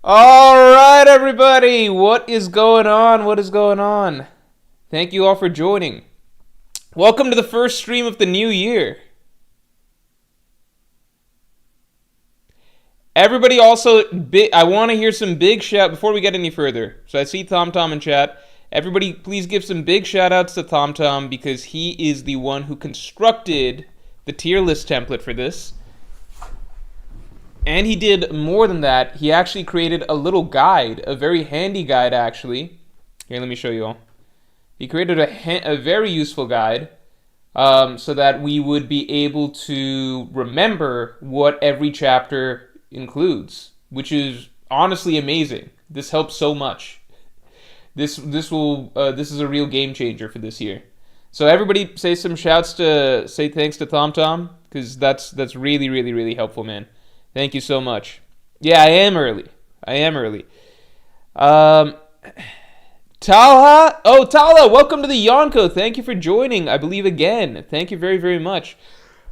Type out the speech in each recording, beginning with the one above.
All right, everybody. What is going on? What is going on? Thank you all for joining. Welcome to the first stream of the new year. Everybody also, I want to hear some big shout before we get any further. So I see TomTom in chat. Everybody, please give some big shout outs to TomTom because he is the one who constructed the tier list template for this. And he did more than that. He actually created a little guide, a very handy guide, actually. Here, let me show you all. He created a very useful guide so that we would be able to remember what every chapter includes, which is honestly amazing. This helps so much. This is a real game changer for this year. So everybody say some shouts to say thanks to TomTom because that's really, really, really helpful, man. Thank you so much. Yeah, I am early. Talha? Oh, Talha, welcome to the Yonko. Thank you for joining, I believe, again. Thank you very, very much.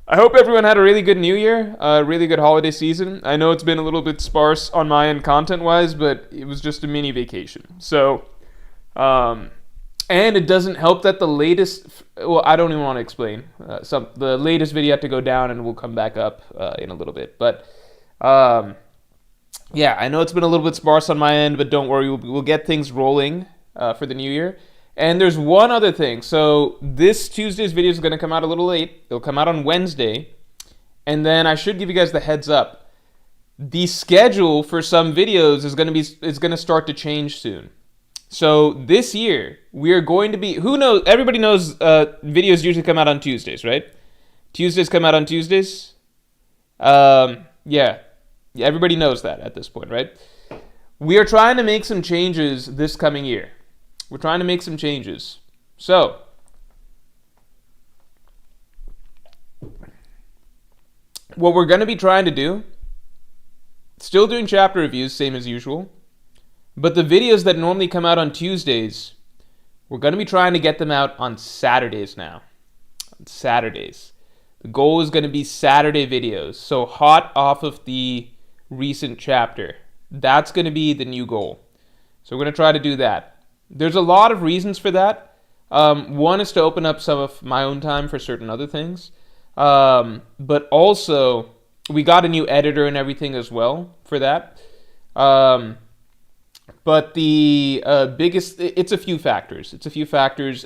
I hope everyone had a really good New Year, a really good holiday season. I know it's been a little bit sparse on my end content-wise, but it was just a mini vacation. So, and it doesn't help that the latest... Well, I don't even want to explain. The latest video had to go down and will come back up in a little bit. But... yeah, I know it's been a little bit sparse on my end, but don't worry, we'll get things rolling for the new year. And there's one other thing. So this Tuesday's video is going to come out a little late. It'll come out on Wednesday. And then I should give you guys the heads up. The schedule for some videos is going to start to change soon. So this year, we are going to be... Who knows? Everybody knows videos usually come out on Tuesdays, right? Tuesdays come out on Tuesdays. Yeah, everybody knows that at this point, right? We are trying to make some changes this coming year. We're trying to make some changes. So, what we're going to be trying to do, still doing chapter reviews, same as usual, but the videos that normally come out on Tuesdays, we're going to be trying to get them out on Saturdays now. On Saturdays. The goal is going to be Saturday videos, so hot off of the recent chapter. That's going to be the new goal. So we're going to try to do that. There's a lot of reasons for that. One is to open up some of my own time for certain other things. But also, we got a new editor and everything as well for that. But the biggest, it's a few factors.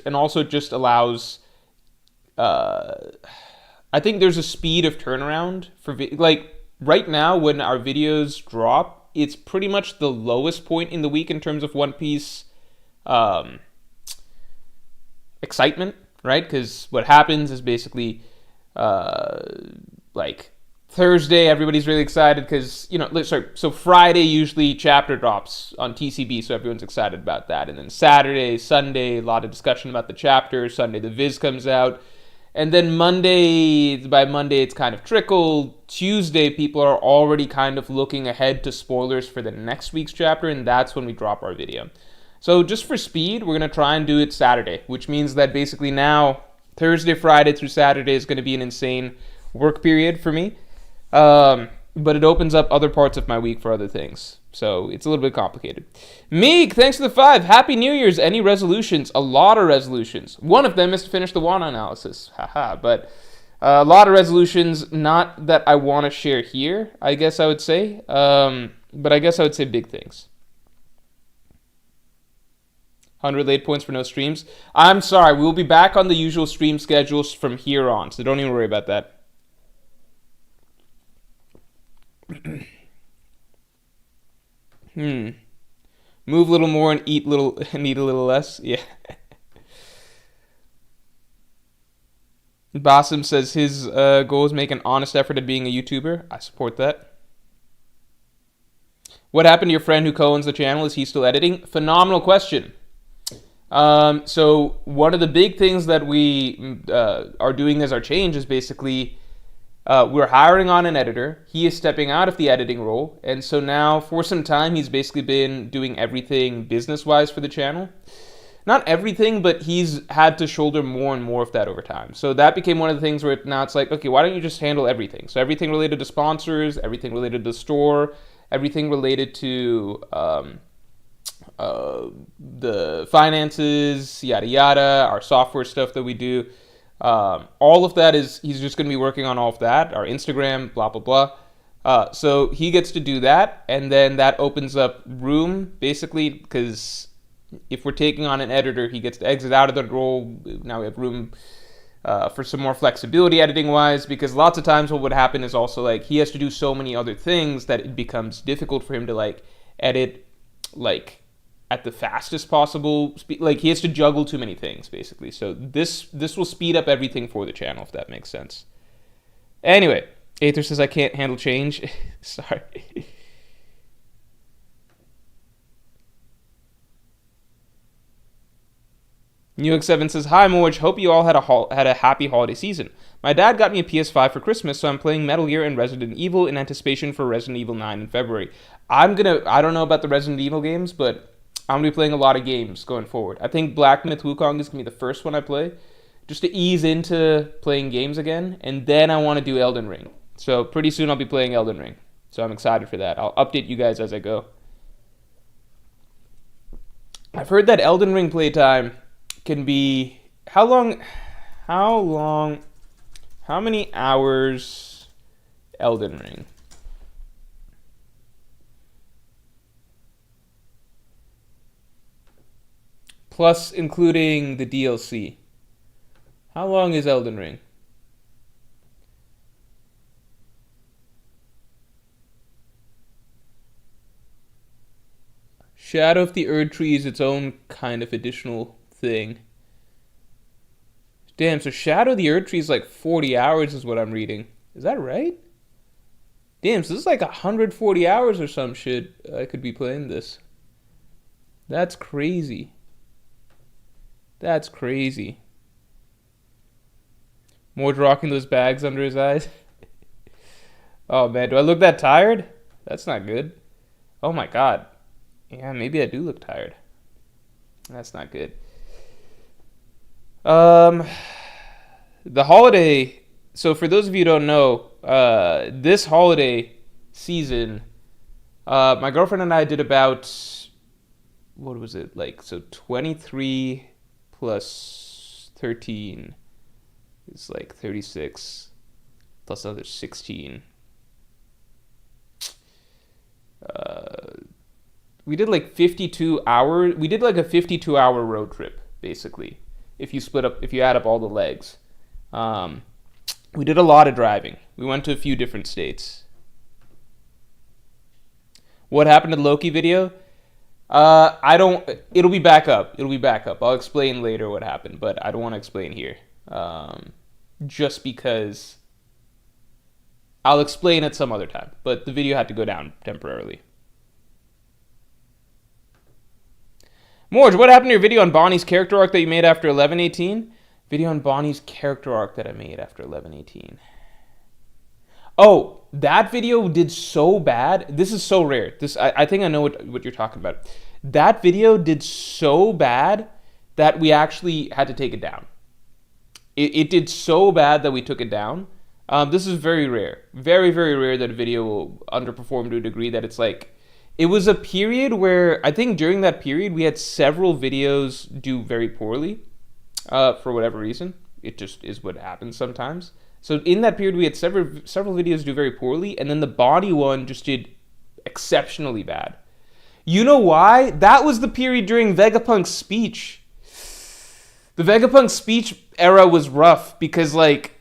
And also it just allows... I think there's a speed of turnaround for right now when our videos drop, it's pretty much the lowest point in the week in terms of One Piece excitement, right? Because what happens is basically Thursday, everybody's really excited because, so Friday usually chapter drops on TCB, so everyone's excited about that. And then Saturday, Sunday, a lot of discussion about the chapter. Sunday, the Viz comes out. And then by Monday, it's kind of trickled. Tuesday, people are already kind of looking ahead to spoilers for the next week's chapter, and that's when we drop our video. So just for speed, we're going to try and do it Saturday, which means that basically now, Thursday, Friday through Saturday is going to be an insane work period for me. But it opens up other parts of my week for other things. So it's a little bit complicated. Meek, thanks for the 5. Happy New Year's. Any resolutions? A lot of resolutions. One of them is to finish the WANA analysis. Haha. But a lot of resolutions, not that I want to share here, I guess I would say. But I guess I would say big things. 100 late points for no streams. I'm sorry. We will be back on the usual stream schedules from here on. So don't even worry about that. Move a little more and eat a little less. Yeah. Basim says his goal is make an honest effort at being a YouTuber. I support that. What happened to your friend who co-owns the channel? Is he still editing? Phenomenal question. So one of the big things that we are doing as our change is basically we're hiring on an editor. He is stepping out of the editing role. And so now for some time, he's basically been doing everything business-wise for the channel. Not everything, but he's had to shoulder more and more of that over time. So that became one of the things where now it's like, okay, why don't you just handle everything? So everything related to sponsors, everything related to the store, everything related to the finances, yada yada, our software stuff that we do. All of that he's just going to be working on all of that, our Instagram, blah, blah, blah. So he gets to do that, and then that opens up room, basically, because if we're taking on an editor, he gets to exit out of the role. Now we have room for some more flexibility editing-wise, because lots of times what would happen is also, like, he has to do so many other things that it becomes difficult for him to, like, edit, like, at the fastest possible speed. Like, he has to juggle too many things, basically. So this will speed up everything for the channel, if that makes sense. Anyway, Aether says I can't handle change. Sorry. Newx7 says, hi, Morge. Hope you all had a happy holiday season. My dad got me a PS5 for Christmas, so I'm playing Metal Gear and Resident Evil in anticipation for Resident Evil 9 in February. I don't know about the Resident Evil games, but I'm going to be playing a lot of games going forward. I think Black Myth Wukong is going to be the first one I play, just to ease into playing games again, and then I want to do Elden Ring. So pretty soon I'll be playing Elden Ring. So I'm excited for that. I'll update you guys as I go. I've heard that Elden Ring playtime can be... How many hours Elden Ring? Plus including the DLC. How long is Elden Ring? Shadow of the Erdtree is its own kind of additional thing. Damn, so Shadow of the Erdtree is like 40 hours is what I'm reading. Is that right? Damn, so this is like 140 hours or some shit I could be playing this. That's crazy. That's crazy. More rocking those bags under his eyes. Oh man, do I look that tired? That's not good. Oh my god. Yeah, maybe I do look tired. That's not good. The holiday. So for those of you who don't know, this holiday season, my girlfriend and I did about, what was it like? So 23 plus 13 is like 36 plus another 16. We did like 52 hours. We did like a 52-hour road trip, basically. If you add up all the legs. We did a lot of driving. We went to a few different states. What happened to the Loki video? It'll be back up. I'll explain later what happened, but I don't want to explain here. Just because I'll explain it some other time, but the video had to go down temporarily. Morge, what happened to your video on Bonnie's character arc that you made after 11/18? Video on Bonnie's character arc that I made after 11/18. Oh, that video did so bad. This is so rare. I think I know what you're talking about. That video did so bad that we actually had to take it down. It did so bad that we took it down. This is very rare. Very, very rare that a video will underperform to a degree that it's like... It was a period where I think during that period we had several videos do very poorly for whatever reason. It just is what happens sometimes. So in that period we had several videos do very poorly, and then the Bonnie one just did exceptionally bad. You know why? That was the period during Vegapunk's speech. The Vegapunk speech era was rough because, like,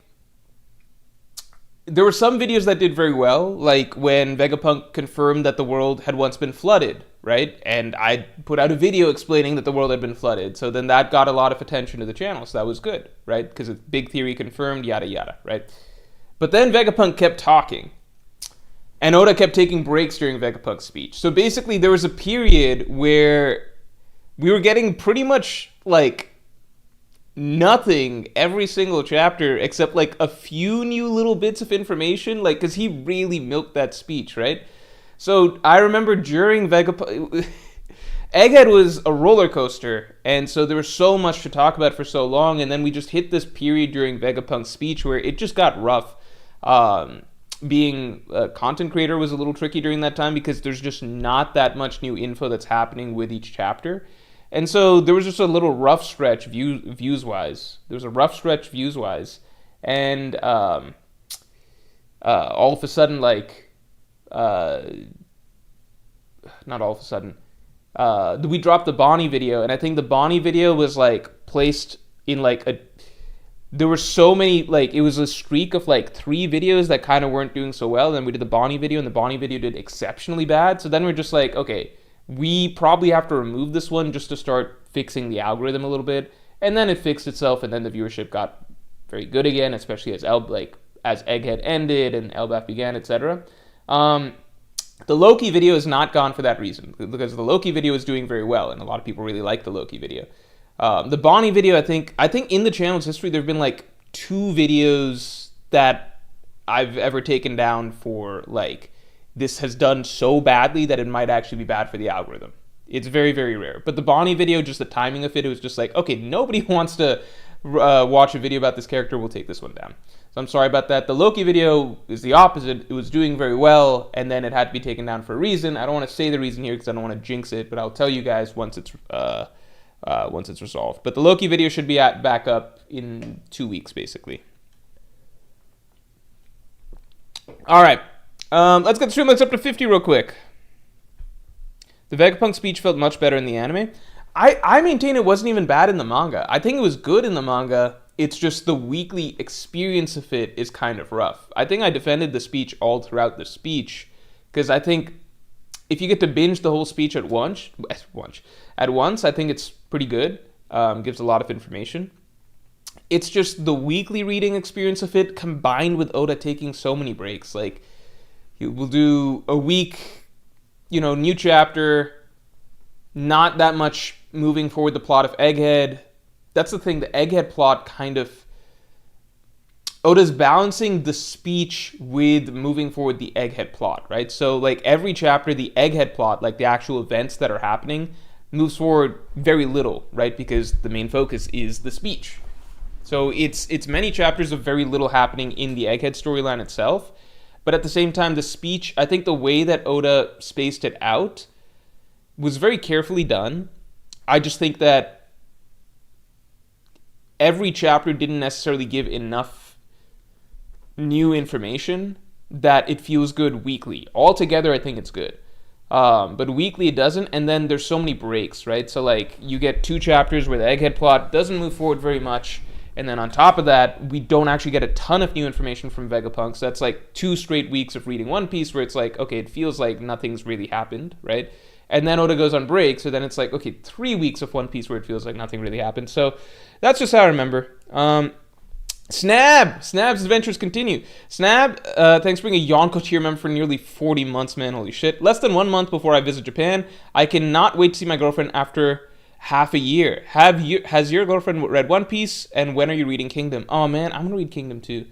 there were some videos that did very well, like when Vegapunk confirmed that the world had once been flooded, right? And I put out a video explaining that the world had been flooded. So then that got a lot of attention to the channel, so that was good, right? Because it's big theory confirmed, yada yada, right? But then Vegapunk kept talking, and Oda kept taking breaks during Vegapunk's speech. So basically there was a period where we were getting pretty much like nothing every single chapter except like a few new little bits of information, like, because he really milked that speech, right? So I remember during Vegapunk, Egghead was a roller coaster, and so there was so much to talk about for so long, and then we just hit this period during Vegapunk's speech where it just got rough. being a content creator was a little tricky during that time because there's just not that much new info that's happening with each chapter. And so there was just a little rough stretch views wise. There was a rough stretch views wise. And all of a sudden, like, not all of a sudden, we dropped the Bonnie video. And I think the Bonnie video was like placed in like there were so many, like, it was a streak of like 3 videos that kind of weren't doing so well. Then we did the Bonnie video, and the Bonnie video did exceptionally bad. So then we're just like, okay, we probably have to remove this one just to start fixing the algorithm a little bit. And then it fixed itself, and then the viewership got very good again, especially as Egghead ended and Elbaf began, etc. The Loki video is not gone for that reason, because the Loki video is doing very well, and a lot of people really like the Loki video. The Bonnie video, I think in the channel's history, there have been like 2 videos that I've ever taken down for like, this has done so badly that it might actually be bad for the algorithm. It's very, very rare. But the Bonnie video, just the timing of it was just like, okay, nobody wants to watch a video about this character, we'll take this one down. So I'm sorry about that. The Loki video is the opposite. It was doing very well, and then it had to be taken down for a reason. I don't want to say the reason here because I don't want to jinx it, but I'll tell you guys once it's resolved. But the Loki video should be back up in 2 weeks, basically. All right, let's get the stream likes up to 50 real quick. The Vegapunk speech felt much better in the anime. I maintain it wasn't even bad in the manga. I think it was good in the manga. It's just the weekly experience of it is kind of rough. I think I defended the speech all throughout the speech, because I think if you get to binge the whole speech at once, I think it's pretty good. Gives a lot of information. It's just the weekly reading experience of it combined with Oda taking so many breaks. Like, he will do a week, new chapter, not that much moving forward the plot of Egghead. That's the thing, the Egghead plot kind of... Oda's balancing the speech with moving forward the Egghead plot, right? So, like, every chapter, the Egghead plot, like the actual events that are happening, moves forward very little, right? Because the main focus is the speech. So it's many chapters of very little happening in the Egghead storyline itself. But at the same time, the speech, I think the way that Oda spaced it out was very carefully done. I just think that every chapter didn't necessarily give enough new information that it feels good weekly. Altogether, I think it's good. But weekly it doesn't, and then there's so many breaks, right? So like, you get 2 chapters where the Egghead plot doesn't move forward very much, and then on top of that, we don't actually get a ton of new information from Vegapunk, so that's like 2 straight weeks of reading One Piece where it's like, okay, it feels like nothing's really happened, right? And then Oda goes on break, so then it's like, okay, 3 weeks of One Piece where it feels like nothing really happened. So that's just how I remember. Snab's adventures continue. Snab, thanks for being a Yonko tier member for nearly 40 months, man. Holy shit. Less than 1 month before I visit Japan. I cannot wait to see my girlfriend after half a year. Has your girlfriend read One Piece, and when are you reading Kingdom? Oh, man, I'm going to read Kingdom, too.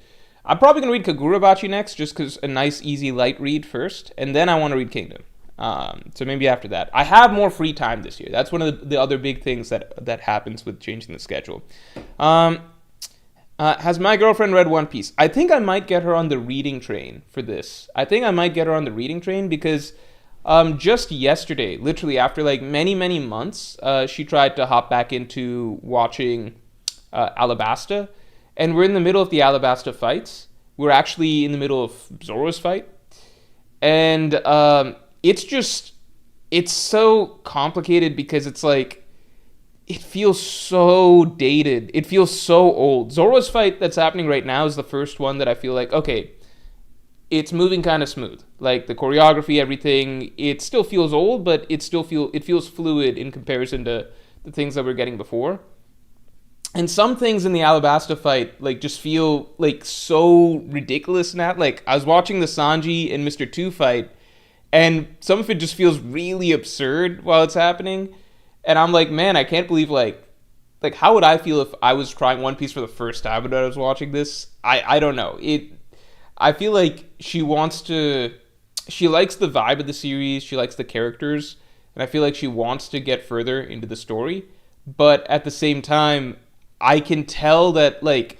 I'm probably going to read Kagurabachi next, just because a nice, easy, light read first, and then I want to read Kingdom. So maybe after that. I have more free time this year. That's one of the other big things that happens with changing the schedule. Has my girlfriend read One Piece? I think I might get her on the reading train for this. Because just yesterday, literally after like many, many months, she tried to hop back into watching Alabasta. And we're in the middle of the Alabasta fights. We're actually in the middle of Zoro's fight. And it's so complicated because it's like, it feels so dated. It feels so old. Zoro's fight that's happening right now is the first one that I feel like, okay, it's moving kind of smooth. Like the choreography, everything, it still feels old, but it feels fluid in comparison to the things that we're getting before. And some things in the Alabasta fight like just feel like so ridiculous now. Like I was watching the Sanji and Mr. 2 fight, and some of it just feels really absurd while it's happening. And I'm like, man, I can't believe, like how would I feel if I was trying One Piece for the first time when I was watching this? I don't know. I feel like she likes the vibe of the series, she likes the characters, and I feel like she wants to get further into the story. But at the same time, I can tell that, like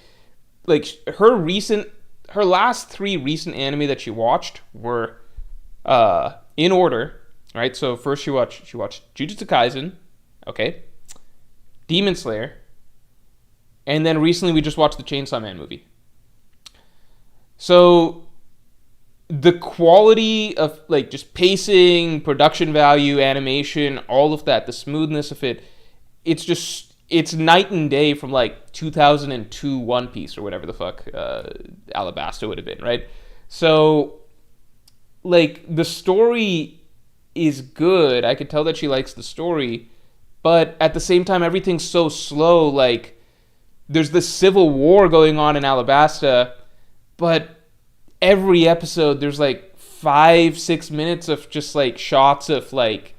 her recent her last 3 recent anime that she watched were in order, right? So first she watched Jujutsu Kaisen, okay, Demon Slayer, and then recently we just watched the Chainsaw Man movie. So the quality of like just pacing, production value, animation, all of that, the smoothness of it, it's night and day from like 2002 One Piece or whatever the fuck Alabasta would have been, right? So like the story is good. I could tell that she likes the story, but at the same time everything's so slow. Like there's this civil war going on in Alabasta, but every episode there's like 5-6 minutes of just like shots of like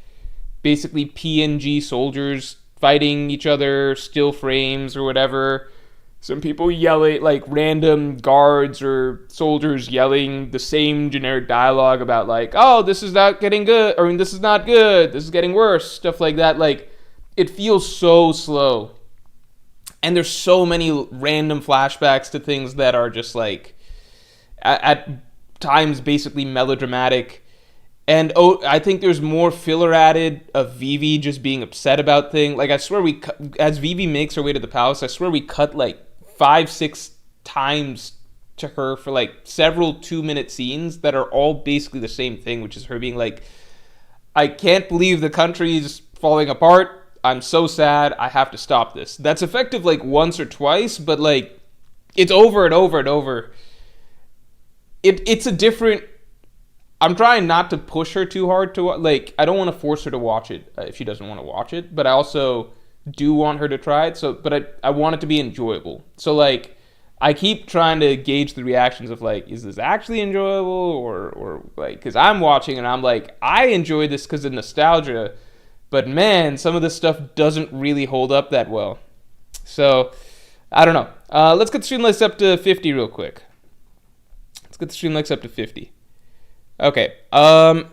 basically PNG soldiers fighting each other, still frames or whatever. Some people yelling, like random guards or soldiers yelling the same generic dialogue about like, oh, this is not getting good, or this is not good, this is getting worse, stuff like that. Like it feels so slow. And there's so many random flashbacks to things that are just like at times basically melodramatic. And I think there's more filler added of Vivi just being upset about things. Like I swear as Vivi makes her way to the palace, I swear we cut like 5-6 times to her for like several 2-minute scenes that are all basically the same thing, which is her being like, I can't believe the country is falling apart. I'm so sad. I have to stop this. That's effective like once or twice, but like it's over and over and over. It's a different. I'm trying not to push her too hard to like. I don't want to force her to watch it if she doesn't want to watch it, but I also do want her to try it. So, but I want it to be enjoyable. So like, I keep trying to gauge the reactions of like, is this actually enjoyable or like, because I'm watching and I'm like, I enjoy this because of nostalgia. But man, some of this stuff doesn't really hold up that well. So, I don't know. Let's get the Streamlabs up to 50 real quick. Let's get the Streamlabs up to 50. Okay. Bossum,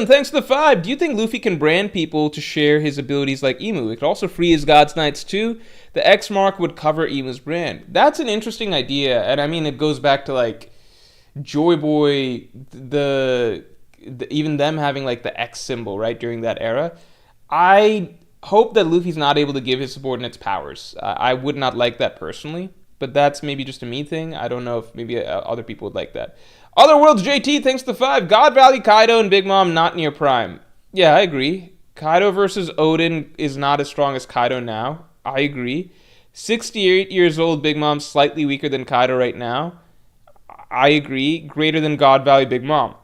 thanks for the 5. Do you think Luffy can brand people to share his abilities like Emu? It could also free his God's Knights too. The X mark would cover Emu's brand. That's an interesting idea. And I mean, it goes back to like Joy Boy, even them having like the X symbol, right, during that era. I hope that Luffy's not able to give his subordinates powers. I would not like that personally, but that's maybe just a me thing. I don't know if maybe other people would like that. Otherworlds JT, thanks to 5. God Valley, Kaido, and Big Mom not near prime. Yeah, I agree. Kaido versus Odin is not as strong as Kaido now. I agree. 68 years old, Big Mom slightly weaker than Kaido right now. I agree. Greater than God Valley, Big Mom.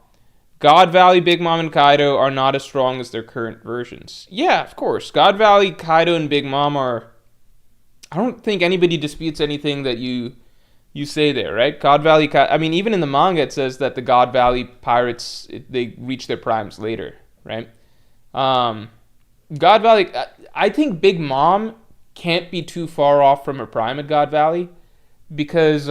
God Valley, Big Mom, and Kaido are not as strong as their current versions. Yeah, of course. God Valley, Kaido, and Big Mom are... I don't think anybody disputes anything that you say there, right? God Valley... I mean, even in the manga, it says that the God Valley pirates, they reach their primes later, right? God Valley... I think Big Mom can't be too far off from her prime at God Valley because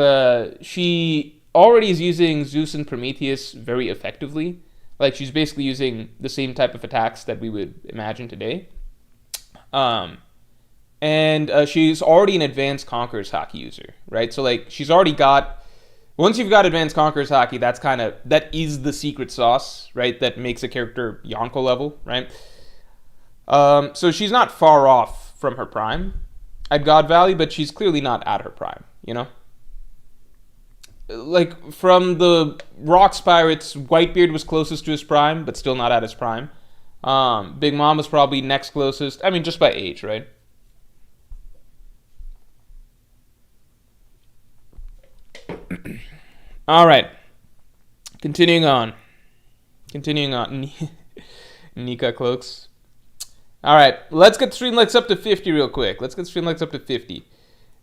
she... already is using Zeus and Prometheus very effectively. Like, she's basically using the same type of attacks that we would imagine today. And she's already an Advanced Conqueror's Haki user, right? So, like, she's already got... Once you've got Advanced Conqueror's Haki, that is the secret sauce, right? That makes a character Yonko level, right? So she's not far off from her prime at God Valley, but she's clearly not at her prime, you know? Like, from the Rocks Pirates, Whitebeard was closest to his prime, but still not at his prime. Big Mom was probably next closest. I mean, just by age, right? All right. Continuing on. Nika Cloaks. All right. Let's get Streamlabs up to 50 real quick.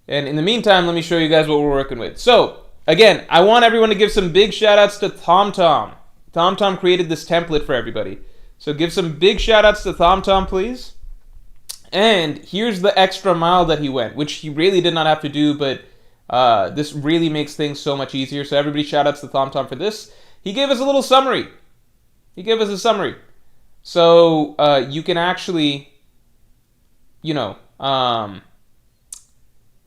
And in the meantime, let me show you guys what we're working with. So... again, I want everyone to give some big shout-outs to TomTom. TomTom created this template for everybody. So give some big shout-outs to TomTom, please. And here's the extra mile that he went, which he really did not have to do, but this really makes things so much easier. So everybody shout-outs to TomTom for this. He gave us a little summary. So you can actually,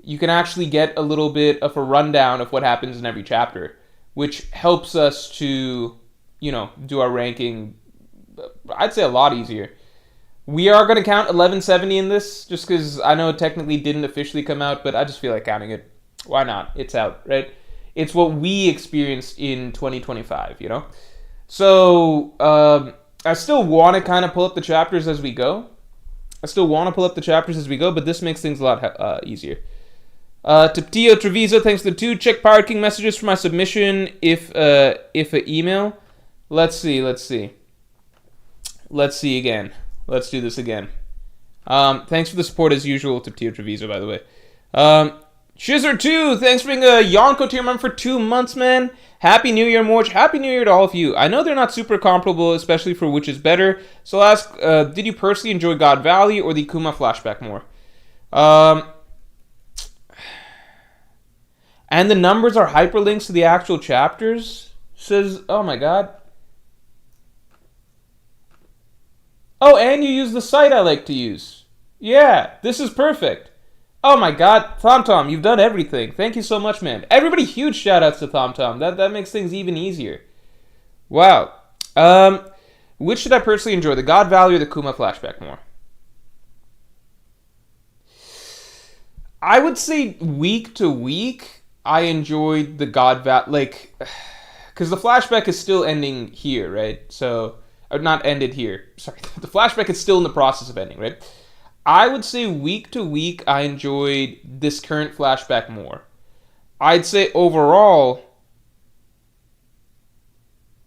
you can actually get a little bit of a rundown of what happens in every chapter, which helps us to, do our ranking, I'd say a lot easier. We are going to count 1170 in this, just because I know it technically didn't officially come out, but I just feel like counting it. Why not? It's out, right? It's what we experienced in 2025, So, I still want to kind of pull up the chapters as we go. But this makes things a lot easier. Tiptio Treviso, thanks to the 2. Check Pirate King messages for my submission if an email. Let's see again. Let's do this again. Thanks for the support as usual, Tiptio Treviso, by the way. Shizzer2, thanks for being a Yonko tier member for 2 months, man. Happy New Year, Morge. Happy New Year to all of you. I know they're not super comparable, especially for which is better. So I'll ask, did you personally enjoy God Valley or the Kuma flashback more? And the numbers are hyperlinks to the actual chapters? Says, oh my god. Oh, and you use the site I like to use. Yeah, this is perfect. Oh my god, ThomTom, you've done everything. Thank you so much, man. Everybody, huge shoutouts to ThomTom. That makes things even easier. Wow. Which should I personally enjoy, the God Valley or the Kuma flashback more? I would say week to week, I enjoyed the God Valley, because the flashback is still ending here, right? So, or not ended here. Sorry, the flashback is still in the process of ending, right? I would say week to week, I enjoyed this current flashback more. I'd say overall,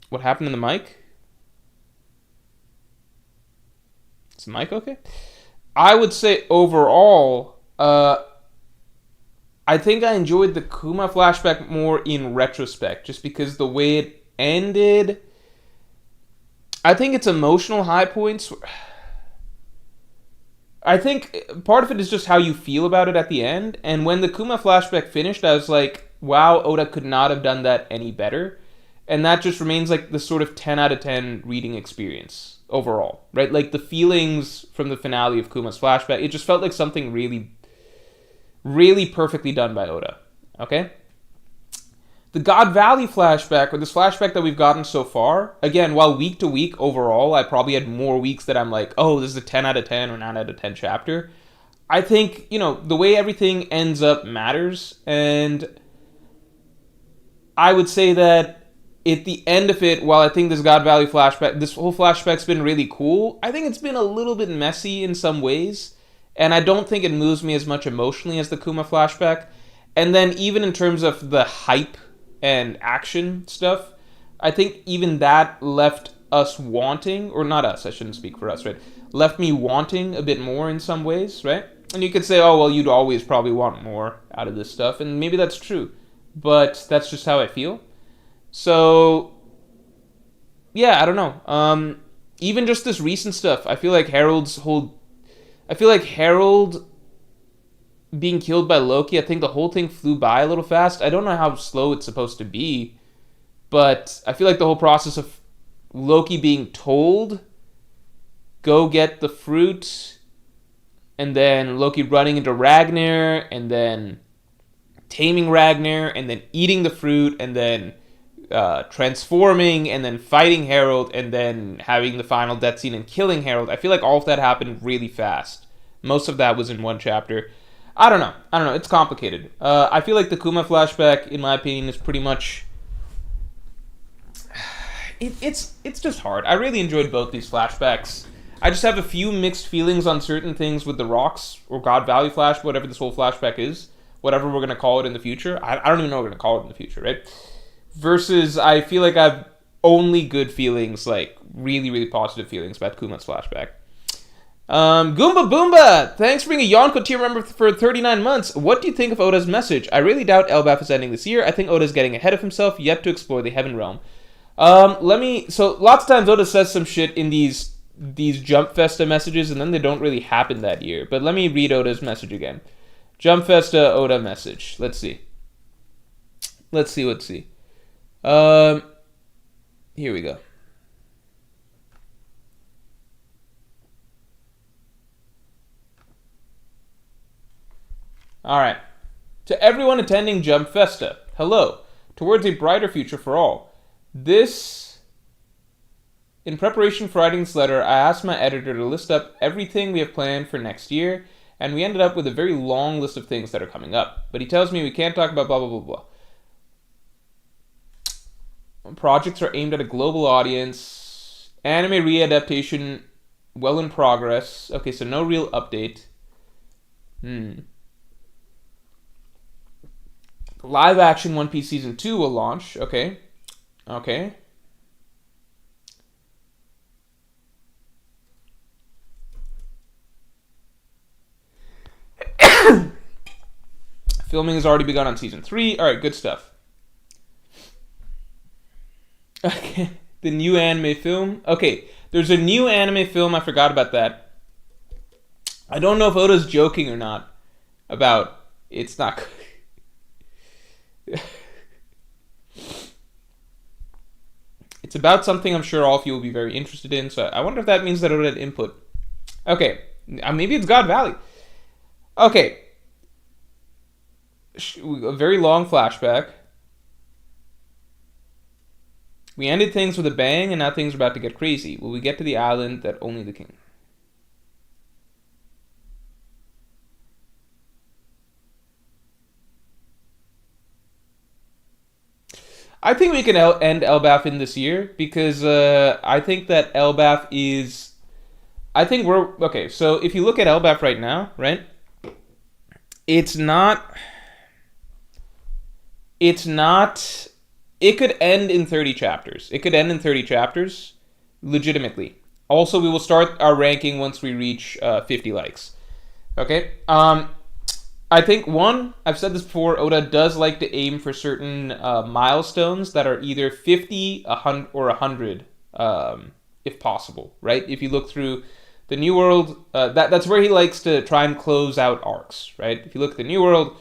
what happened in the mic? Is the mic okay? I would say overall, I think I enjoyed the Kuma flashback more in retrospect, just because the way it ended, I think its emotional high points, I think part of it is just how you feel about it at the end. And when the Kuma flashback finished, I was like, wow, Oda could not have done that any better. And that just remains like the sort of 10 out of 10 reading experience overall, right? Like the feelings from the finale of Kuma's flashback, it just felt like something really, really perfectly done by Oda, okay? The God Valley flashback, or this flashback that we've gotten so far, again, while week to week overall, I probably had more weeks that I'm like, oh, this is a 10 out of 10 or 9 out of 10 chapter. I think, the way everything ends up matters, and I would say that at the end of it, while I think this God Valley flashback, this whole flashback's been really cool, I think it's been a little bit messy in some ways, and I don't think it moves me as much emotionally as the Kuma flashback. And then even in terms of the hype and action stuff, I think even that left us wanting, or not us, I shouldn't speak for us, right? Left me wanting a bit more in some ways, right? And you could say, oh, well, you'd always probably want more out of this stuff, and maybe that's true, but that's just how I feel. So, yeah, I don't know. Even just this recent stuff, I feel like Harold being killed by Loki, I think the whole thing flew by a little fast. I don't know how slow it's supposed to be, but I feel like the whole process of Loki being told, go get the fruit, and then Loki running into Ragnar, and then taming Ragnar, and then eating the fruit, and then transforming, and then fighting Harold, and then having the final death scene and killing Harold. I feel like all of that happened really fast. Most of that was in one chapter. I don't know. It's complicated. I feel like the Kuma flashback, in my opinion, is pretty much... It's just hard. I really enjoyed both these flashbacks. I just have a few mixed feelings on certain things with the Rocks, or God Valley Flash, whatever this whole flashback is. Whatever we're going to call it in the future. I don't even know what we're going to call it in the future, right? Versus, I feel like I have only good feelings, like really, really positive feelings about Kuma's flashback. Goomba Boomba, thanks for being a Yonko tier member for 39 months. What do you think of Oda's message? I really doubt Elbaf is ending this year. I think Oda's getting ahead of himself, yet to explore the Heaven Realm. So lots of times Oda says some shit in these Jump Festa messages, and then they don't really happen that year. But let me read Oda's message again. Jump Festa Oda message. Let's see. Here we go. All right. To everyone attending Jump Festa, hello. Towards a brighter future for all. In preparation for writing this letter, I asked my editor to list up everything we have planned for next year, and we ended up with a very long list of things that are coming up. But he tells me we can't talk about blah, blah, blah, blah. Projects are aimed at a global audience. Anime readaptation well in progress. Okay, so no real update. Live action One Piece Season 2 will launch. Okay. Filming has already begun on Season 3. Alright, good stuff. Okay, the new anime film. Okay, there's a new anime film. I forgot about that. I don't know if Oda's joking or not about it's not. It's about something I'm sure all of you will be very interested in. So I wonder if that means that Oda had input. Okay, maybe it's God Valley. Okay, a very long flashback. We ended things with a bang, and now things are about to get crazy. Will we get to the island that only the king... I think we can end Elbaf in this year, because I think that Elbaf is... I think we're... Okay, so if you look at Elbaf right now, right? It's not... It could end in 30 chapters. It could end in 30 chapters, legitimately. Also, we will start our ranking once we reach 50 likes. Okay? I think, one, I've said this before, Oda does like to aim for certain milestones that are either 50, 100, or 100, if possible, right? If you look through the New World, that's where he likes to try and close out arcs, right? If you look at the New World,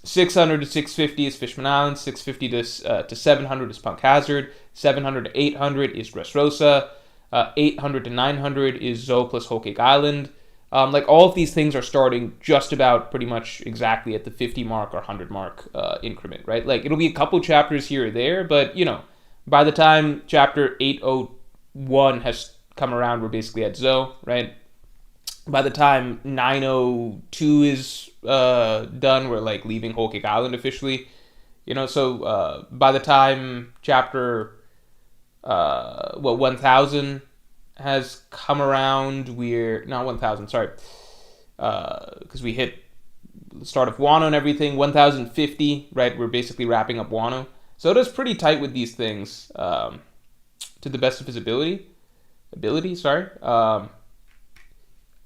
600 to 650 is Fishman Island, 650 to 700 is Punk Hazard, 700 to 800 is Dressrosa, 800 to 900 is Zou plus Whole Cake Island. Like, all of these things are starting just about pretty much exactly at the 50 mark or 100 mark increment, right? Like, it'll be a couple chapters here or there, but, you know, by the time chapter 801 has come around, we're basically at Zou, right? By the time 902 is done, we're, like, leaving Whole Cake Island officially. You know, so by the time chapter 1000 has come around, we're... Not 1000, sorry. Because we hit the start of Wano and everything. 1050, right? We're basically wrapping up Wano. So Oda's pretty tight with these things, to the best of his ability.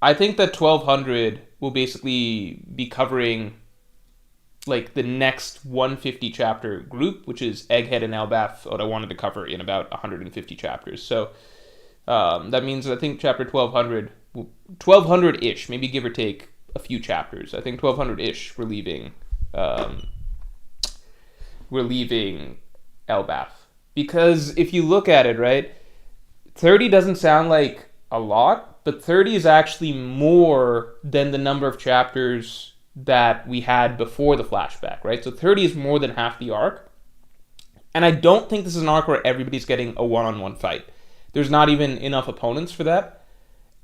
I think that 1200 will basically be covering, like, the next 150 chapter group, which is Egghead and Elbaf, Oda wanted to cover in about 150 chapters. So that means I think chapter 1200-ish, maybe give or take a few chapters. I think 1200-ish we're leaving Elbaf. Because if you look at it, right, 30 doesn't sound like a lot, but 30 is actually more than the number of chapters that we had before the flashback, right? So 30 is more than half the arc. And I don't think this is an arc where everybody's getting a one-on-one fight. There's not even enough opponents for that.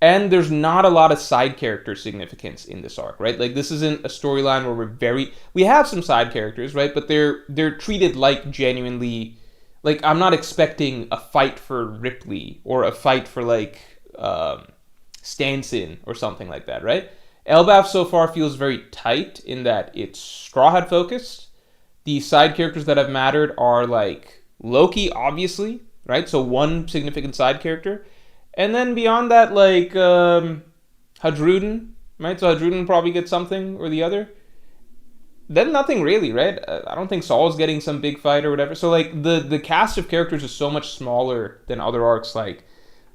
And there's not a lot of side character significance in this arc, right? Like, this isn't a storyline where we have some side characters, right? But they're treated like genuinely... Like, I'm not expecting a fight for Ripley or a fight for, like, Stanson or something like that, right? Elbaf so far feels very tight in that it's Straw Hat focused. The side characters that have mattered are, like, Loki, obviously, right? So one significant side character. And then beyond that, like, Hadruden, right? So Hadruden probably gets something or the other. Then nothing really, right? I don't think Saul's getting some big fight or whatever. So, like, the cast of characters is so much smaller than other arcs like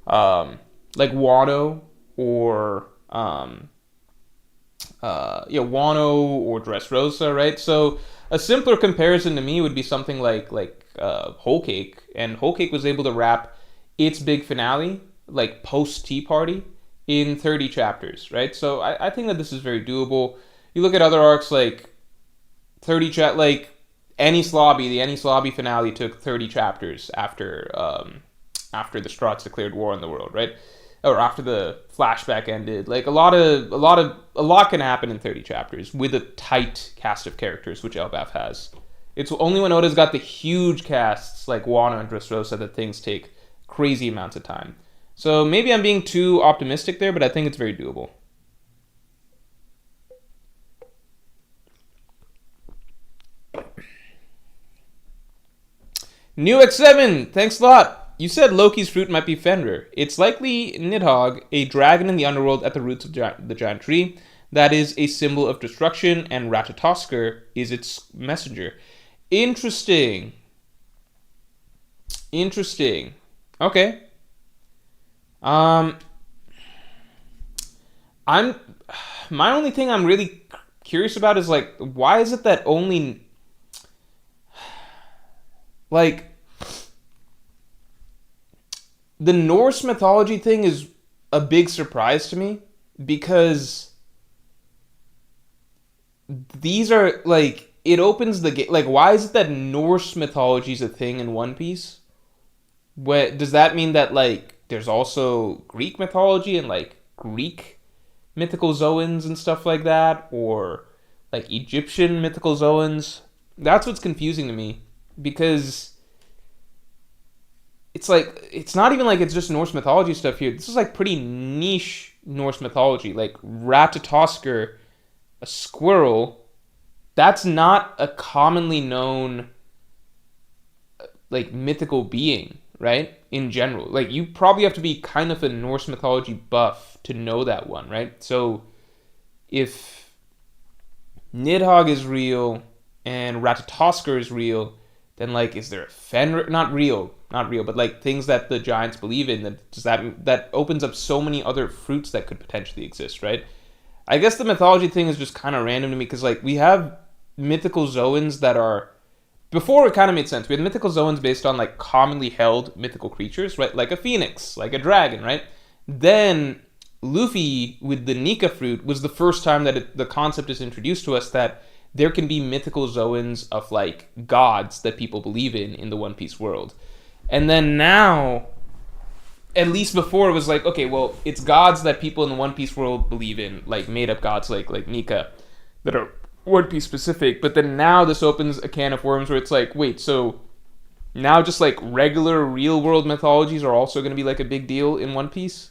Wano or Wano or Dressrosa, right? So a simpler comparison to me would be something like Whole Cake, and Whole Cake was able to wrap its big finale, like post Tea Party, in 30 chapters, right? So I think that this is very doable. You look at other arcs like 30 like the Enies Lobby finale took 30 chapters after the Straughts declared war on the world, right? Or after the flashback ended. Like a lot can happen in 30 chapters with a tight cast of characters, which Elbaf has. It's only when Oda's got the huge casts like Wano and Dressrosa that things take crazy amounts of time. So maybe I'm being too optimistic there, but I think it's very doable. New X7, thanks a lot. You said Loki's fruit might be Fenrir. It's likely Nidhogg, a dragon in the underworld at the roots of the giant tree. That is a symbol of destruction, and Ratatoskr is its messenger. Interesting. Okay. My only thing I'm really curious about is like, why is it that only like the Norse mythology thing is a big surprise to me, because these are like, it opens the gate. Like, why is it that Norse mythology is a thing in One Piece? What does that mean? That like there's also Greek mythology and like Greek mythical Zoans and stuff like that, or like Egyptian mythical Zoans? That's what's confusing to me, because it's like, it's not even like it's just Norse mythology stuff here. This is like pretty niche Norse mythology. Like Ratatoskr, a squirrel, that's not a commonly known like mythical being, right? In general, like you probably have to be kind of a Norse mythology buff to know that one, right? So if Nidhogg is real and Ratatoskr is real, then like, is there a Fenrir? Not real, but like things that the giants believe in. That opens up so many other fruits that could potentially exist, right? I guess the mythology thing is just kind of random to me, because like we have mythical Zoans that are, before it kind of made sense. We had mythical Zoans based on like commonly held mythical creatures, right? Like a phoenix, like a dragon, right? Then Luffy with the Nika fruit was the first time that the concept is introduced to us that there can be mythical Zoans of like gods that people believe in the One Piece world. And then now, at least before, it was like, okay, well, it's gods that people in the One Piece world believe in, like made up gods like Nika, that are One Piece specific. But then now this opens a can of worms where it's like, wait, so now just like regular real world mythologies are also going to be like a big deal in One Piece,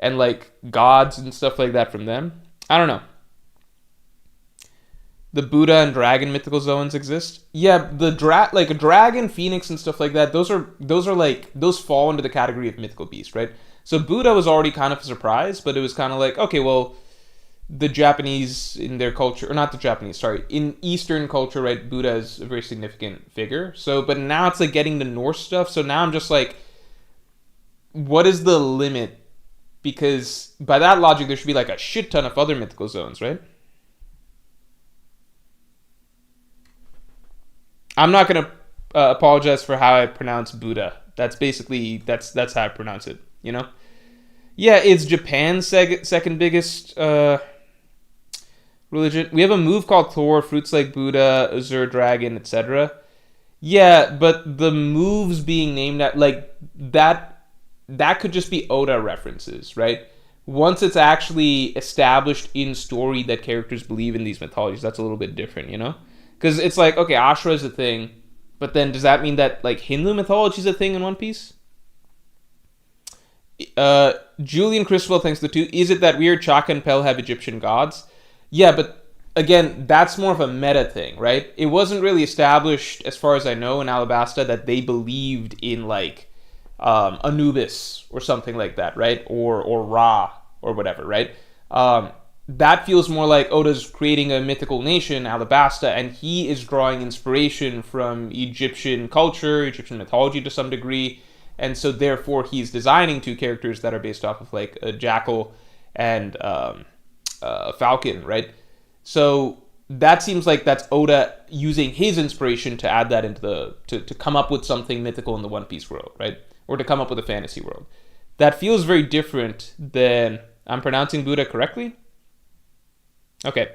and like gods and stuff like that from them? I don't know. The Buddha and dragon mythical Zoans exist. Yeah, like a dragon, phoenix, and stuff like that. Those are like, those fall into the category of mythical beast, right? So Buddha was already kind of a surprise, but it was kind of like, okay, well, the Japanese in their culture, or not the Japanese, sorry, in Eastern culture, right? Buddha is a very significant figure. So, but now it's like getting the Norse stuff. So now I'm just like, what is the limit? Because by that logic, there should be like a shit ton of other mythical Zoans, right? I'm not gonna apologize for how I pronounce Buddha. That's basically that's how I pronounce it. You know? Yeah, it's Japan's second biggest religion. We have a move called Thor, fruits like Buddha, Azure Dragon, etc. Yeah, but the moves being named at like that could just be Oda references, right? Once it's actually established in story that characters believe in these mythologies, that's a little bit different, you know? Because it's like, okay, Ashura is a thing, but then does that mean that like Hindu mythology is a thing in One Piece? Julian Criswell thanks the two. Is it that weird Chaka and Pel have Egyptian gods? Yeah, but again, that's more of a meta thing, right? It wasn't really established, as far as I know, in Alabasta that they believed in like Anubis or something like that, right? Or Ra or whatever, right? That feels more like Oda's creating a mythical nation, Alabasta, and he is drawing inspiration from Egyptian culture, Egyptian mythology to some degree, and so therefore he's designing two characters that are based off of like a jackal and a falcon, right? So that seems like that's Oda using his inspiration to add that into to come up with something mythical in the One Piece world, right? Or to come up with a fantasy world. That feels very different than, I'm pronouncing Buddha correctly? Okay.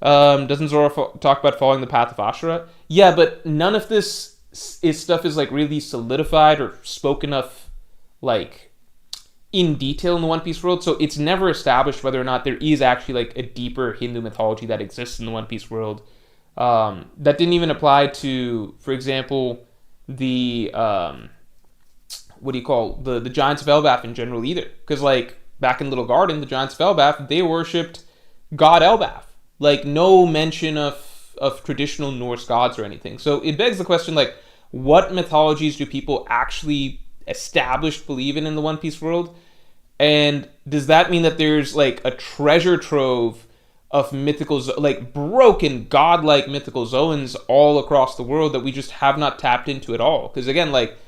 Doesn't Zora talk about following the path of Ashura? Yeah, but none of this stuff is like really solidified or spoken of like in detail in the One Piece world. So it's never established whether or not there is actually like a deeper Hindu mythology that exists in the One Piece world. That didn't even apply to, for example, the what do you call the Giants of Elbaf in general either? Because like back in Little Garden, the Giants of Elbaf, they worshipped God Elbaf. Like no mention of traditional Norse gods or anything. So it begs the question, like, what mythologies do people actually established believe in the One Piece world? And does that mean that there's like a treasure trove of mythical, like broken godlike mythical zoans all across the world that we just have not tapped into at all? Because again, like,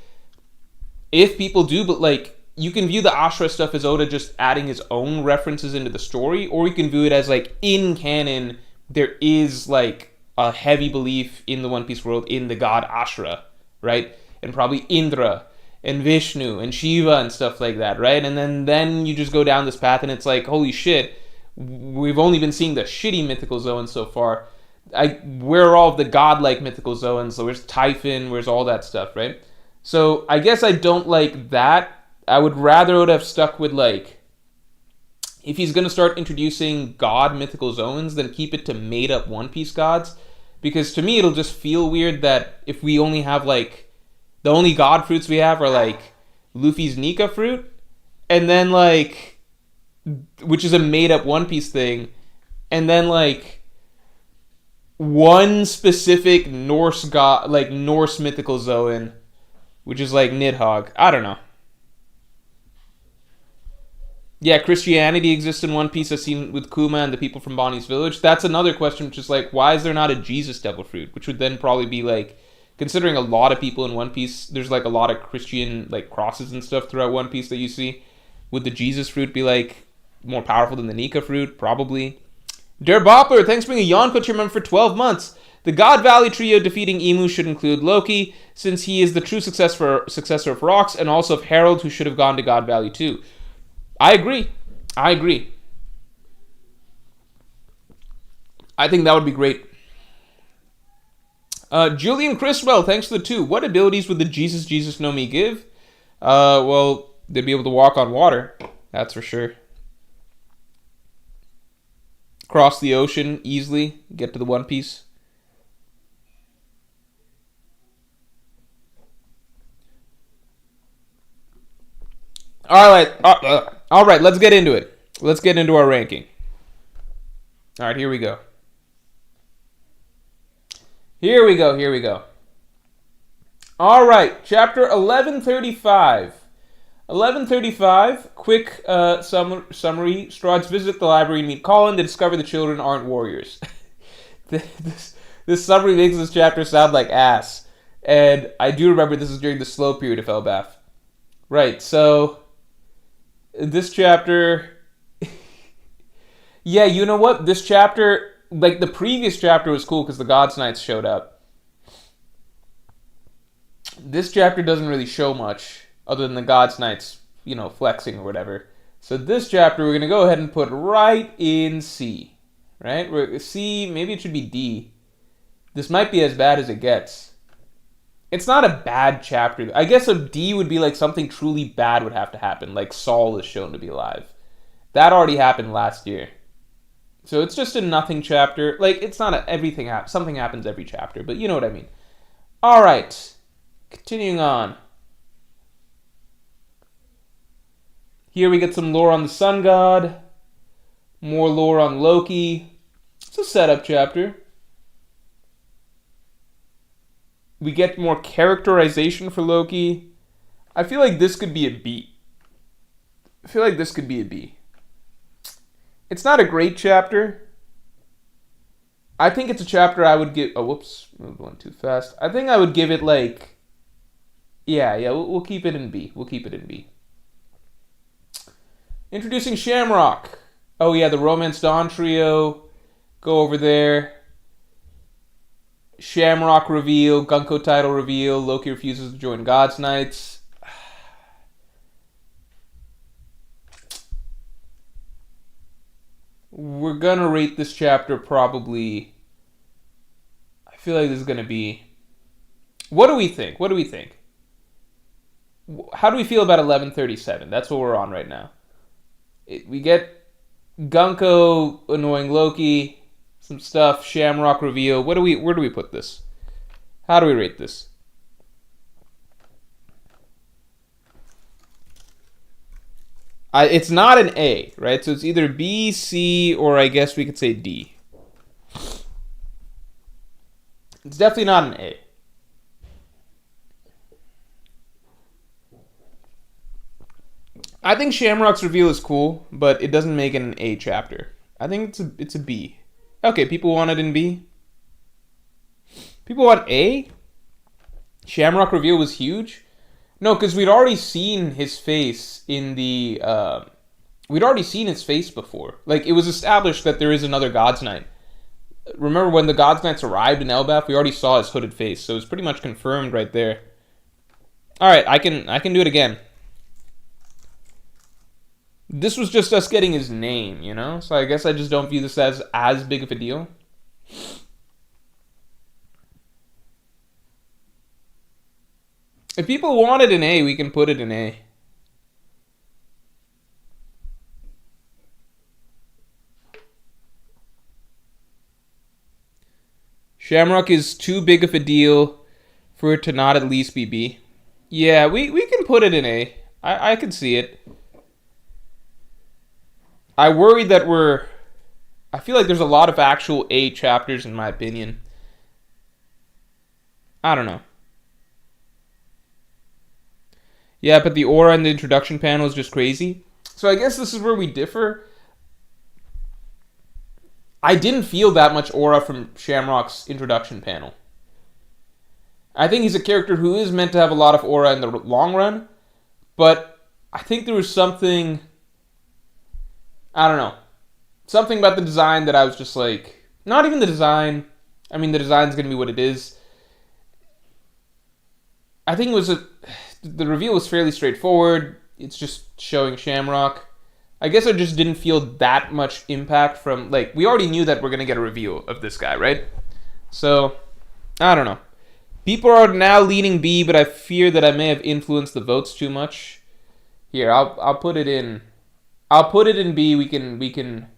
if people do, but like, you can view the Ashura stuff as Oda just adding his own references into the story, or you can view it as like in canon there is like a heavy belief in the One Piece world in the god Ashura, right? And probably Indra and Vishnu and Shiva and stuff like that, right? And then you just go down this path and it's like, holy shit, we've only been seeing the shitty mythical zones so far. Where are all of the godlike mythical zones? So where's Typhon? Where's all that stuff, right? So I guess I don't like that. I would rather would have stuck with like, if he's going to start introducing god mythical zones, then keep it to made up One Piece gods. Because to me, it'll just feel weird that if we only have like, the only god fruits we have are like Luffy's Nika fruit, and then like, which is a made up One Piece thing, and then like one specific Norse god, like Norse mythical zoan, which is like Nidhogg. I don't know. Yeah, Christianity exists in One Piece as seen with Kuma and the people from Bonnie's village. That's another question, which is like, why is there not a Jesus devil fruit? Which would then probably be like, considering a lot of people in One Piece, there's like a lot of Christian like crosses and stuff throughout One Piece that you see. Would the Jesus fruit be like more powerful than the Nika fruit? Probably. Der Boppler, thanks for being a Yonko to remember for 12 months. The God Valley trio defeating Emu should include Loki, since he is the true successor of Rocks, and also of Harold, who should have gone to God Valley too. I agree. I think that would be great. Julian Criswell, thanks for the 2. What abilities would the Jesus no Mi give? Well, they'd be able to walk on water. That's for sure. Cross the ocean easily. Get to the One Piece. All right, let's get into it. Let's get into our ranking. All right, here we go. All right, chapter 1135. 1135, quick summary. Strawds visit the library and meet Colin to discover the children aren't warriors. This summary makes this chapter sound like ass. And I do remember this is during the slow period of Elbaf. Right, so this chapter... yeah, you know what? This chapter, like the previous chapter was cool because the Gods Knights showed up. This chapter doesn't really show much other than the Gods Knights, flexing or whatever. So this chapter we're going to go ahead and put right in C. Right? C, maybe it should be D. This might be as bad as it gets. It's not a bad chapter. I guess a D would be like something truly bad would have to happen, like Saul is shown to be alive. That already happened last year. So it's just a nothing chapter. Like, it's not something happens every chapter, but you know what I mean. All right. Continuing on. Here we get some lore on the Sun God. More lore on Loki. It's a setup chapter. We get more characterization for Loki. I feel like this could be a B. It's not a great chapter. I think it's a chapter I would give... Oh, whoops. Moved one too fast. I think I would give it like... Yeah, we'll keep it in B. Introducing Shamrock. Oh, yeah, the Romance Dawn trio. Go over there. Shamrock reveal. Gunko title reveal. Loki refuses to join God's Knights. We're gonna rate this chapter probably. I feel like this is gonna be. What do we think? What do we think? How do we feel about 1137? That's what we're on right now. We get Gunko annoying Loki, some stuff, Shamrock reveal. Where do we put this? How do we rate this? It's not an A, right? So it's either B, C, or I guess we could say D. It's definitely not an A. I think Shamrock's reveal is cool, but it doesn't make it an A chapter. I think it's a B. Okay, people want it in B. People want A? Shamrock reveal was huge? No, because we'd already seen his face in the... we'd already seen his face before. Like, it was established that there is another God's Knight. Remember when the God's Knights arrived in Elbaf, we already saw his hooded face, so it's pretty much confirmed right there. Alright, I can do it again. This was just us getting his name, you know? So I guess I just don't view this as big of a deal. If people wanted an A, we can put it in A. Shamrock is too big of a deal for it to not at least be B. Yeah, we can put it in A. I can see it. I worry that I feel like there's a lot of actual A chapters in my opinion. I don't know. Yeah, but the aura in the introduction panel is just crazy. So I guess this is where we differ. I didn't feel that much aura from Shamrock's introduction panel. I think he's a character who is meant to have a lot of aura in the long run, but I think there was something... I don't know. Something about the design that I was just like... Not even the design. I mean, the design's going to be what it is. I think it was the reveal was fairly straightforward. It's just showing Shamrock. I guess I just didn't feel that much impact from... Like, we already knew that we're going to get a reveal of this guy, right? So, I don't know. People are now leaning B, but I fear that I may have influenced the votes too much. Here, I'll put it in... I'll put it in B. We can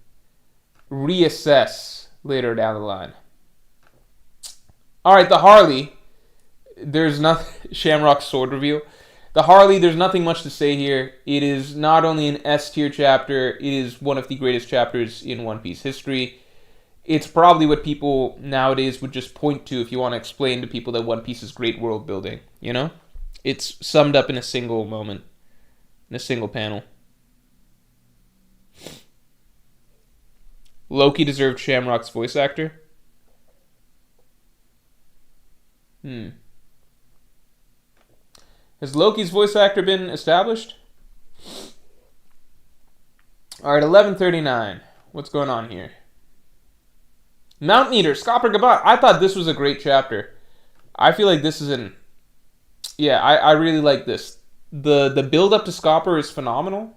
reassess later down the line. All right, the Harley. There's nothing. Shamrock's sword reveal. The Harley. There's nothing much to say here. It is not only an S tier chapter. It is one of the greatest chapters in One Piece history. It's probably what people nowadays would just point to if you want to explain to people that One Piece is great world building. You know, it's summed up in a single moment, in a single panel. Loki deserved Shamrock's voice actor. Has Loki's voice actor been established? Alright, 1139. What's going on here? Mount Eater, Scopper Gaban. I thought this was a great chapter. I feel like this is an... Yeah, I really like this. The build up to Scopper is phenomenal.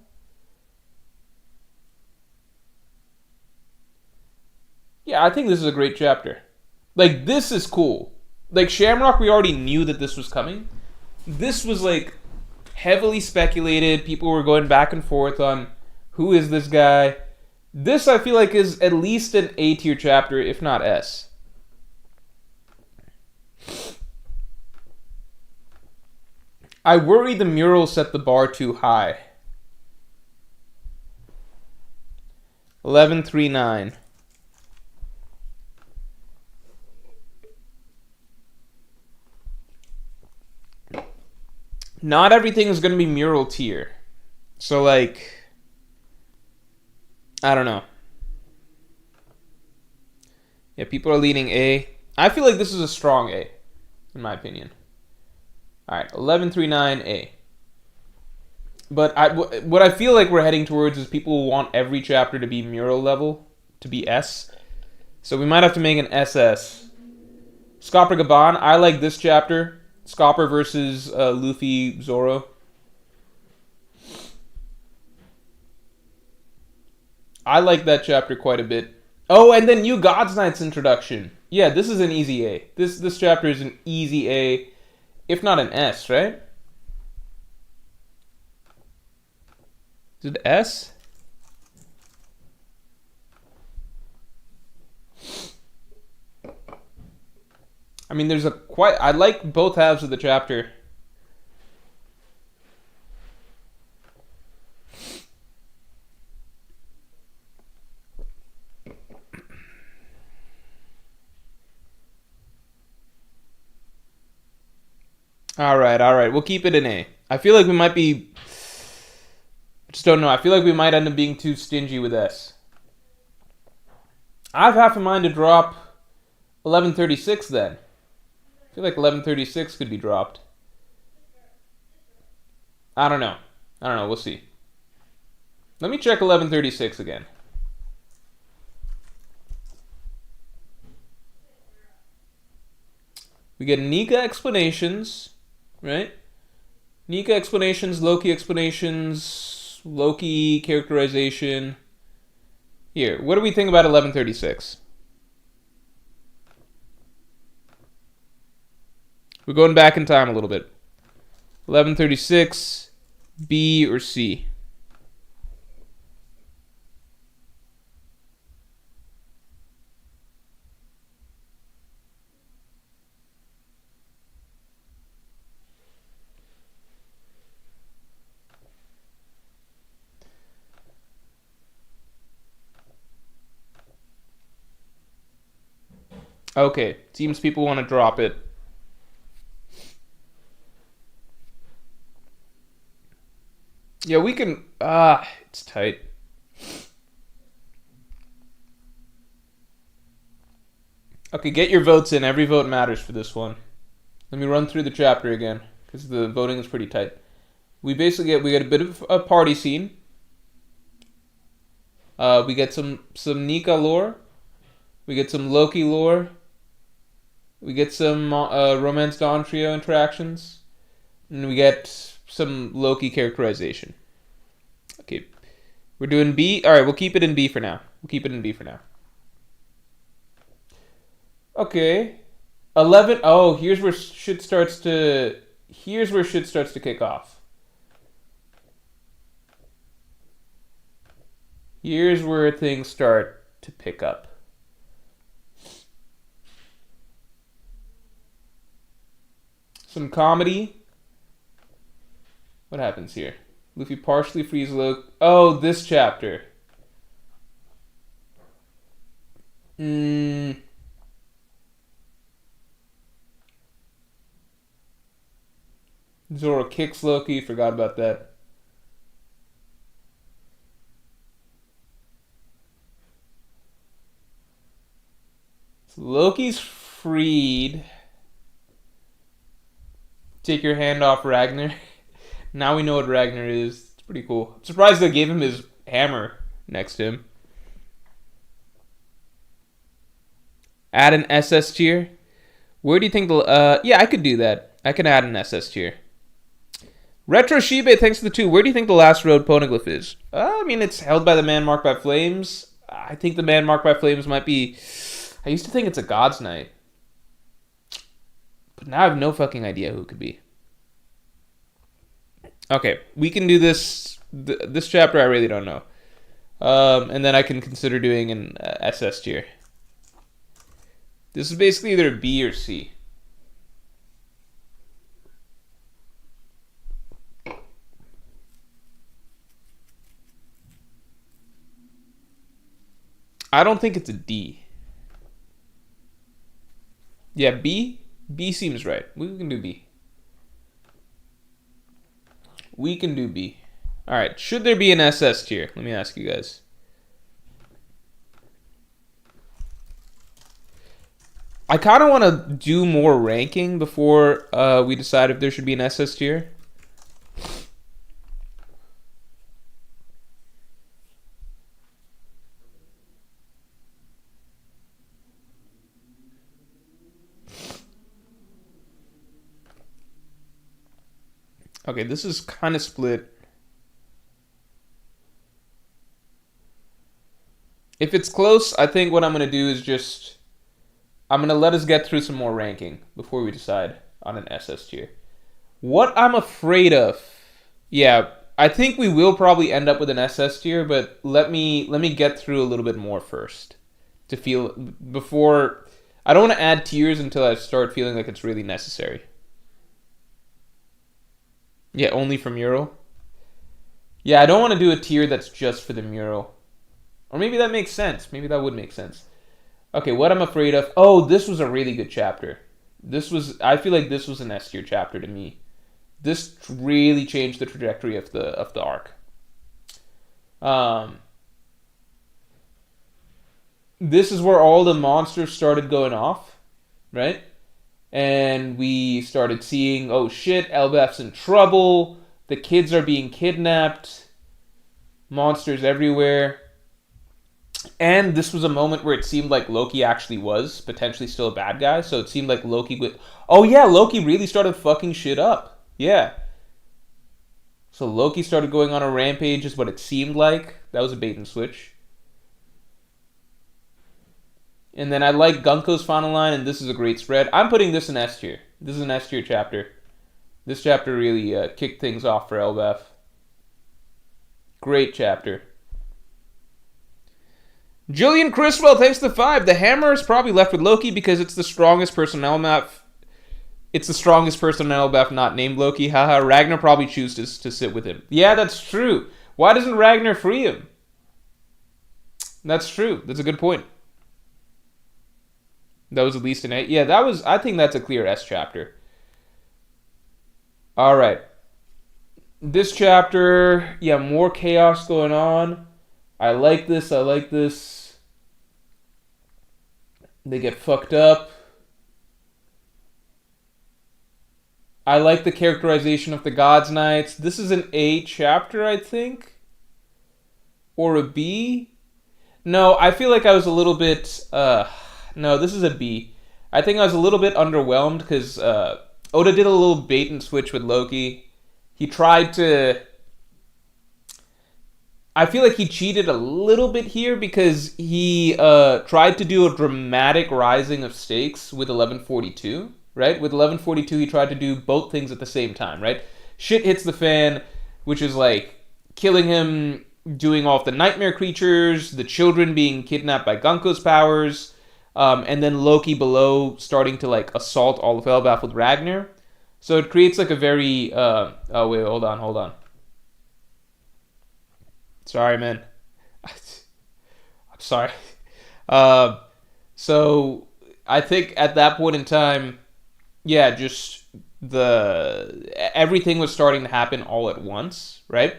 Yeah, I think this is a great chapter. Like, this is cool. Like, Shamrock, we already knew that this was coming. This was, like, heavily speculated. People were going back and forth on who is this guy. This, I feel like, is at least an A-tier chapter, if not S. I worry the mural set the bar too high. 1139. Not everything is going to be mural tier. So, like, I don't know. Yeah, people are leaning A. I feel like this is a strong A, in my opinion. Alright, 1139A. But what I feel like we're heading towards is people want every chapter to be mural level, to be S. So we might have to make an SS. Scopper Gaban, I like this chapter. Scopper versus Luffy Zoro. I like that chapter quite a bit. Oh, and then New God's Knight's introduction. Yeah, this is an easy A. This chapter is an easy A, if not an S, right? Is it S? I mean, there's a quite. I like both halves of the chapter. All right, all right. We'll keep it an A. I feel like we might be. Just don't know. I feel like we might end up being too stingy with S. I have half a mind to drop 1136 then. I feel like 1136 could be dropped. I don't know. I don't know. We'll see. Let me check 1136 again. We get Nika explanations, right? Nika explanations, Loki explanations, Loki characterization. Here, what do we think about 1136? We're going back in time a little bit. 1136, B or C? Okay, seems people want to drop it. Yeah, we can. It's tight. Okay, get your votes in. Every vote matters for this one. Let me run through the chapter again because the voting is pretty tight. We basically get a bit of a party scene. We get some Nika lore. We get some Loki lore. We get some Romance Dawn trio interactions, and we get some Loki characterization. Okay, we're doing B. All right, we'll keep it in B for now. We'll keep it in B for now. Okay, 11. Oh, here's where shit starts to. Here's where shit starts to kick off. Here's where things start to pick up. Some comedy. What happens here? Luffy partially frees Loki. Oh, this chapter. Zoro kicks Loki. Forgot about that. So Loki's freed. Take your hand off Ragnar. Now we know what Ragnar is. It's pretty cool. I'm surprised they gave him his hammer next to him. Add an SS tier. Where do you think the... yeah, I could do that. I can add an SS tier. Retro Shibe, thanks to the 2. Where do you think the last road poneglyph is? I mean, it's held by the man marked by flames. I think the man marked by flames might be... I used to think it's a God's Knight. But now I have no fucking idea who it could be. Okay, we can do this. This chapter I really don't know. And then I can consider doing an SS tier. This is basically either B or C. I don't think it's a D. Yeah, B? B seems right. We can do B. We can do B. Alright, should there be an SS tier? Let me ask you guys. I kind of want to do more ranking before we decide if there should be an SS tier. Okay, this is kind of split. If it's close, I think what I'm going to do is just... I'm going to let us get through some more ranking before we decide on an SS tier. What I'm afraid of... Yeah, I think we will probably end up with an SS tier, but let me get through a little bit more first. To feel... Before... I don't want to add tiers until I start feeling like it's really necessary. Yeah, only for mural. Yeah, I don't want to do a tier that's just for the mural. Or maybe that makes sense. Maybe that would make sense. Okay, what I'm afraid of... Oh, this was a really good chapter. I feel like this was an S tier chapter to me. This really changed the trajectory of the arc. This is where all the monsters started going off, right? And we started seeing, oh shit, Elbaf's in trouble. The kids are being kidnapped. Monsters everywhere. And this was a moment where it seemed like Loki actually was potentially still a bad guy. So it seemed like Loki would... Oh yeah, Loki really started fucking shit up. Yeah. So Loki started going on a rampage is what it seemed like. That was a bait and switch. And then I like Gunko's final line, and this is a great spread. I'm putting this in S tier. This is an S tier chapter. This chapter really kicked things off for Elbaf. Great chapter. Julian Criswell, thanks to 5. The Hammer is probably left with Loki because it's the strongest personnel map. It's the strongest personnel map not named Loki. Haha, Ragnar probably chooses to sit with him. Yeah, that's true. Why doesn't Ragnar free him? That's true. That's a good point. That was at least an 8. Yeah, that was... I think that's a clear S chapter. Alright. This chapter... Yeah, more chaos going on. I like this. I like this. They get fucked up. I like the characterization of the Gods Knights. This is an A chapter, I think. Or a B. No, I feel like I was a little bit... No, this is a B. I think I was a little bit underwhelmed because Oda did a little bait and switch with Loki. He tried to... I feel like he cheated a little bit here because he tried to do a dramatic rising of stakes with 1142, right? With 1142, he tried to do both things at the same time, right? Shit hits the fan, which is like killing him, doing off the nightmare creatures, the children being kidnapped by Gunko's powers, and then Loki below starting to like assault all of Elbaf with Ragnar. So it creates like a very... oh, wait, hold on. Sorry, man. I'm sorry. So I think at that point in time, yeah, just everything was starting to happen all at once, right?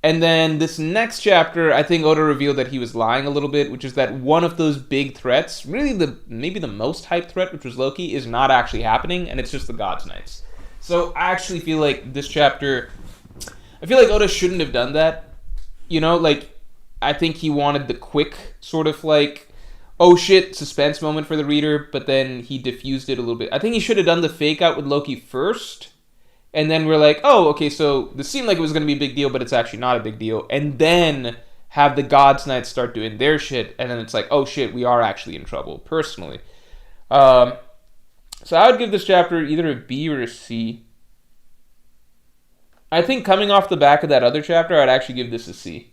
And then this next chapter, I think Oda revealed that he was lying a little bit, which is that one of those big threats, really maybe the most hyped threat, which was Loki, is not actually happening, and it's just the Gods Knights. So I actually feel like this chapter, I feel like Oda shouldn't have done that. You know, like, I think he wanted the quick sort of like, oh shit, suspense moment for the reader, but then he diffused it a little bit. I think he should have done the fake out with Loki first, and then we're like, oh, okay, so this seemed like it was going to be a big deal, but it's actually not a big deal. And then have the Gods Knights start doing their shit, and then it's like, oh shit, we are actually in trouble, personally. So I would give this chapter either a B or a C. I think coming off the back of that other chapter, I'd actually give this a C.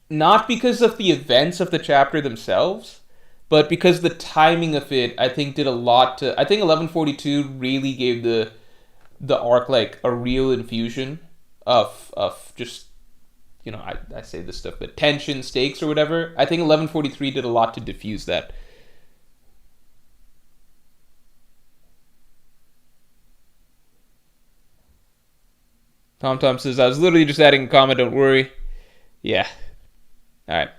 Not because of the events of the chapter themselves, but because the timing of it, I think, did a lot to... I think 1142 really gave the arc, like, a real infusion of just, you know, I say this stuff, but tension, stakes, or whatever. I think 1143 did a lot to diffuse that. Tom says, I was literally just adding a comment, don't worry. Yeah. Alright.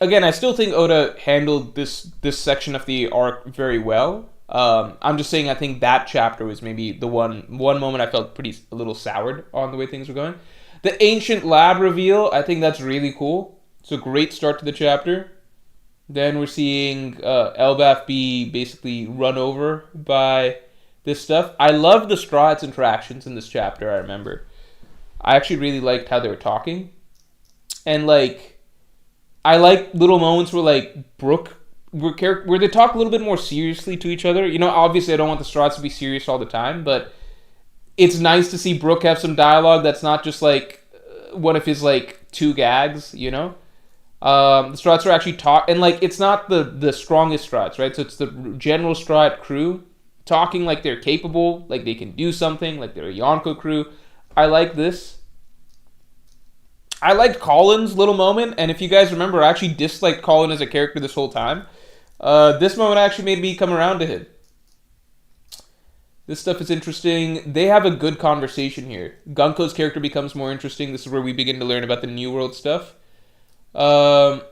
Again, I still think Oda handled this section of the arc very well. I'm just saying I think that chapter was maybe the one moment I felt a little soured on the way things were going. The Ancient Lab reveal, I think that's really cool. It's a great start to the chapter. Then we're seeing Elbaf be basically run over by this stuff. I love the Straw Hats interactions in this chapter, I remember. I actually really liked how they were talking. And, like, I like little moments where, like, Brooke, where they talk a little bit more seriously to each other. You know, obviously I don't want the Straw Hats to be serious all the time, but it's nice to see Brooke have some dialogue that's not just, like, one of his, like, two gags, you know? The Straw Hats are actually and, like, it's not the strongest Straw Hats, right? So it's the general Straw Hat crew talking like they're capable, like they can do something, like they're a Yonko crew. I like this. I liked Colin's little moment, and if you guys remember, I actually disliked Colin as a character this whole time. This moment actually made me come around to him. This stuff is interesting. They have a good conversation here. Gunko's character becomes more interesting. This is where we begin to learn about the New World stuff. More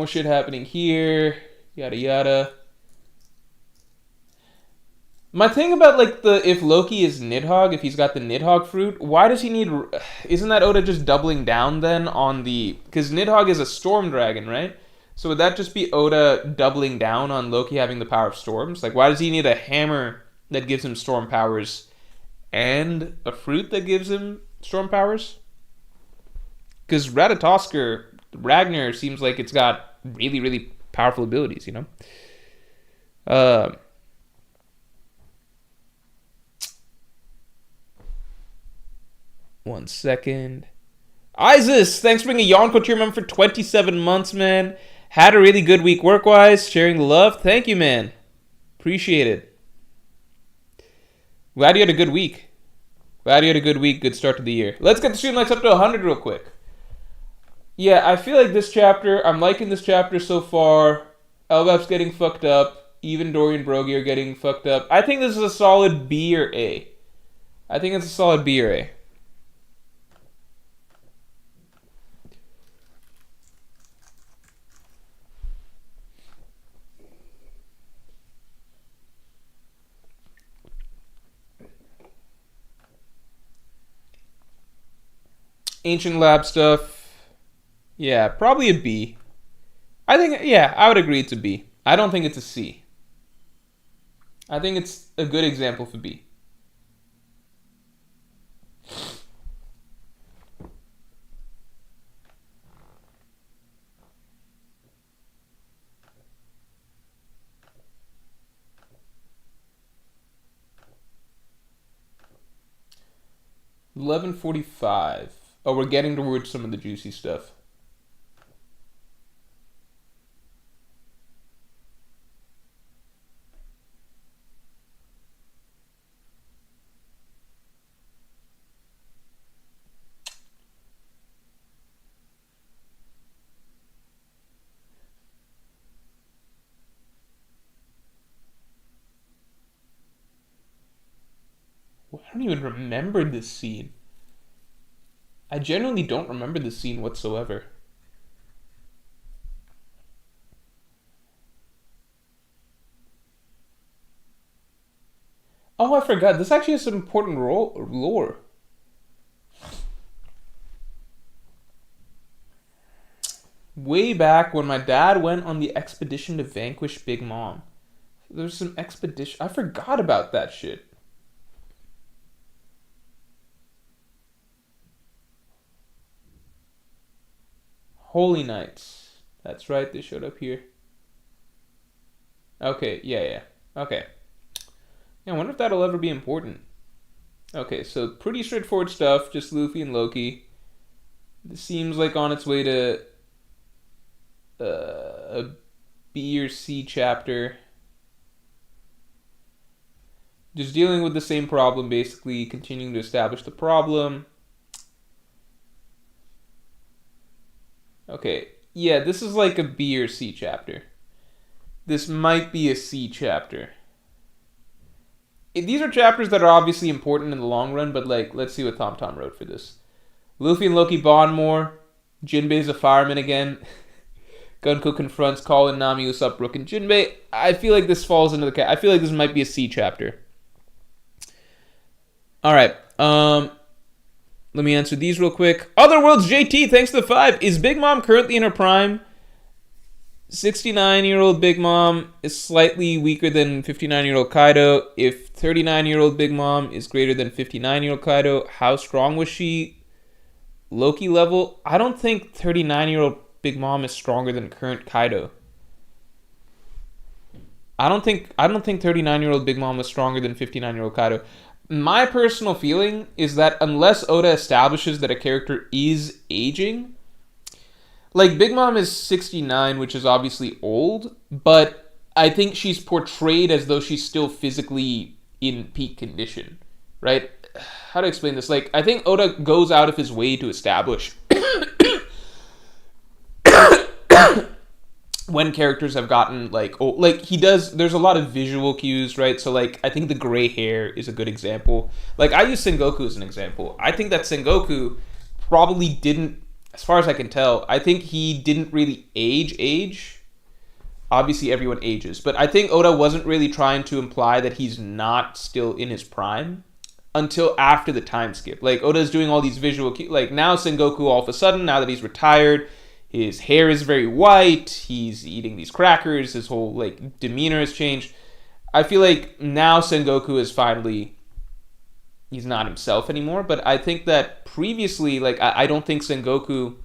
shit happening here. Yada yada. My thing about, like, if Loki is Nidhogg, if he's got the Nidhogg fruit, why does he need... Isn't that Oda just doubling down then on the... Because Nidhogg is a storm dragon, right? So would that just be Oda doubling down on Loki having the power of storms? Like, why does he need a hammer that gives him storm powers and a fruit that gives him storm powers? Because Ragnar seems like it's got really, really powerful abilities, you know? 1 second. Isis, thanks for being a Yonko tier member for 27 months, man. Had a really good week work-wise. Sharing the love. Thank you, man. Appreciate it. Glad you had a good week. Good start to the year. Let's get the stream likes up to 100 real quick. Yeah, I feel like this chapter, I'm liking this chapter so far. Elbap's getting fucked up. Even Dory and Brogy are getting fucked up. I think this is a solid B or A. I think it's a solid B or A. Ancient lab stuff. Yeah, probably a B. I think, yeah, I would agree it's a B. I don't think it's a C. I think it's a good example for B. $11:45. Oh, we're getting towards some of the juicy stuff. I don't even remember this scene. I genuinely don't remember this scene whatsoever. Oh, I forgot. This actually has some important lore. Way back when my dad went on the expedition to vanquish Big Mom. There's some expedition. I forgot about that shit. Holy Knights. That's right, they showed up here. Okay, yeah. Okay. Yeah, I wonder if that'll ever be important. Okay, so pretty straightforward stuff, just Luffy and Loki. This seems like on its way to a B or C chapter. Just dealing with the same problem, basically, continuing to establish the problem. Okay, yeah, this is like a B or C chapter. This might be a C chapter. These are chapters that are obviously important in the long run, but, like, let's see what Tom Tom wrote for this. Luffy and Loki bond more. Jinbei's a fireman again. Gunko confronts Colin, Nami, Usopp, Brook, and Jinbei. I feel like this falls into the... I feel like this might be a C chapter. Alright, let me answer these real quick. Otherworlds JT, thanks to the 5. Is Big Mom currently in her prime? 69-year-old Big Mom is slightly weaker than 59-year-old Kaido. If 39-year-old Big Mom is greater than 59-year-old Kaido, how strong was she? Loki level? I don't think 39-year-old Big Mom is stronger than current Kaido. I don't think 39-year-old Big Mom was stronger than 59-year-old Kaido. My personal feeling is that unless Oda establishes that a character is aging, like Big Mom is 69, which is obviously old, but I think she's portrayed as though she's still physically in peak condition, right? How to explain this? Like, I think Oda goes out of his way to establish when characters have gotten like old. Like he does. There's a lot of visual cues, right? So like, I think the gray hair is a good example. Like I use Sengoku as an example. I think that Sengoku probably didn't, as far as I can tell, I think he didn't really age. Obviously, everyone ages, but I think Oda wasn't really trying to imply that he's not still in his prime until after the time skip. Like Oda's doing all these visual, like now Sengoku all of a sudden, now that he's retired, his hair is very white, he's eating these crackers, his whole like demeanor has changed. I feel like now Sengoku is finally, he's not himself anymore, but I think that previously, like I don't think Sengoku,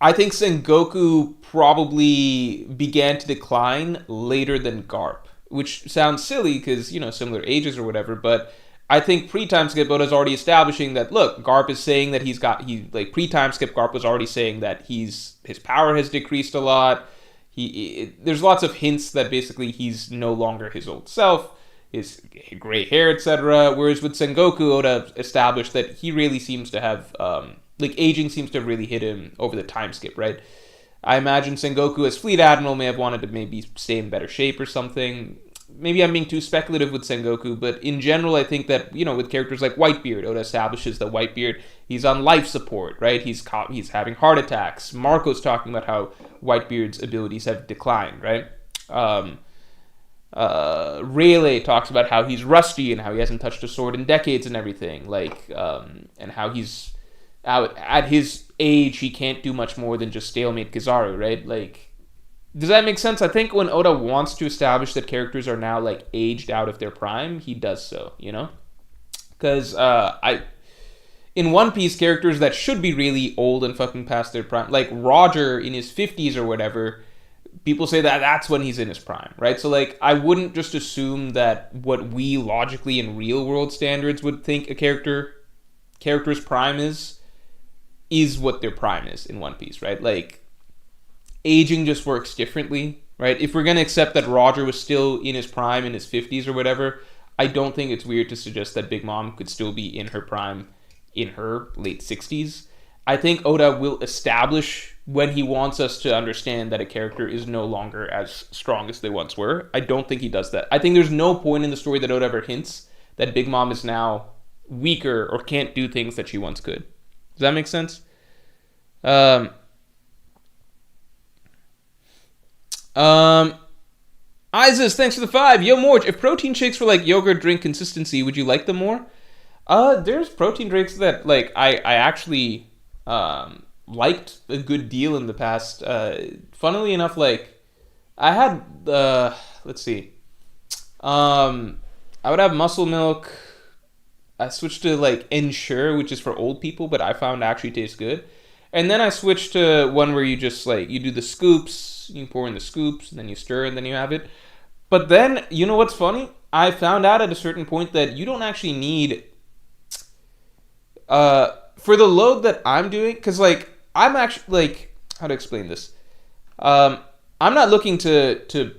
I think Sengoku probably began to decline later than Garp, which sounds silly because, you know, similar ages or whatever, but I think pre-time skip Oda's already establishing that, look, Garp is saying that pre-time skip Garp was already saying that his power has decreased a lot. There's lots of hints that basically he's no longer his old self, his gray hair, etc. Whereas with Sengoku, Oda established that he really seems to have, like aging seems to have really hit him over the time skip, right? I imagine Sengoku as Fleet Admiral may have wanted to maybe stay in better shape or something. Maybe I'm being too speculative with Sengoku, but in general, I think that, you know, with characters like Whitebeard, Oda establishes that Whitebeard, he's on life support, right? He's having heart attacks. Marco's talking about how Whitebeard's abilities have declined, right? Rayleigh talks about how he's rusty and how he hasn't touched a sword in decades and everything, like, and how he's at his age, he can't do much more than just stalemate Kizaru, right? Like, does that make sense? I think when Oda wants to establish that characters are now like aged out of their prime, he does so, you know? Because in One Piece, characters that should be really old and fucking past their prime, like Roger in his 50s or whatever, people say that that's when he's in his prime, right? So like, I wouldn't just assume that what we logically in real world standards would think a character's prime is what their prime is in One Piece, right? Like, aging just works differently, right? If we're going to accept that Roger was still in his prime in his 50s or whatever, I don't think it's weird to suggest that Big Mom could still be in her prime in her late 60s. I think Oda will establish when he wants us to understand that a character is no longer as strong as they once were. I don't think he does that. I think there's no point in the story that Oda ever hints that Big Mom is now weaker or can't do things that she once could. Does that make sense? Isis, thanks for the 5. Yo, Morge, if protein shakes were like yogurt drink consistency, would you like them more? There's protein drinks that, like, I actually, liked a good deal in the past. Funnily enough, like, I had, let's see. I would have Muscle Milk. I switched to, like, Ensure, which is for old people, but I found actually tastes good. And then I switched to one where you just, like, you do the scoops, you pour in the scoops, and then you stir, and then you have it. But then, you know what's funny? I found out at a certain point that you don't actually need, for the load that I'm doing, because, like, I'm actually, like, how to explain this? I'm not looking to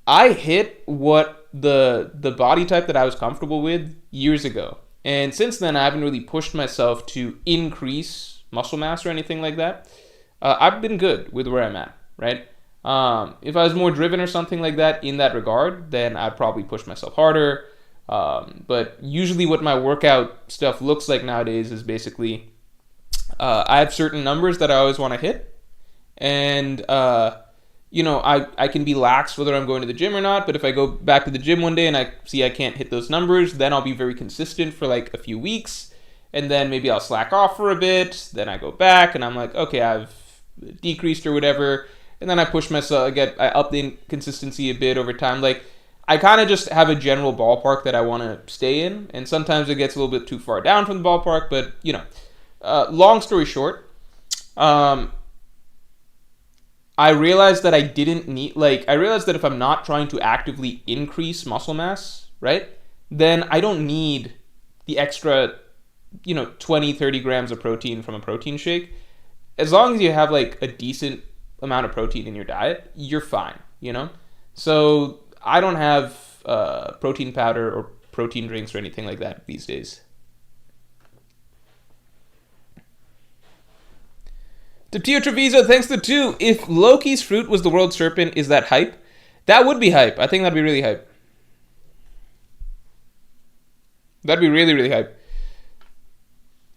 I hit what the body type that I was comfortable with years ago. And since then, I haven't really pushed myself to increase muscle mass or anything like that. I've been good with where I'm at, right? If I was more driven or something like that in that regard, then I'd probably push myself harder. But usually what my workout stuff looks like nowadays is basically I have certain numbers that I always want to hit. And, you know, I can be lax whether I'm going to the gym or not, but if I go back to the gym one day and I see I can't hit those numbers, then I'll be very consistent for like a few weeks. and then maybe I'll slack off for a bit, then I go back, and I'm like, okay, I've decreased or whatever, and then I push myself, I up the consistency a bit over time. Like, I kind of just have a general ballpark that I want to stay in, and sometimes it gets a little bit too far down from the ballpark, but, long story short, I realized that I realized that if I'm not trying to actively increase muscle mass, right, then I don't need the extra, 20, 30 grams of protein from a protein shake. As long as you have like a decent amount of protein in your diet, you're fine, So I don't have protein powder or protein drinks or anything like that these days. Tio Treviso, thanks to 2. If Loki's fruit was the world serpent, is that hype? That would be hype. I think that'd be really hype. That'd be really, really hype.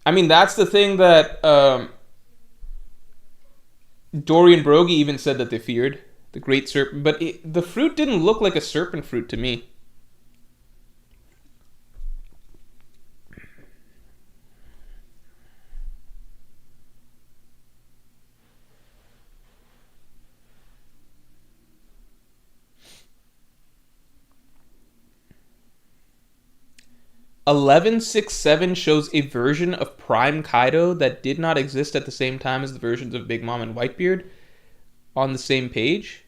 I mean, that's the thing that Dorian Broggie even said that they feared. The great serpent. But the fruit didn't look like a serpent fruit to me. $11.67 shows a version of Prime Kaido that did not exist at the same time as the versions of Big Mom and Whitebeard on the same page.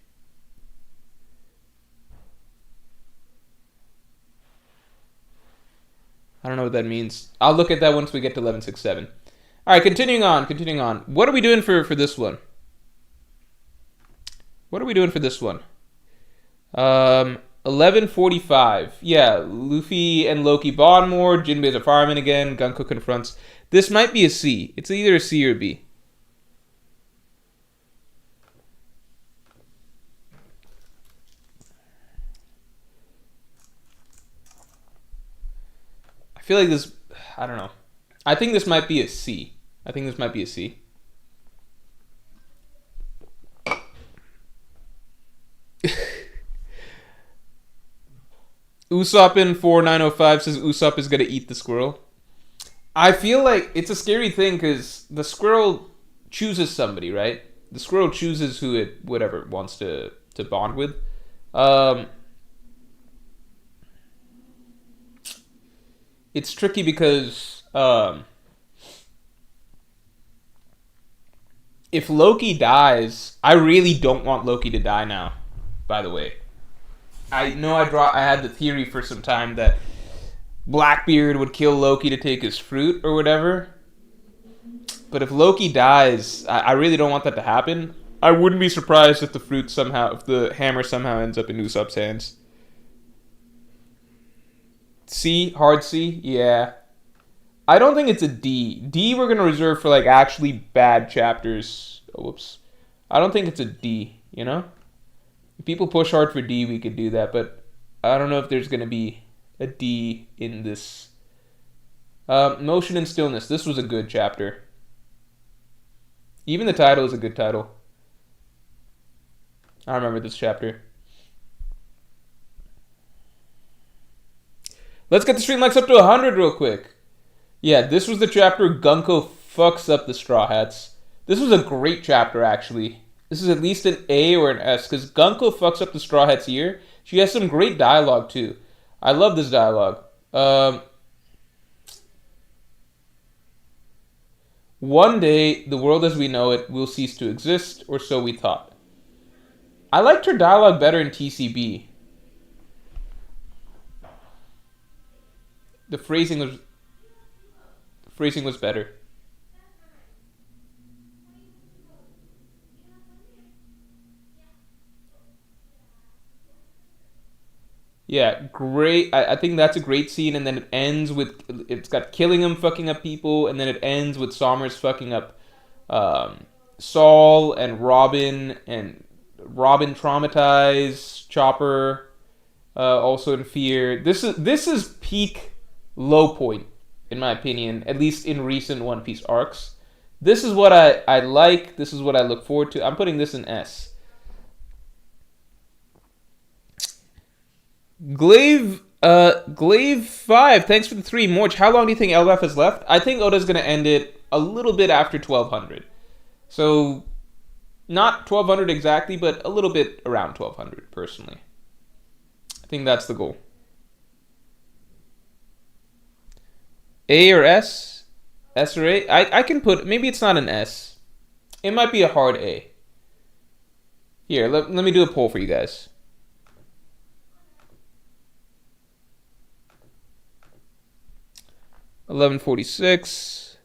I don't know what that means. I'll look at that once we get to 11.67. All right, continuing on. What are we doing for this one? What are we doing for this one? 11:45. Yeah, Luffy and Loki bond more. Jinbei's a fireman again. Gunko confronts. This might be a C. It's either a C or a B. I feel like this... I don't know. I think this might be a C. Usopp in 4905 says Usopp is going to eat the squirrel. I feel like it's a scary thing because the squirrel chooses somebody, right? The squirrel chooses who it wants to bond with. It's tricky because if Loki dies, I really don't want Loki to die now, by the way. I know I had the theory for some time that Blackbeard would kill Loki to take his fruit or whatever. But if Loki dies, I really don't want that to happen. I wouldn't be surprised if if the hammer somehow ends up in Usopp's hands. C, hard C, yeah. I don't think it's a D. D we're gonna reserve for like actually bad chapters. Oh, whoops. I don't think it's a D, If people push hard for D, we could do that, but I don't know if there's going to be a D in this. Motion and Stillness. This was a good chapter. Even the title is a good title. I remember this chapter. Let's get the stream likes up to 100 real quick. Yeah, this was the chapter Gunko fucks up the Straw Hats. This was a great chapter, actually. This is at least an A or an S, because Gunko fucks up the Straw Hats here. She has some great dialogue, too. I love this dialogue. One day, the world as we know it will cease to exist, or so we thought. I liked her dialogue better in TCB. The phrasing was better. Yeah, great. I think that's a great scene, and then it ends with it's got Killingham fucking up people, and then it ends with Somers fucking up Saul and Robin traumatized, Chopper also in fear. This is peak low point in my opinion, at least in recent One Piece arcs. This is what I like. This is what I look forward to. I'm putting this in S. Glaive Glaive 5, thanks for the 3. Morch, how long do you think Elbaf has left? I think Oda's going to end it a little bit after 1200. So, not 1200 exactly, but a little bit around 1200, personally. I think that's the goal. A or S? S or A? I can put, maybe it's not an S. It might be a hard A. Here, let me do a poll for you guys. $11.46.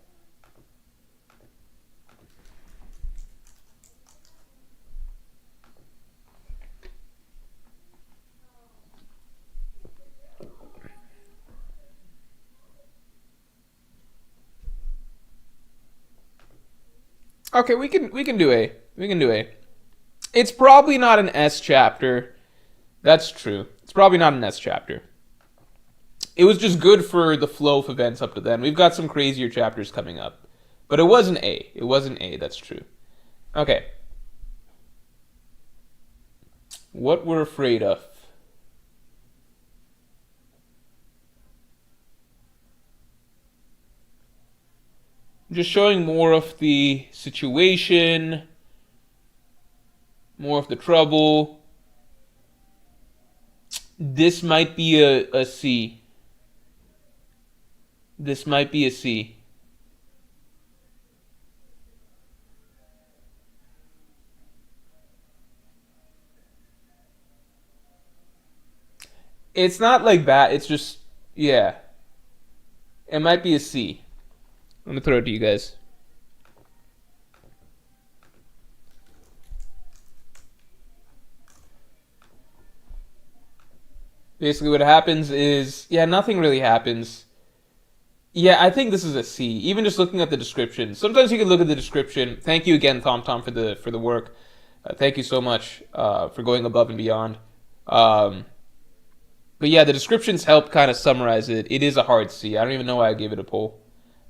Okay, we can do A. We can do A. It's probably not an S chapter. That's true. It's probably not an S chapter. It was just good for the flow of events up to then. We've got some crazier chapters coming up. But it was an A. It was an A, that's true. Okay. What we're afraid of. Just showing more of the situation, more of the trouble. This might be a C. This might be a C. It's not like that. It's just, yeah. It might be a C. Let me throw it to you guys. Basically, what happens is, yeah, nothing really happens. Yeah, I think this is a C. Even just looking at the description. Sometimes you can look at the description. Thank you again, Tom, for the work. Thank you so much for going above and beyond. But yeah, the descriptions help kind of summarize it. It is a hard C. I don't even know why I gave it a poll.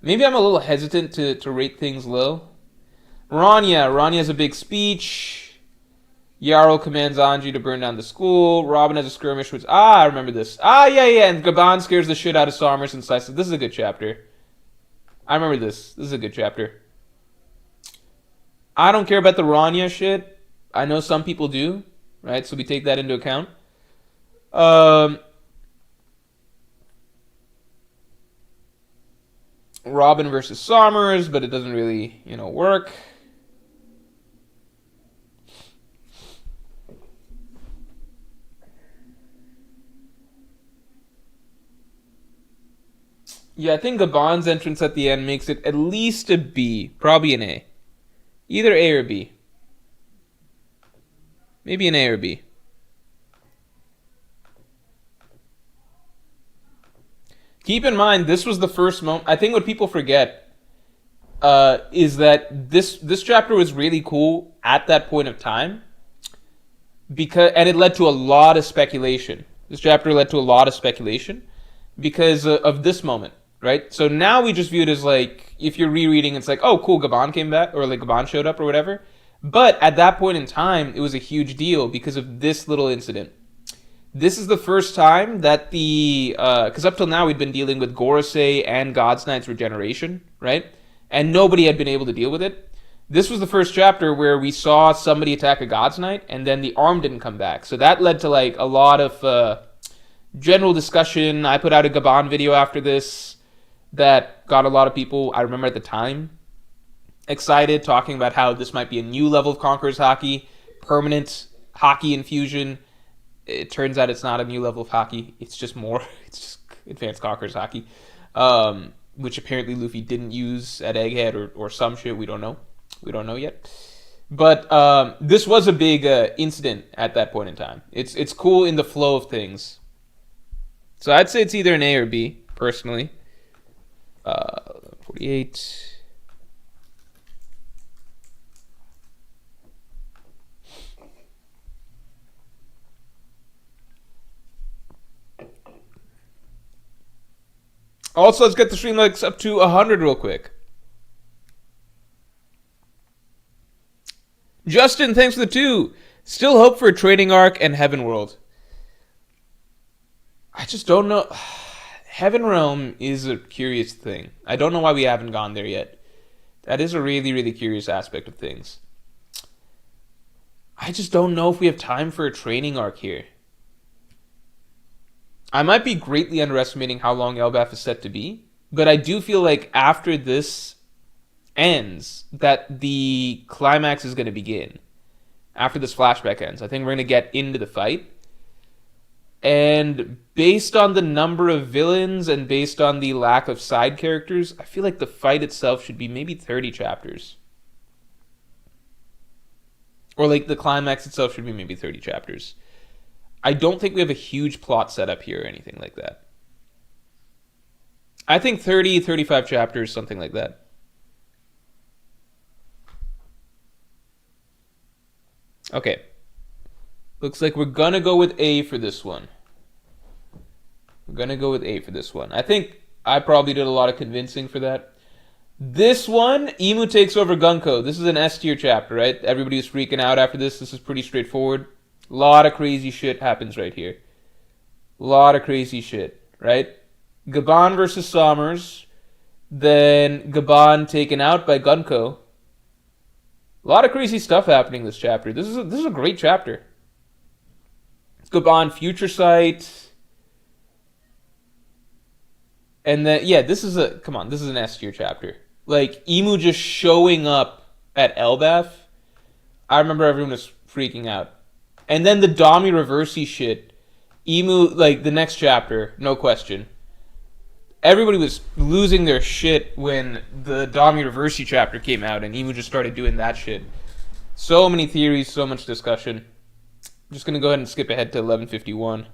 Maybe I'm a little hesitant to rate things low. Rania has a big speech. Yarl commands Anji to burn down the school. Robin has a skirmish with... I remember this. Yeah, and Gaban scares the shit out of Somers and slices. This is a good chapter. I remember this. This is a good chapter. I don't care about the Rania shit. I know some people do, right? So we take that into account. Robin versus Somers, but it doesn't really, work. Yeah, I think Gaban's entrance at the end makes it at least a B, probably an A. Either A or B. Maybe an A or B. Keep in mind, this was the first moment. I think what people forget is that this chapter was really cool at that point of time, and it led to a lot of speculation. This chapter led to a lot of speculation because of this moment, right? So now we just view it as like, if you're rereading, it's like, oh, cool, Gaban came back, or like Gaban showed up or whatever. But at that point in time, it was a huge deal because of this little incident. This is the first time that because up till now we'd been dealing with Gorosei and God's Knight's regeneration, right? And nobody had been able to deal with it. This was the first chapter where we saw somebody attack a God's Knight, and then the arm didn't come back. So that led to like a lot of general discussion. I put out a Gaban video after this that got a lot of people, I remember at the time, excited, talking about how this might be a new level of Conqueror's Haki, permanent Haki infusion. It turns out it's not a new level of Haki. It's just advanced Conqueror's Haki, which apparently Luffy didn't use at Egghead or some shit. We don't know. We don't know yet. But this was a big incident at that point in time. It's cool in the flow of things. So I'd say it's either an A or B, personally. 48. Also, let's get the stream likes up to 100 real quick. Justin, thanks for the 2. Still hope for a trading arc and Heaven World. I just don't know. Heaven Realm is a curious thing. I don't know why we haven't gone there yet. That is a really, really curious aspect of things. I just don't know if we have time for a training arc here. I might be greatly underestimating how long Elbaf is set to be, but I do feel like after this ends, that the climax is going to begin. After this flashback ends, I think we're going to get into the fight. And based on the number of villains and based on the lack of side characters, I feel like the fight itself should be maybe 30 chapters. Or like the climax itself should be maybe 30 chapters. I don't think we have a huge plot setup here or anything like that. I think 30, 35 chapters, something like that. Okay. Looks like we're gonna go with A for this one. We're gonna go with A for this one. I think I probably did a lot of convincing for that. This one, Imu takes over Gunko. This is an S tier chapter, right? Everybody was freaking out after this. This is pretty straightforward. A lot of crazy shit happens right here. A lot of crazy shit, right? Gaban versus Sommers. Then Gaban taken out by Gunko. A lot of crazy stuff happening in this chapter. This is a great chapter. Gaban Future Sight. And then, yeah, this is an S tier chapter. Like, Imu just showing up at Elbaf. I remember everyone was freaking out. And then the Dami Reversi shit. Imu, like, the next chapter, no question. Everybody was losing their shit when the Dami Reversi chapter came out and Imu just started doing that shit. So many theories, so much discussion. I'm just going to go ahead and skip ahead to 1151.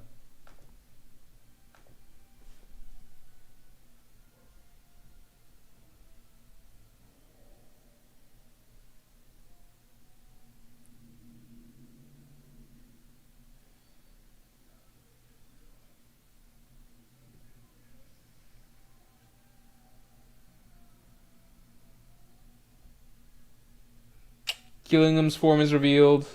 Killingham's form is revealed.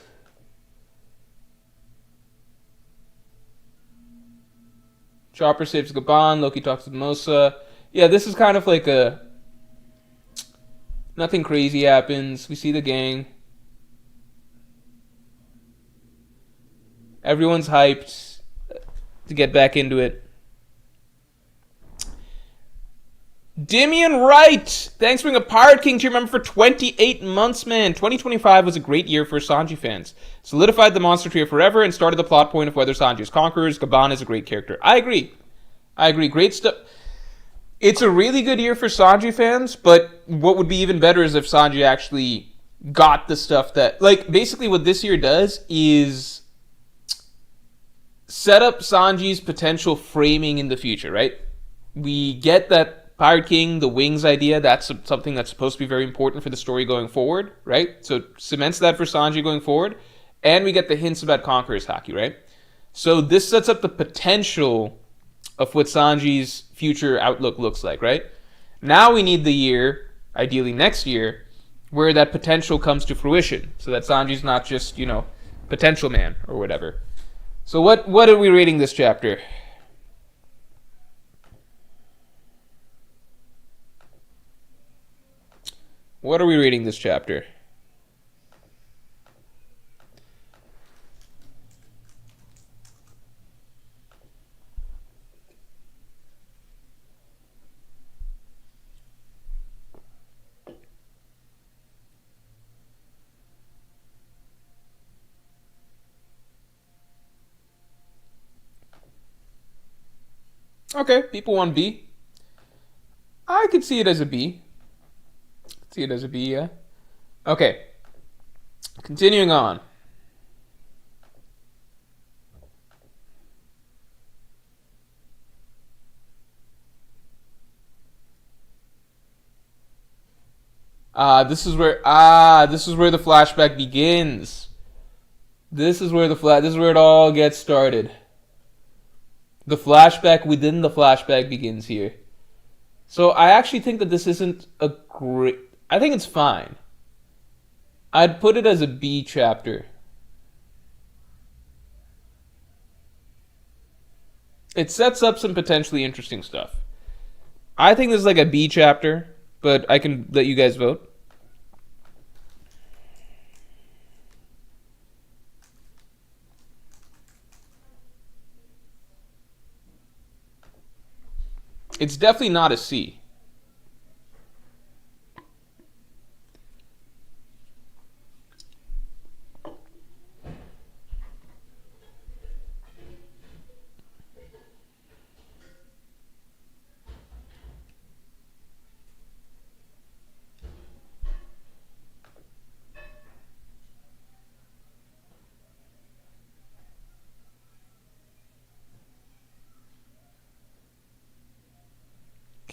Chopper saves Gaban. Loki talks with Mosa. Yeah, this is kind of like a... Nothing crazy happens. We see the gang. Everyone's hyped to get back into it. Dimian Wright! Thanks for being a Pirate King tier member for 28 months, man. 2025 was a great year for Sanji fans. Solidified the monster trio forever and started the plot point of whether Sanji is conquerors. Gaban is a great character. I agree. Great stuff. It's a really good year for Sanji fans, but what would be even better is if Sanji actually got the stuff that... Like, basically what this year does is set up Sanji's potential framing in the future, right? We get that Pirate King, the wings idea, that's something that's supposed to be very important for the story going forward, right? So it cements that for Sanji going forward. And we get the hints about Conqueror's Haki, right? So this sets up the potential of what Sanji's future outlook looks like, right? Now we need the year, ideally next year, where that potential comes to fruition. So that Sanji's not just, potential man or whatever. So what are we rating this chapter? What are we rating this chapter? Okay, people want B. I could see it as a B. See it as a B, yeah. Okay. Continuing on. This is where the flashback begins. This is where it all gets started. The flashback within the flashback begins here. So I actually think that this isn't a great... I think it's fine. I'd put it as a B chapter. It sets up some potentially interesting stuff. I think this is like a B chapter, but I can let you guys vote. It's definitely not a C.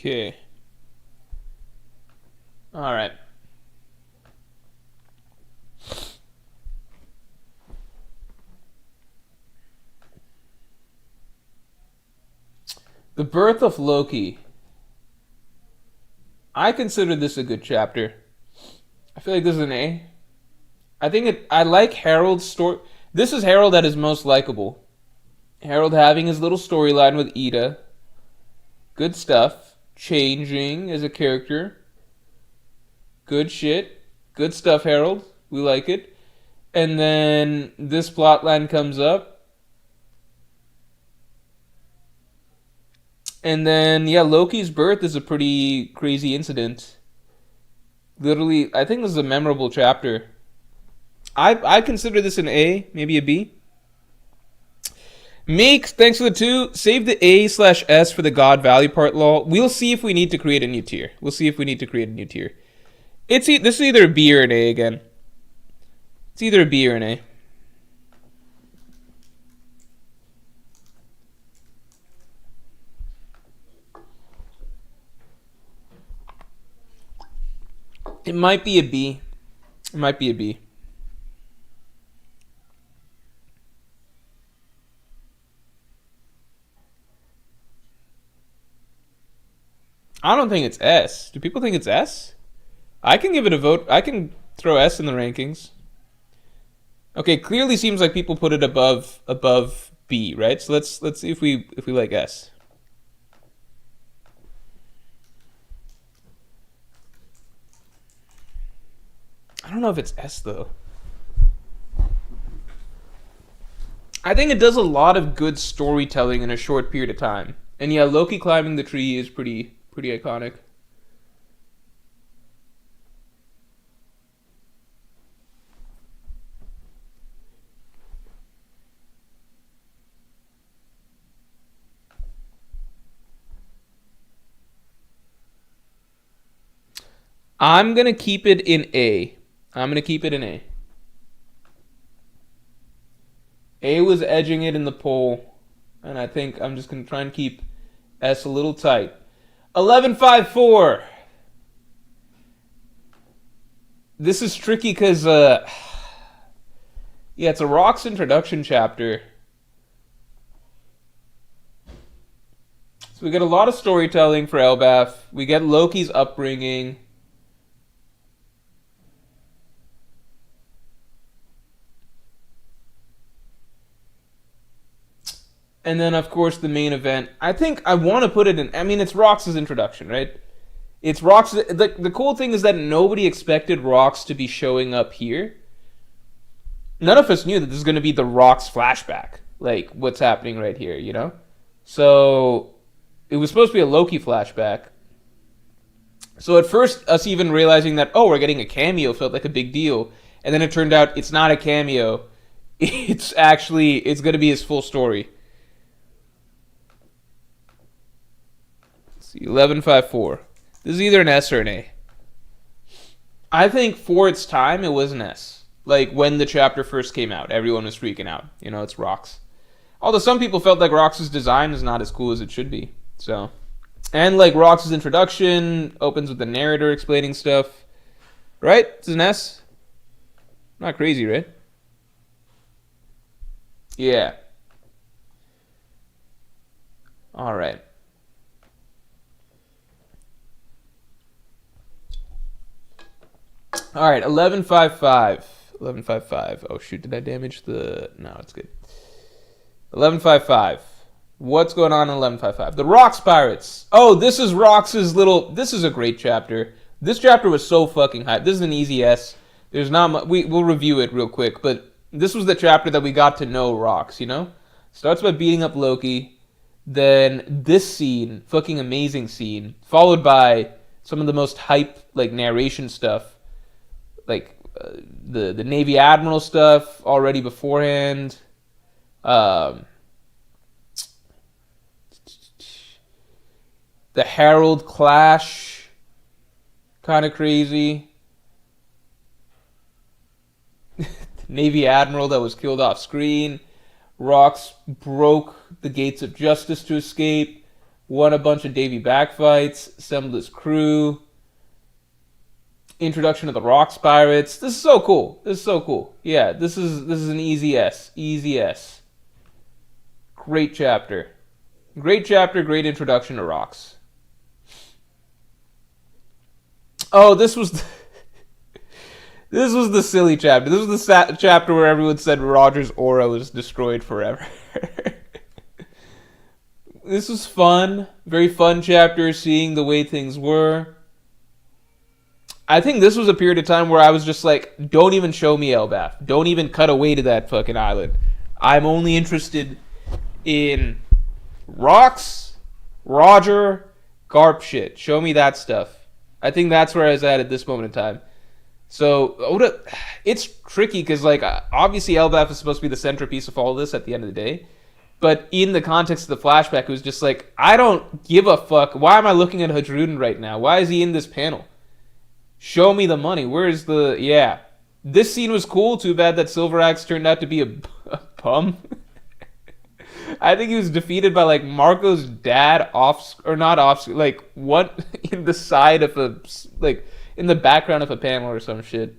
Okay. All right. The Birth of Loki. I consider this a good chapter. I feel like this is an A. I like Harold's story. This is Harold at his most likable. Harold having his little storyline with Ida. Good stuff. Changing as a character. Good shit. Good stuff, Harold. We like it. And then this plotline comes up. And then, yeah, Loki's birth is a pretty crazy incident. Literally, I think this is a memorable chapter. I consider this an A, maybe a B. Meek, thanks for the 2. Save the A/S for the God Valley part, lol. We'll see if we need to create a new tier. This is either a B or an A again. It's either a B or an A. It might be a B. I don't think it's S. Do people think it's S? I can give it a vote. I can throw S in the rankings. Okay, clearly seems like people put it above B, right? So let's see if we like S. I don't know if it's S though. I think it does a lot of good storytelling in a short period of time. And yeah, Loki climbing the tree is pretty iconic. I'm going to keep it in A. A was edging it in the poll, and I think I'm just going to try and keep S a little tight. 1154. This is tricky because, yeah, it's a Rocks introduction chapter. So we get a lot of storytelling for Elbaf. We get Loki's upbringing. And then, of course, the main event. I think I want to put it in. I mean, it's Rox's introduction, right? It's Rox. The cool thing is that nobody expected Rox to be showing up here. None of us knew that this is going to be the Rox flashback. Like, what's happening right here, you know? So, it was supposed to be a Loki flashback. So, at first, us even realizing that, oh, we're getting a cameo felt like a big deal. And then it turned out it's not a cameo. It's going to be his full story. 1154. This is either an S or an A. I think for its time, it was an S. Like, when the chapter first came out, everyone was freaking out. You know, it's Rox. Although some people felt like Rox's design is not as cool as it should be. So, and like Rox's introduction opens with the narrator explaining stuff. Right? It's an S. Not crazy, right? Yeah. All right. All right, 1155. 1155. Oh, shoot, did I damage the... No, it's good. 1155. What's going on in 1155? The Rocks Pirates. Oh, this is Rox's little. This is a great chapter. This chapter was so fucking hype. This is an easy S. There's not much. We'll review it real quick, but this was the chapter that we got to know Rox, you know? Starts by beating up Loki. Then this scene, fucking amazing scene, followed by some of the most hype, like, narration stuff. Like, the Navy Admiral stuff already beforehand. The Herald clash, kind of crazy. Navy Admiral that was killed off screen. Rox broke the gates of justice to escape. Won a bunch of Davy backfights. Assembled his crew. Introduction of the Rocks Pirates. This is so cool. This is so cool. Yeah, this is an easy S. Easy S. Great chapter. Great chapter, great introduction to Rox. Oh, this was the silly chapter. This was the chapter where everyone said Roger's aura was destroyed forever. This was fun. Very fun chapter, seeing the way things were. I think this was a period of time where I was just like, don't even show me Elbaf. Don't even cut away to that fucking island. I'm only interested in Rox, Roger, Garp shit. Show me that stuff. I think that's where I was at this moment in time. So, Oda, it's tricky because, like, obviously Elbaf is supposed to be the centerpiece of all of this at the end of the day. But in the context of the flashback, it was just like, I don't give a fuck. Why am I looking at Hadrudin right now? Why is he in this panel? Show me the money. Where's the... Yeah. This scene was cool. Too bad that Silver Axe turned out to be a bum. I think he was defeated by, like, Marco's dad off... Or not off... Like, what? In the side of a... Like, in the background of a panel or some shit.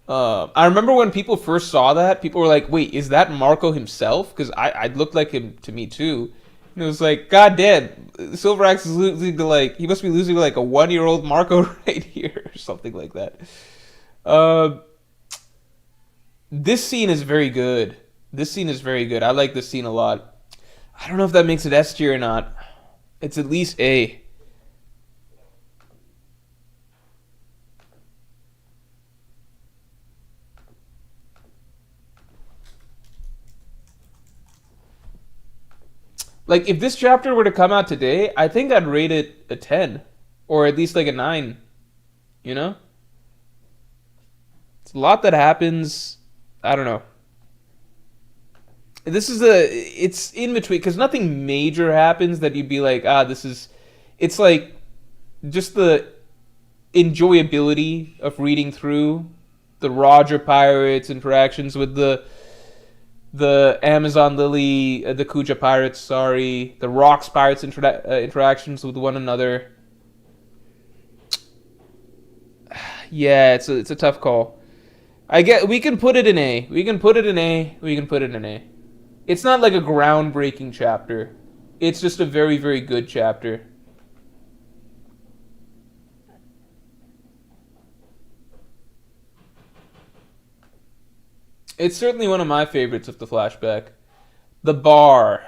I remember when people first saw that, people were like, wait, is that Marco himself? Because I looked like him to me, too. And it was like, god damn, Silver Axe is losing to, like... He must be losing to, like, a 1-year-old Marco right here. Or something like that. This scene is very good. This scene is very good. I like this scene a lot. I don't know if that makes it S tier or not. It's at least A. Like, if this chapter were to come out today, I think I'd rate it a 10. Or at least like a 9. You know? It's a lot that happens. I don't know. It's in between, because nothing major happens that you'd be like, this is... It's like, just the enjoyability of reading through the Roger Pirates interactions with the Amazon Lily, the Kuja Pirates, sorry, the Rocks Pirates interactions with one another. Yeah, it's a tough call. We can put it in A. We can put it in A. We can put it in A. It's not like a groundbreaking chapter. It's just a very, very good chapter. It's certainly one of my favorites of the flashback. The bar.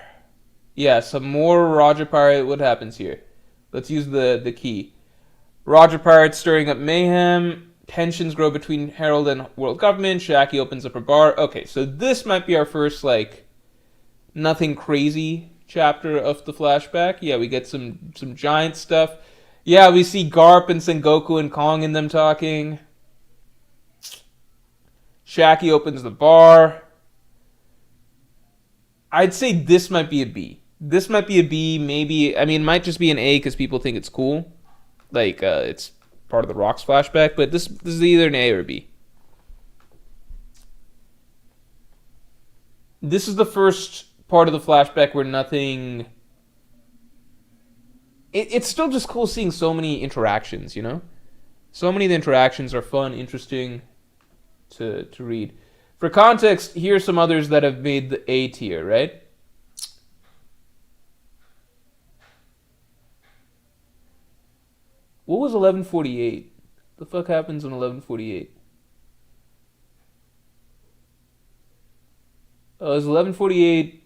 Yeah, some more Roger Pirate. What happens here? Let's use the key. Roger Pirate stirring up mayhem. Tensions grow between Herald and world government. Shaki opens up her bar. Okay, so this might be our first, like, nothing crazy chapter of the flashback. Yeah, we get some giant stuff. Yeah, we see Garp and Sengoku and Kong and them talking. Shaki opens the bar. I'd say this might be a B. This might be a B, maybe. I mean, it might just be an A because people think it's cool. Like, it's part of the Rocks flashback. But this is either an A or a B. This is the first part of the flashback where nothing... It's still just cool seeing so many interactions, you know? So many of the interactions are fun, interesting to read. For context, here are some others that have made the A tier, right? What was 1148? The fuck happens in 1148? Oh, is 1148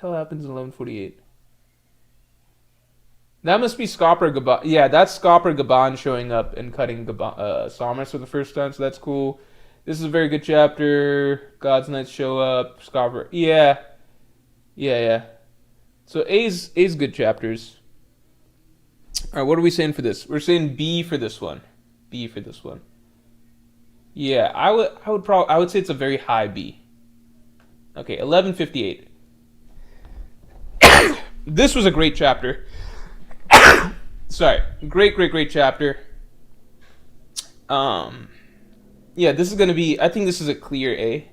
hell happens in 1148? That must be Scopper Gaban. Yeah, that's Scopper Gaban showing up and cutting Somers for the first time, so that's cool. This is a very good chapter. God's Knights show up. Scopper. Yeah. Yeah, yeah. So A's good chapters. Alright, what are we saying for this? We're saying B for this one. B for this one. Yeah, I would say it's a very high B. Okay, 1158. This was a great chapter. Sorry, great chapter. Yeah, this is gonna be. I think this is a clear A.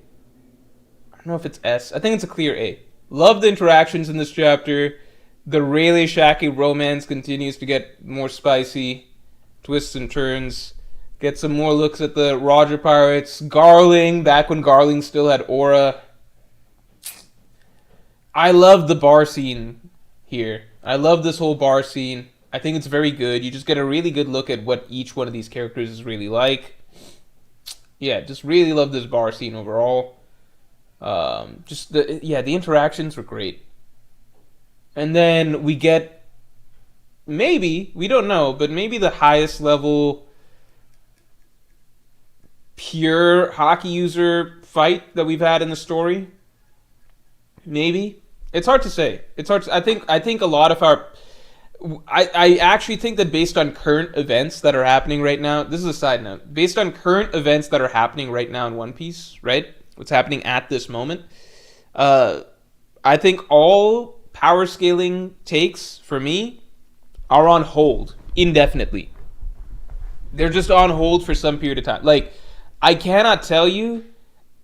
I don't know if it's S. I think it's a clear A. Love the interactions in this chapter. The Rayleigh Shaki romance continues to get more spicy, twists and turns. Get some more looks at the Roger Pirates. Garling, back when Garling still had aura. I love the bar scene here. I love this whole bar scene. I think it's very good. You just get a really good look at what each one of these characters is really like. Yeah, just really love this bar scene overall. The interactions were great. And then we get maybe, we don't know, but maybe the highest level pure hockey user fight that we've had in the story. Maybe. It's hard to say. I think a lot of our I actually think that based on current events that are happening right now, this is a side note, based on current events that are happening right now in One Piece, right? What's happening at this moment, I think all power scaling takes, for me, are on hold indefinitely. They're just on hold for some period of time. Like, I cannot tell you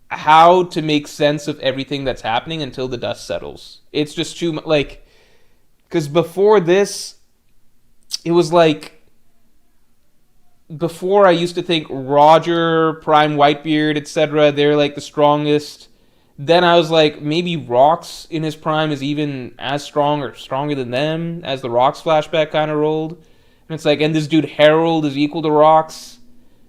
how to make sense of everything that's happening until the dust settles. It's just too much, like, because before this, it was like, before I used to think Roger, Prime Whitebeard, etc., they're like the strongest. Then I was like, maybe Rox in his prime is even as strong or stronger than them, as the Rox flashback kind of rolled. And it's like, and this dude Harold is equal to Rox.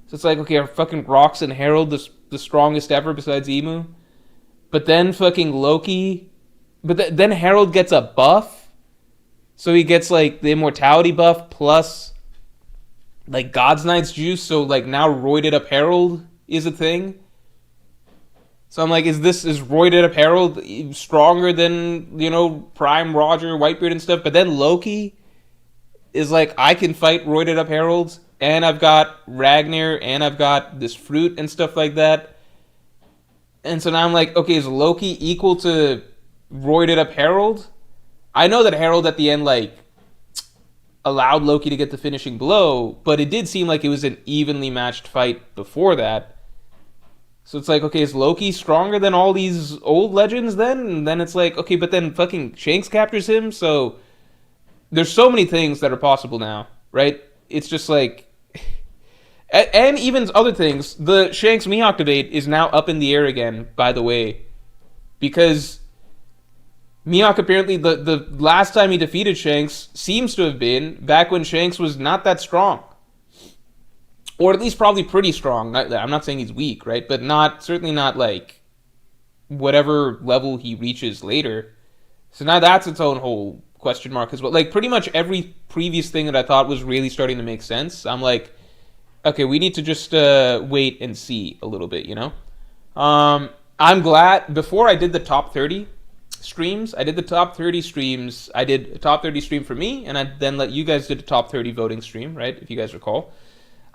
So it's like, okay, are fucking Rox and Harold the strongest ever besides Emu? But then fucking Loki, then Harold gets a buff. So he gets like the immortality buff plus like God's Knight's juice. So like now roided up Harold is a thing. So I'm like, is roided up Harold stronger than, Prime Roger, Whitebeard and stuff? But then Loki is like, I can fight roided up Harold, and I've got Ragnar, and I've got this fruit and stuff like that. And so now I'm like, okay, is Loki equal to roided up Harold? I know that Harold at the end, like, allowed Loki to get the finishing blow, but it did seem like it was an evenly matched fight before that. So it's like, okay, is Loki stronger than all these old legends then? And then it's like, okay, but then fucking Shanks captures him, so there's so many things that are possible now, right? It's just like, and even other things, the Shanks Mihawk debate is now up in the air again, by the way, because Mihawk apparently, the last time he defeated Shanks seems to have been back when Shanks was not that strong. Or at least probably pretty strong. I'm not saying he's weak, right? But certainly not like whatever level he reaches later. So now that's its own whole question mark as well. Like pretty much every previous thing that I thought was really starting to make sense, I'm like, okay, we need to just wait and see a little bit, I'm glad, before I did the top 30 streams, I did a top 30 stream for me, and I then let you guys do the top 30 voting stream, right? If you guys recall.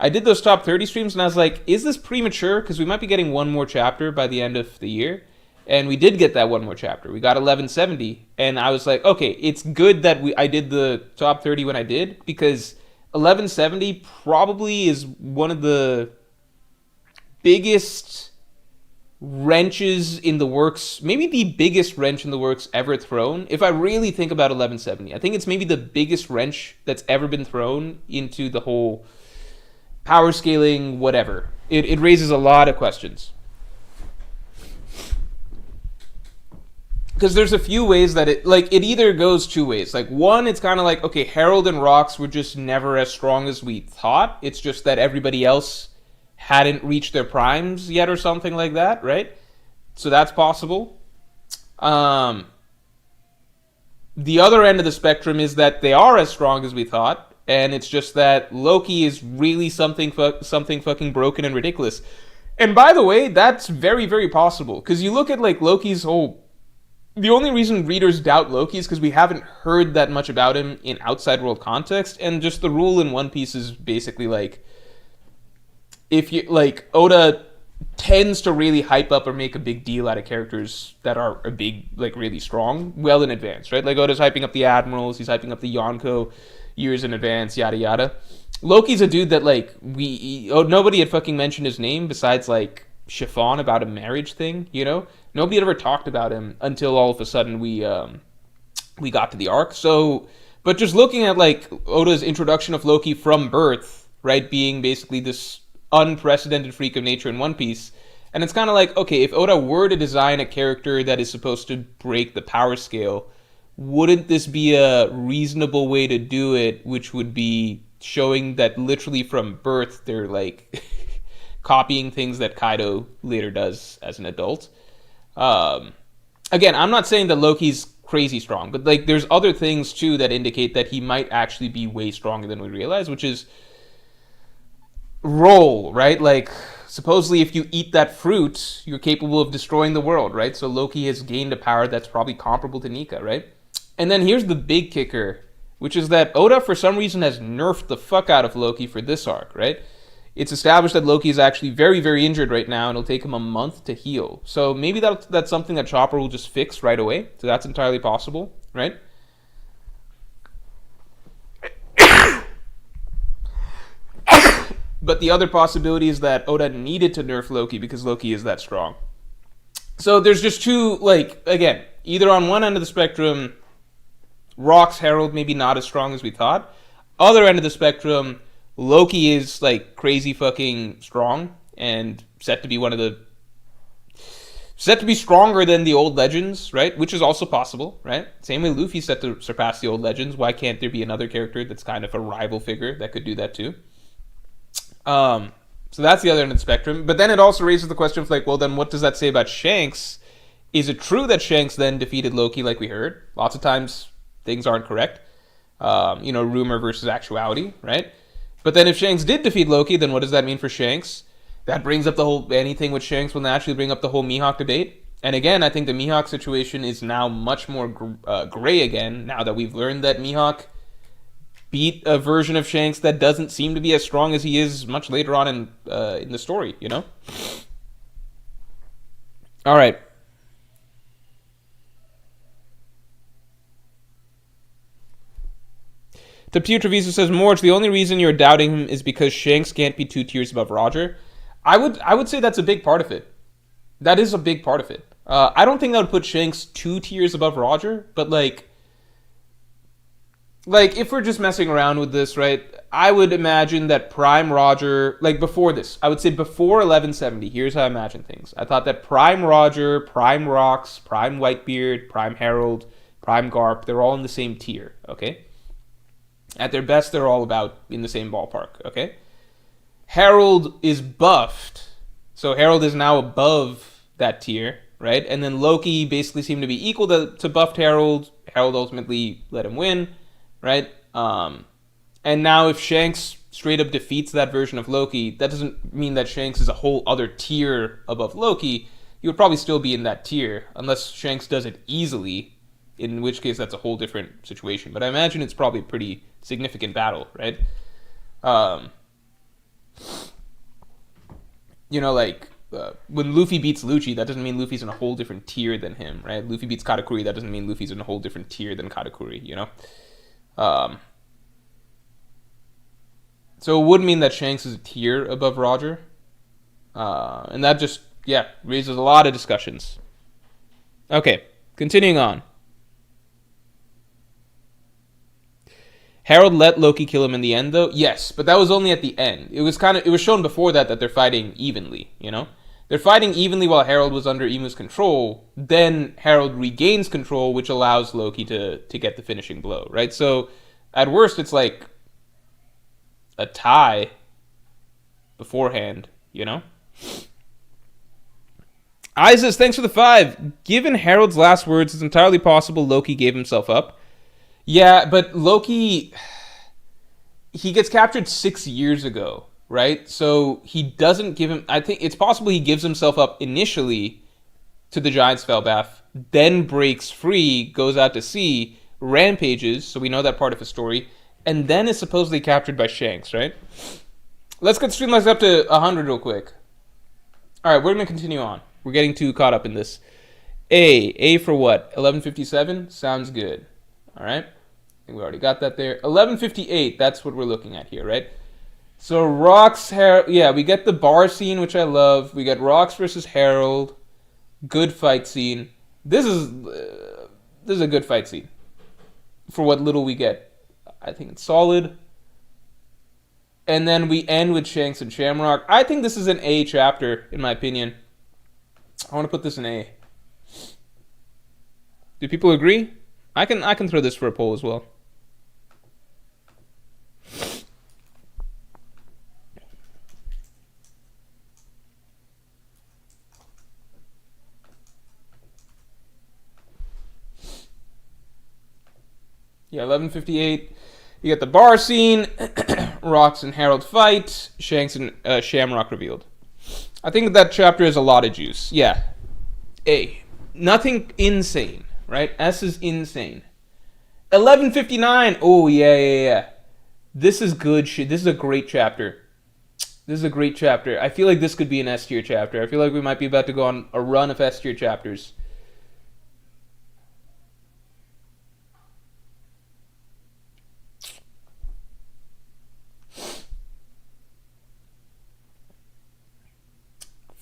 I did those top 30 streams, and I was like, is this premature? Because we might be getting one more chapter by the end of the year. And we did get that one more chapter. We got 1170. And I was like, okay, it's good that I did the top 30 when I did, because 1170 probably is one of the biggest wrenches in the works, maybe the biggest wrench in the works ever thrown. If I really think about 1170, I think it's maybe the biggest wrench that's ever been thrown into the whole power scaling, whatever. It raises a lot of questions. Because there's a few ways that it either goes two ways. Like, one, it's kind of like, okay, Harold and Rox were just never as strong as we thought. It's just that everybody else hadn't reached their primes yet or something like that, right? So that's possible. The other end of the spectrum is that they are as strong as we thought, and it's just that Loki is really something fucking broken and ridiculous. And by the way, that's very, very possible. Because you look at, like, Loki's whole... The only reason readers doubt Loki is because we haven't heard that much about him in outside world context, and just the rule in One Piece is basically, like... If you... Like, Oda tends to really hype up or make a big deal out of characters that are a big, like, really strong, well in advance, right? Like, Oda's hyping up the admirals, he's hyping up the Yonko years in advance, yada yada. Loki's a dude that, like, nobody had fucking mentioned his name besides, like, Chiffon about a marriage thing, you know? Nobody had ever talked about him until all of a sudden we got to the arc. So, but just looking at, like, Oda's introduction of Loki from birth, right, being basically this unprecedented freak of nature in One Piece, and it's kind of like, okay, if Oda were to design a character that is supposed to break the power scale, wouldn't this be a reasonable way to do it, which would be showing that literally from birth they're, like, copying things that Kaido later does as an adult. Again, I'm not saying that Loki's crazy strong, but, like, there's other things too that indicate that he might actually be way stronger than we realize, which is roll, right? Like, supposedly if you eat that fruit, you're capable of destroying the world, right? So Loki has gained a power that's probably comparable to Nika, right? And then here's the big kicker, which is that Oda, for some reason, has nerfed the fuck out of Loki for this arc, right? It's established that Loki is actually very, very injured right now, and it'll take him a month to heal. So maybe that's something that Chopper will just fix right away. So that's entirely possible, right? But the other possibility is that Oda needed to nerf Loki because Loki is that strong. So there's just two, like, again, either on one end of the spectrum, Rock's Herald maybe not as strong as we thought. Other end of the spectrum, Loki is, like, crazy fucking strong and set to be stronger than the old legends, right? Which is also possible, right? Same way Luffy's set to surpass the old legends. Why can't there be another character that's kind of a rival figure that could do that too? So that's the other end of the spectrum. But then it also raises the question of, like, well, then what does that say about Shanks? Is it true that Shanks then defeated Loki like we heard? Lots of times things aren't correct. Rumor versus actuality, right? But then if Shanks did defeat Loki, then what does that mean for Shanks? That brings up anything with Shanks will naturally bring up the whole Mihawk debate. And again, I think the Mihawk situation is now much more gray again, now that we've learned that Mihawk beat a version of Shanks that doesn't seem to be as strong as he is much later on in the story, you know? All right. The Pew Treviso says, Morge, the only reason you're doubting him is because Shanks can't be 2 tiers above Roger. I would say that's a big part of it. That is a big part of it. I don't think that would put Shanks 2 tiers above Roger, but, like, if we're just messing around with this, right, I would imagine that Prime Roger, like, before this, I would say before 1170, here's how I imagine things. I thought that Prime Roger, Prime Rocks, Prime Whitebeard, Prime Herald, Prime Garp, they're all in the same tier, okay? At their best, they're all about in the same ballpark, okay? Herald is buffed, so Herald is now above that tier, right? And then Loki basically seemed to be equal to buffed Herald. Herald ultimately let him win, right? And now if Shanks straight up defeats that version of Loki, that doesn't mean that Shanks is a whole other tier above Loki. He would probably still be in that tier, unless Shanks does it easily, in which case that's a whole different situation. But I imagine it's probably a pretty significant battle, right? When Luffy beats Lucci, that doesn't mean Luffy's in a whole different tier than him, right? Luffy beats Katakuri, that doesn't mean Luffy's in a whole different tier than Katakuri, you know? So it would mean that Shanks is a tier above Roger. And that just, raises a lot of discussions. Okay, continuing on. Herald let Loki kill him in the end, though? Yes, but that was only at the end. It was shown before that they're fighting evenly, you know? They're fighting evenly while Herald was under Imu's control. Then Herald regains control, which allows Loki to get the finishing blow, right? So, at worst, it's like a tie beforehand, you know? Isis, thanks for the 5. Given Herald's last words, it's entirely possible Loki gave himself up. Yeah, but Loki, he gets captured 6 years ago, right? So he doesn't give him. I think it's possible he gives himself up initially to the giant spellbath, then breaks free, goes out to sea, rampages. So we know that part of his story, and then is supposedly captured by Shanks, right? Let's get Streamlabs up to 100 real quick. All right, we're gonna continue on. We're getting too caught up in this. A for what? 1157 sounds good. All right. I think we already got that there. 1158. That's what we're looking at here, right? So yeah, we get the bar scene, which I love. We get Rox versus Harold. Good fight scene. This is a good fight scene for what little we get. I think it's solid. And then we end with Shanks and Shamrock. I think this is an A chapter, in my opinion. I want to put this in A. Do people agree? I can throw this for a poll as well. Yeah, 1158. You get the bar scene, Rox and Harold fight, Shanks and Shamrock revealed. I think that chapter is a lot of juice. Yeah. A. Nothing insane, right? S is insane. 1159. Oh, yeah. This is good shit. This is a great chapter. This is a great chapter. I feel like this could be an S tier chapter. I feel like we might be about to go on a run of S tier chapters.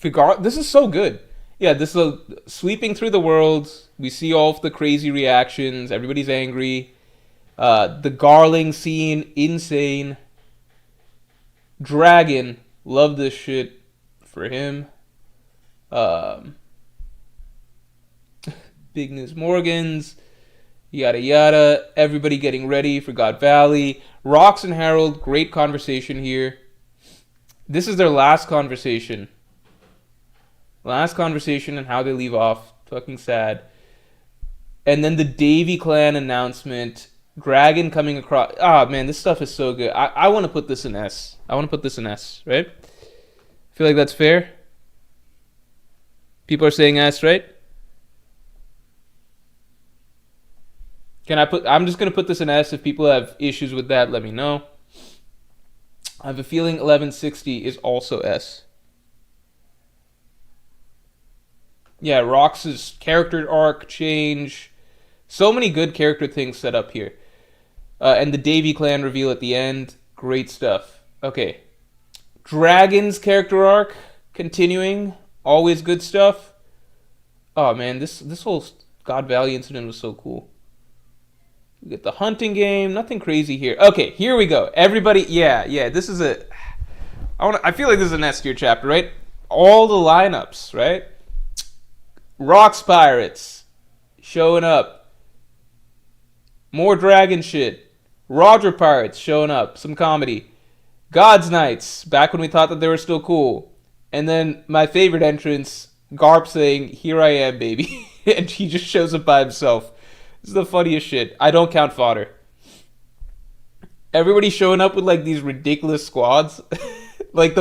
This is so good. Yeah, this is sweeping through the world. We see all of the crazy reactions. Everybody's angry. The Garling scene, insane. Dragon, love this shit for him. Big News Morgans, yada yada. Everybody getting ready for God Valley. Rox and Harold, great conversation here. This is their last conversation. Last conversation and how they leave off. Fucking sad. And then the Davy Clan announcement. Dragon coming across. Ah, man, this stuff is so good. I want to put this in S. I want to put this in S, right? Feel like that's fair? People are saying S, right? I'm just going to put this in S. If people have issues with that, let me know. I have a feeling 1160 is also S. Yeah, Rox's character arc change. So many good character things set up here. And the Davy Clan reveal at the end. Great stuff. Okay. Dragon's character arc continuing. Always good stuff. Oh man, this whole God Valley incident was so cool. We get the hunting game. Nothing crazy here. Okay, here we go. Everybody, yeah. This is I feel like this is an S tier chapter, right? All the lineups, right? Rox Pirates showing up. More dragon shit. Roger Pirates showing up. Some comedy. God's Knights, back when we thought that they were still cool. And then my favorite entrance, Garp saying, "Here I am, baby." And he just shows up by himself. This is the funniest shit. I don't count fodder. Everybody showing up with like these ridiculous squads. Like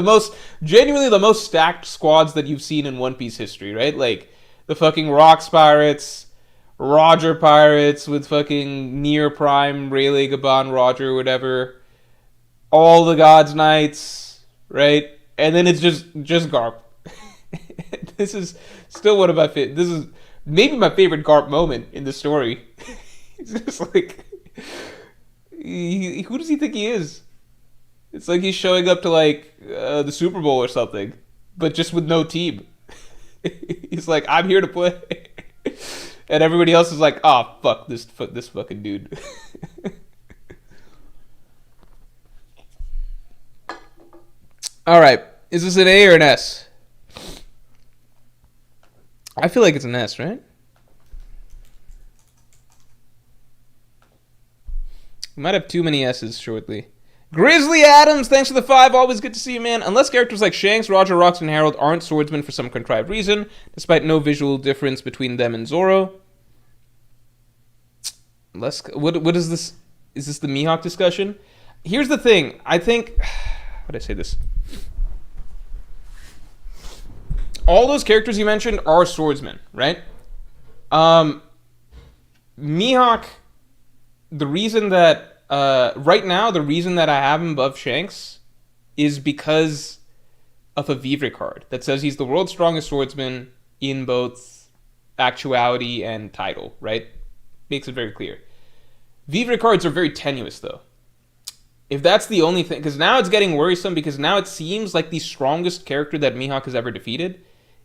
genuinely the most stacked squads that you've seen in One Piece history, right? Like the fucking Rox Pirates, Roger Pirates with fucking near prime Rayleigh Gaban Roger, whatever. All the God's Knights, right? And then it's just Garp. This is still one of my favorite. This is maybe my favorite Garp moment in the story. He's just like, who does he think he is? It's like he's showing up to like the Super Bowl or something, but just with no team. He's like, I'm here to play. And everybody else is like, oh, fuck this fucking dude. All right. Is this an A or an S? I feel like it's an S, right? We might have too many S's shortly. Grizzly Adams, thanks for the 5. Always good to see you, man. Unless characters like Shanks, Roger, Rox, and Harold aren't swordsmen for some contrived reason, despite no visual difference between them and Zoro. What is this? Is this the Mihawk discussion? Here's the thing. I think how did I say this? All those characters you mentioned are swordsmen, right? Um, Mihawk. The reason that right now the reason that I have him above Shanks is because of a Vivre card that says he's the world's strongest swordsman in both actuality and title, right? Makes it very clear. Vivre cards are very tenuous, though. If that's the only thing, because now it's getting worrisome, because now it seems like the strongest character that Mihawk has ever defeated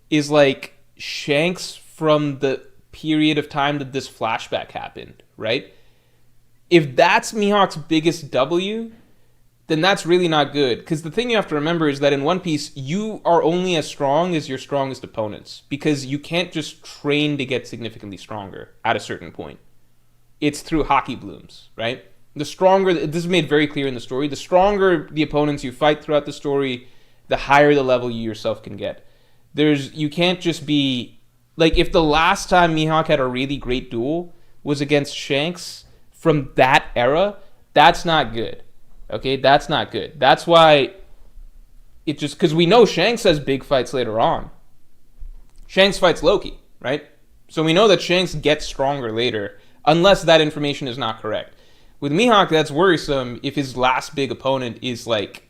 is like Shanks from the period of time that this flashback happened, right? If that's Mihawk's biggest W, then that's really not good. Because the thing you have to remember is that in One Piece, you are only as strong as your strongest opponents. Because you can't just train to get significantly stronger at a certain point. It's through hockey blooms, right? The stronger, this is made very clear in the story, the stronger the opponents you fight throughout the story, the higher the level you yourself can get. You can't just be, like, if the last time Mihawk had a really great duel was against Shanks from that era, that's not good. Okay, that's not good. That's why it just, because we know Shanks has big fights later on. Shanks fights Loki, right? So we know that Shanks gets stronger later, unless that information is not correct. With Mihawk, that's worrisome if his last big opponent is like,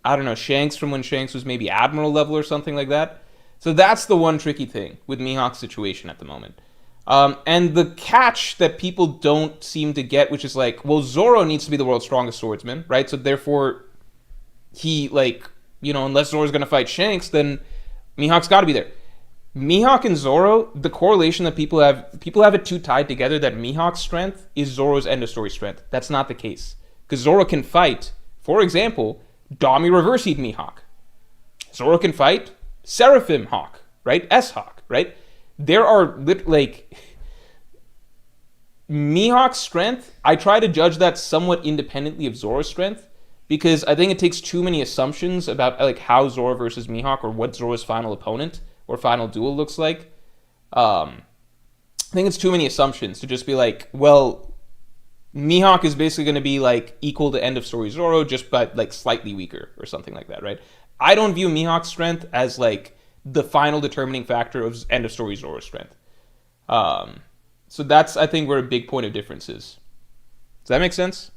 I don't know, Shanks from when Shanks was maybe Admiral level or something like that. So that's the one tricky thing with Mihawk's situation at the moment. And the catch that people don't seem to get, which is like, well, Zoro needs to be the world's strongest swordsman, right? So therefore, he, like, you know, unless Zoro's going to fight Shanks, then Mihawk's got to be there. Mihawk and Zoro, the correlation that people have it too tied together that Mihawk's strength is Zoro's end of story strength. That's not the case. Because Zoro can fight, for example, Dami reversing Mihawk. Zoro can fight Seraphim Hawk, right? S-Hawk, right? There are, like, Mihawk's strength, I try to judge that somewhat independently of Zoro's strength, because I think it takes too many assumptions about, like, how Zoro versus Mihawk or what Zoro's final opponent or final duel looks like. I think it's too many assumptions to just be like, well, Mihawk is basically going to be, like, equal to end of story Zoro, just but, like, slightly weaker or something like that, right? I don't view Mihawk's strength as, like, the final determining factor of end of story Zoro's strength. So that's, I think, where a big point of difference is. Does that make sense?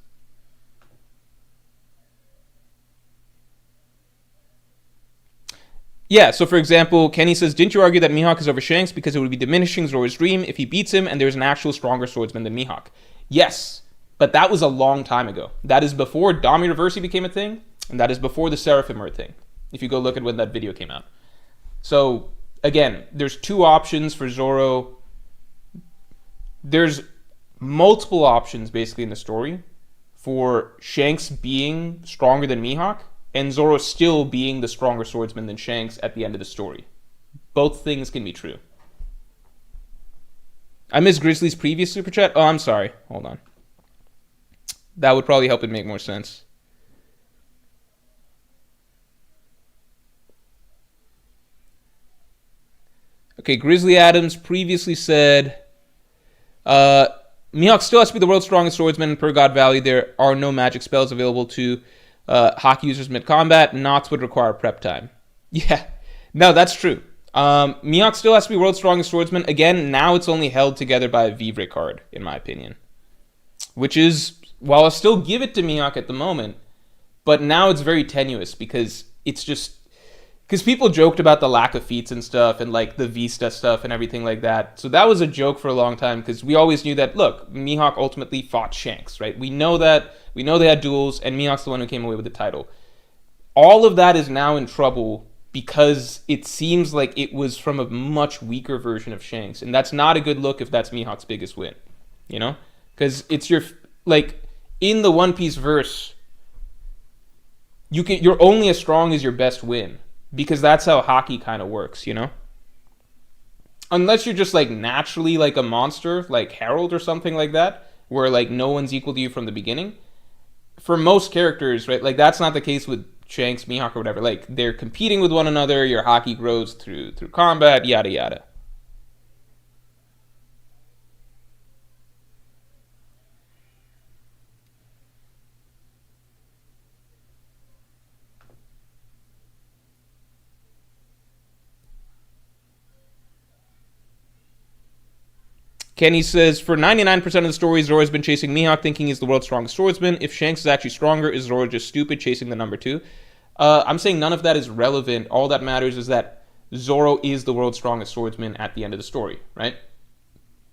Yeah, so for example, Kenny says, didn't you argue that Mihawk is over Shanks because it would be diminishing Zoro's dream if he beats him and there's an actual stronger swordsman than Mihawk? Yes, but that was a long time ago. That is before Dami Reversi became a thing, and that is before the Seraphim were a thing, if you go look at when that video came out. So, again, there's two options for Zoro. There's multiple options, basically, in the story for Shanks being stronger than Mihawk and Zoro still being the stronger swordsman than Shanks at the end of the story. Both things can be true. I missed Grizzly's previous super chat. Oh, I'm sorry. Hold on. That would probably help it make more sense. Okay, Grizzly Adams previously said, Mihawk still has to be the world's strongest swordsman. Per God Valley, there are no magic spells available to hockey users mid-combat. Knots would require prep time. Yeah, no, that's true. Mihawk still has to be world's strongest swordsman. Again, now it's only held together by a Vivre card, in my opinion. Which is, while I'll still give it to Mihawk at the moment, but now it's very tenuous because it's just, because people joked about the lack of feats and stuff and like the Vista stuff and everything like that. So that was a joke for a long time because we always knew that, look, Mihawk ultimately fought Shanks, right? We know that. We know they had duels and Mihawk's the one who came away with the title. All of that is now in trouble because it seems like it was from a much weaker version of Shanks. And that's not a good look if that's Mihawk's biggest win, you know? Because it's your, like, in the One Piece verse, you're only as strong as your best win. Because that's how hockey kind of works, you know? Unless you're just, like, naturally, like, a monster, like Harold or something like that, where, like, no one's equal to you from the beginning. For most characters, right, like, that's not the case with Shanks, Mihawk, or whatever. Like, they're competing with one another, your hockey grows through combat, yada, yada. Kenny says, for 99% of the story, Zoro has been chasing Mihawk thinking he's the world's strongest swordsman. If Shanks is actually stronger, is Zoro just stupid chasing the number 2? I'm saying none of that is relevant. All that matters is that Zoro is the world's strongest swordsman at the end of the story, right?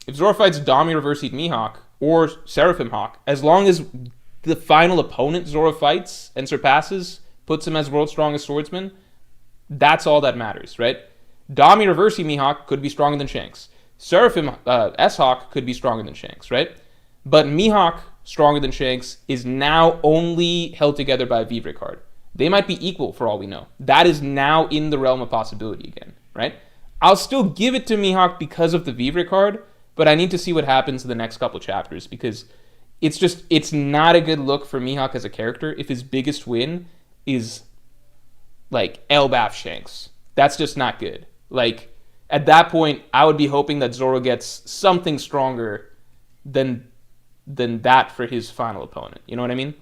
If Zoro fights Dami Reverse Heat Mihawk or Seraphim Hawk, as long as the final opponent Zoro fights and surpasses puts him as world's strongest swordsman, that's all that matters, right? Dami Reverse Heat Mihawk could be stronger than Shanks. Seraphim S-Hawk could be stronger than Shanks, right? But Mihawk, stronger than Shanks, is now only held together by a Vivre card. They might be equal for all we know. That is now in the realm of possibility again, right? I'll still give it to Mihawk because of the Vivre card, but I need to see what happens in the next couple chapters because it's not a good look for Mihawk as a character if his biggest win is like Elbaf Shanks. That's just not good. Like, at that point, I would be hoping that Zoro gets something stronger than that for his final opponent. You know what I mean?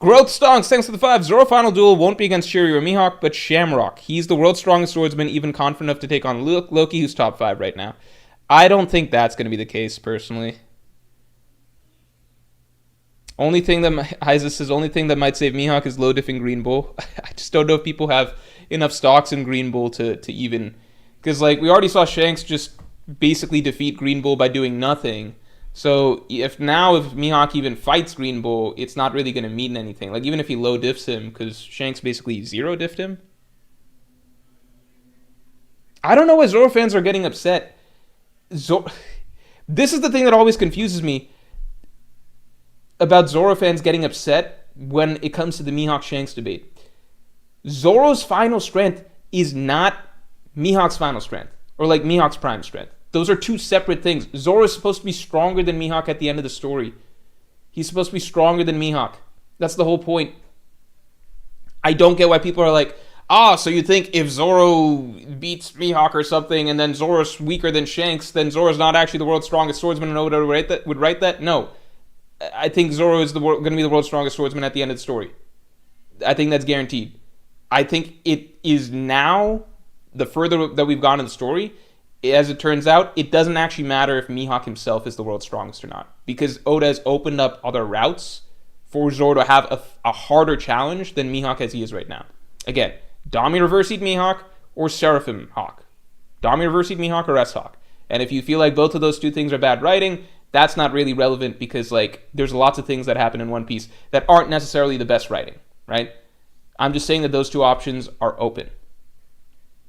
Growth Stonks, thanks for the 5. Zoro final duel won't be against Shiryu or Mihawk, but Shamrock. He's the world's strongest swordsman, even confident enough to take on Loki, who's top 5 right now. I don't think that's going to be the case, personally. Only thing that Isis says, only thing that might save Mihawk is low diff in Green Bull. I just don't know if people have enough stocks in Green Bull to even... Because, like, we already saw Shanks just basically defeat Green Bull by doing nothing. So if Mihawk even fights Green Bull, it's not really going to mean anything. Like, even if he low diffs him, because Shanks basically zero diffed him. I don't know why Zoro fans are getting upset. This is the thing that always confuses me about Zoro fans getting upset when it comes to the Mihawk-Shanks debate. Zoro's final strength is not Mihawk's final strength, or like Mihawk's prime strength. Those are two separate things. Zoro is supposed to be stronger than Mihawk at the end of the story. He's supposed to be stronger than Mihawk. That's the whole point. I don't get why people are like, so you think if Zoro beats Mihawk or something and then Zoro's weaker than Shanks, then Zoro's not actually the world's strongest swordsman and nobody would write that? No. I think Zoro is going to be the world's strongest swordsman at the end of the story. I think that's guaranteed. I think it is now, the further that we've gone in the story, as it turns out, it doesn't actually matter if Mihawk himself is the world's strongest or not. Because Oda has opened up other routes for Zoro to have a harder challenge than Mihawk as he is right now. Again, Dami Reverse Heat Mihawk or Seraphim Hawk. Dami Reverse Heat Mihawk or S-Hawk. And if you feel like both of those two things are bad writing, that's not really relevant because, like, there's lots of things that happen in One Piece that aren't necessarily the best writing, right? I'm just saying that those two options are open,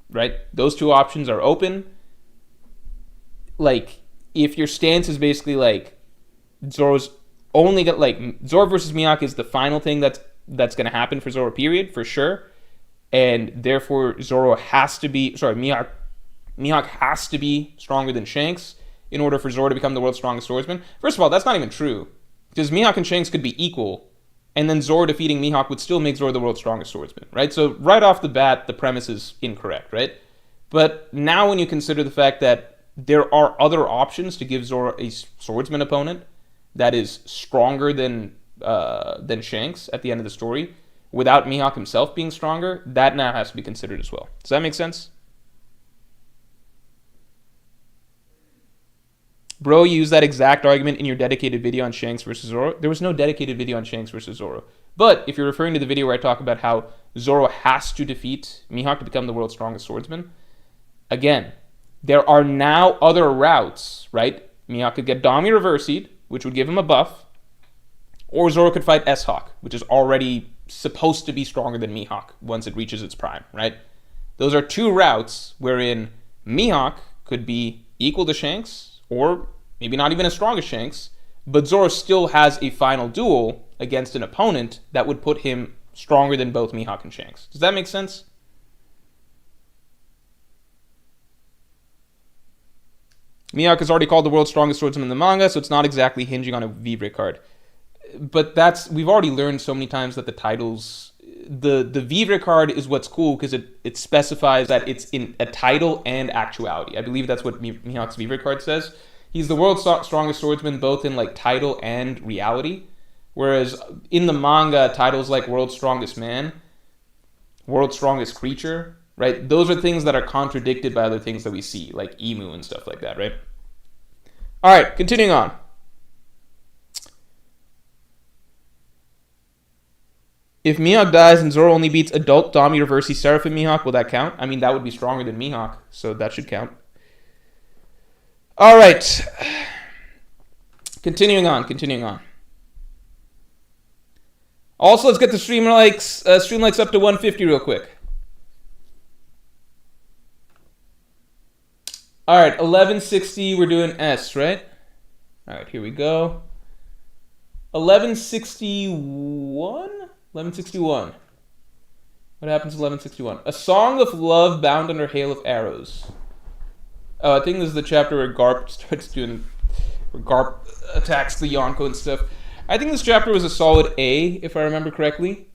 right? Those two options are open. Like, if your stance is basically like Zoro's only got, like, Zoro versus Mihawk is the final thing that's going to happen for Zoro, period, for sure, and therefore Zoro has to be, Mihawk has to be stronger than Shanks in order for Zoro to become the world's strongest swordsman. First of all, that's not even true, because Mihawk and Shanks could be equal, and then Zoro defeating Mihawk would still make Zoro the world's strongest swordsman, right? So right off the bat, the premise is incorrect, right? But now when you consider the fact that there are other options to give Zoro a swordsman opponent that is stronger than Shanks at the end of the story, without Mihawk himself being stronger, that now has to be considered as well. Does that make sense? Bro, you used that exact argument in your dedicated video on Shanks versus Zoro. There was no dedicated video on Shanks versus Zoro. But if you're referring to the video where I talk about how Zoro has to defeat Mihawk to become the world's strongest swordsman, again, there are now other routes, right? Mihawk could get Dami Reversied, which would give him a buff, or Zoro could fight S-Hawk, which is already supposed to be stronger than Mihawk once it reaches its prime, right? Those are two routes wherein Mihawk could be equal to Shanks, or maybe not even as strong as Shanks, but Zoro still has a final duel against an opponent that would put him stronger than both Mihawk and Shanks. Does that make sense? Mihawk is already called the world's strongest swordsman in the manga, so it's not exactly hinging on a Vivre card. But we've already learned so many times that the titles the Vivre card is what's cool because it specifies that it's in a title and actuality. I believe that's what Mihawk's Vivre card says. He's the world's strongest swordsman, both in like title and reality. Whereas in the manga, titles like World's Strongest Man, World's Strongest Creature, right? Those are things that are contradicted by other things that we see, like Emu and stuff like that, right? All right, continuing on. If Mihawk dies and Zoro only beats adult Dami Reversi Seraphim Mihawk, will that count? I mean, that would be stronger than Mihawk, so that should count. All right. Continuing on. Also, let's get the stream likes up to 150 real quick. All right, 1160, we're doing S, right? All right, here we go. 1161? 1161. What happens in 1161? A song of love bound under hail of arrows. Oh, I think this is the chapter where Garp attacks the Yonko and stuff. I think this chapter was a solid A, if I remember correctly.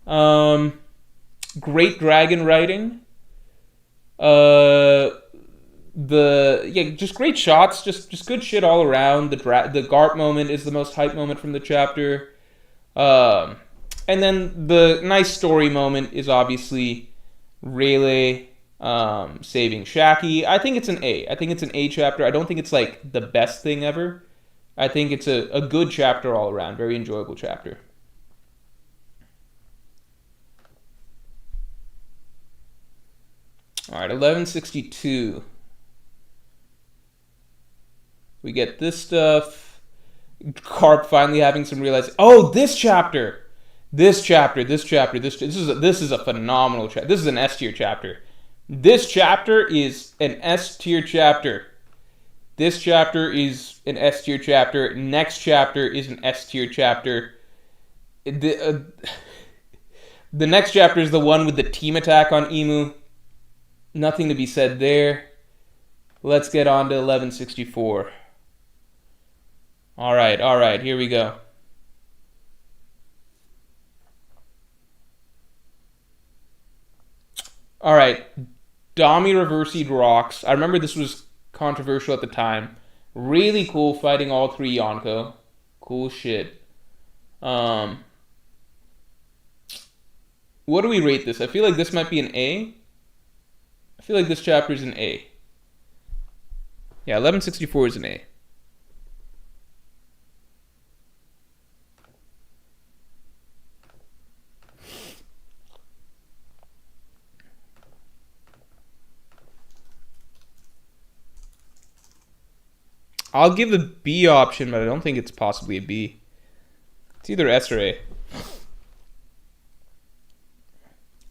Great dragon writing. Just great shots, just good shit all around. The Garp moment is the most hype moment from the chapter. And then the nice story moment is obviously Rayleigh saving Shaki. I think it's an A. I think it's an A chapter. I don't think it's like the best thing ever. I think it's a good chapter all around. Very enjoyable chapter. All right, 1162. We get this stuff. Garp finally having some realization. Oh, this chapter. This is a phenomenal chapter. This is an S tier chapter. This chapter is an S tier chapter. This chapter is an S tier chapter. Next chapter is an S tier chapter. The next chapter is the one with the team attack on Emu. Nothing to be said there. Let's get on to 1164. All right, here we go. All right, Dami Reversied rocks. I remember this was controversial at the time. Really cool fighting all three Yonko. Cool shit. What do we rate this? I feel like this might be an A. I feel like this chapter is an A. Yeah, 1164 is an A. I'll give the B option, but I don't think it's possibly a B. It's either S or A.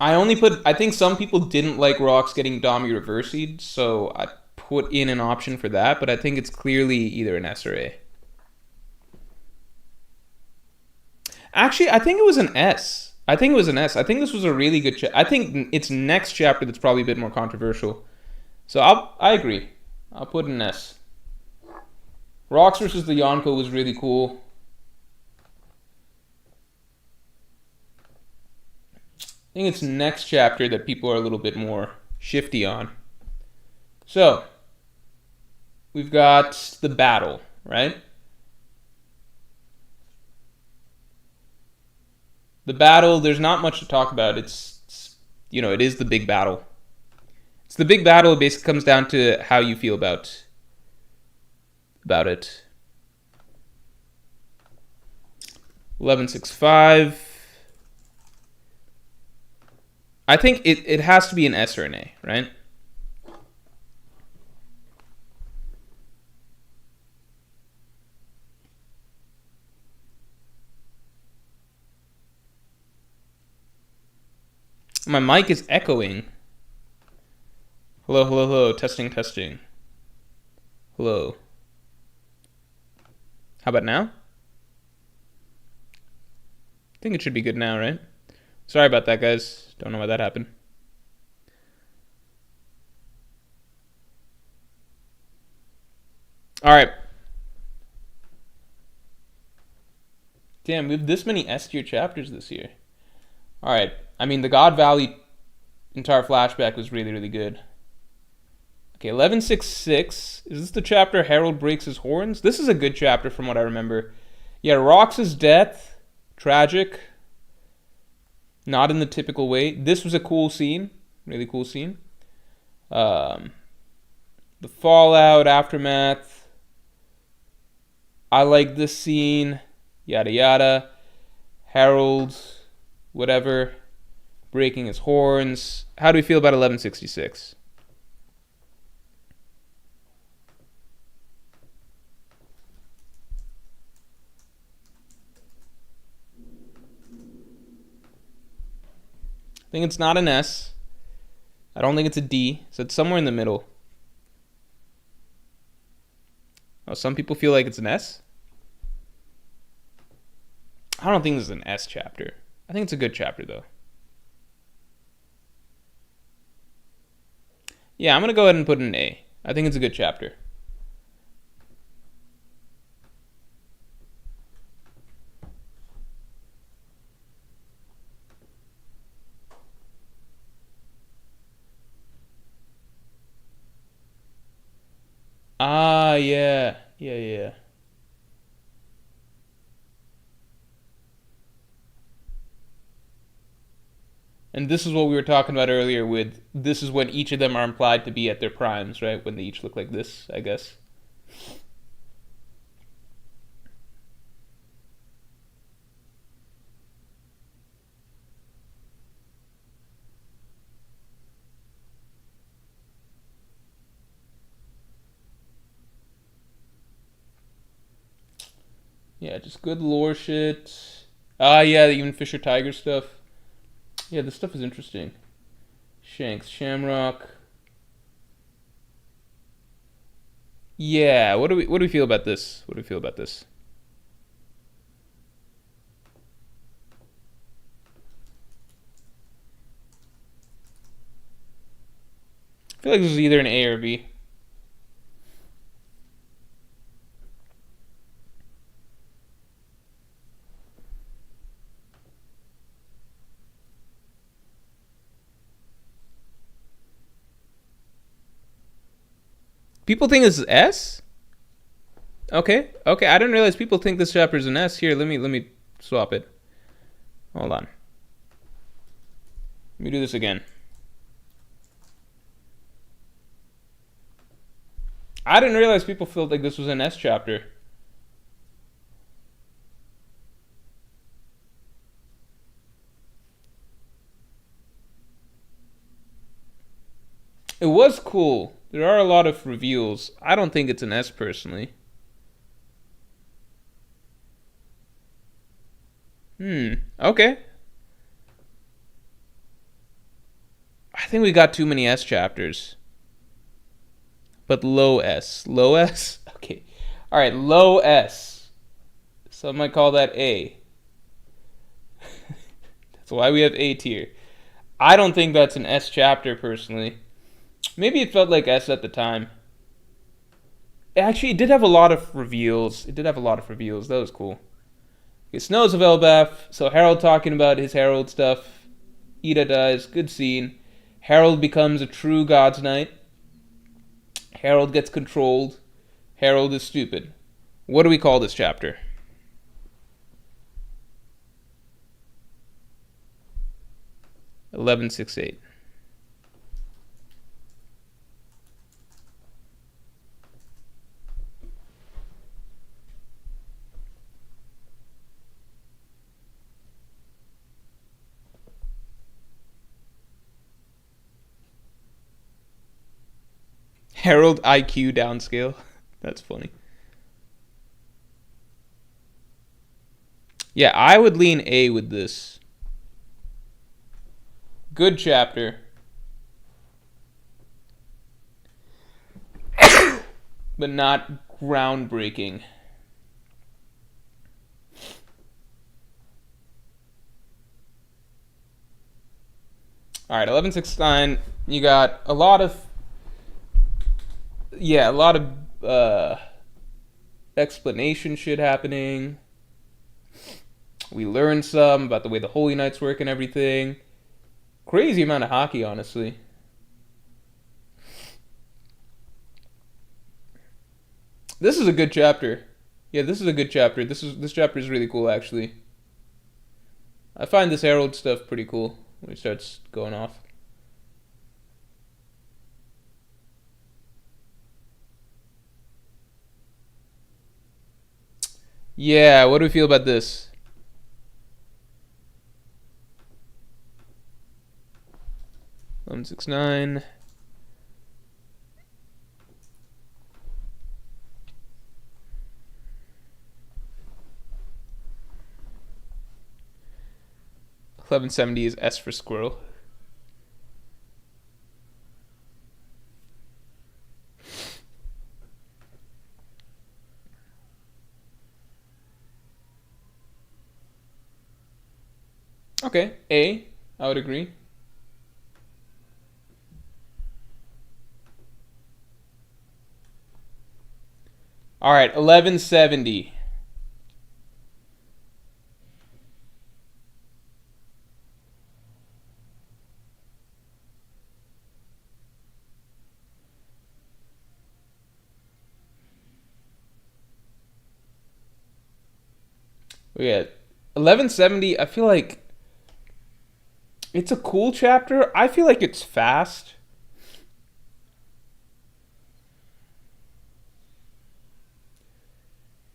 I think some people didn't like Rocks getting Dami Reversied, so I put in an option for that, but I think it's clearly either an S or A. Actually, I think it was an S. I think this was a really good chapter. I think it's next chapter that's probably a bit more controversial. So I agree. I'll put an S. Rocks versus the Yonko was really cool. I think it's next chapter that people are a little bit more shifty on. So, we've got the battle, right? The battle, there's not much to talk about. It's it is the big battle. It's the big battle. It basically comes down to how you feel about it. 1165. I think it has to be an S or an A, right? My mic is echoing. Hello. Testing. Hello. How about now? I think it should be good now, right? Sorry about that, guys. Don't know why that happened. All right. Damn, we have this many S tier chapters this year. All right. I mean, the God Valley entire flashback was really, really good. Okay, 1166. Is this the chapter Harold breaks his horns? This is a good chapter from what I remember. Yeah, Rox's death. Tragic. Not in the typical way. This was a cool scene. Really cool scene. Um, the fallout, aftermath. I like this scene. Yada yada. Harold, whatever, breaking his horns. How do we feel about 1166? I think it's not an S. I don't think it's a D, so it's somewhere in the middle. Oh, some people feel like it's an S. I don't think this is an S chapter. I think it's a good chapter, though. Yeah, I'm going to go ahead and put an A. I think it's a good chapter. Ah, yeah. Yeah, yeah. And this is what we were talking about earlier with this is when each of them are implied to be at their primes, right? When they each look like this, I guess. Yeah, just good lore shit. Ah, yeah, even Fisher Tiger stuff. Yeah, this stuff is interesting. Shanks, Shamrock. Yeah, what do we feel about this? What do we feel about this? I feel like this is either an A or B. People think this is S? Okay, okay. I didn't realize people think this chapter is an S. Here, let me swap it. Hold on. Let me do this again. I didn't realize people felt like this was an S chapter. It was cool. There are a lot of reveals. I don't think it's an S personally. Okay. I think we got too many S chapters. But low S. Low S? Okay. Alright, low S. Some might call that A. That's why we have A tier. I don't think that's an S chapter personally. Maybe it felt like S at the time. Actually, it did have a lot of reveals. It did have a lot of reveals. That was cool. Okay, Snows of Elbaf. So Harold talking about his Harold stuff. Ida dies. Good scene. Harold becomes a true God's Knight. Harold gets controlled. Harold is stupid. What do we call this chapter? Eleven six eight. Harold IQ downscale. That's funny. Yeah, I would lean A with this. Good chapter. But not groundbreaking. All right, 1169. You got a lot of a lot of explanation shit happening. We learn some about the way the Holy Knights work and everything. Crazy amount of hockey, honestly. This is a good chapter. Yeah, this is a good chapter. This chapter is really cool, actually. I find this Herald stuff pretty cool when it starts going off. Yeah, what do we feel about this? 1169. $11.70 is S for squirrel. Okay, A. I would agree. All right, 1170. Yeah, 1170. I feel like it's a cool chapter. I feel like it's fast.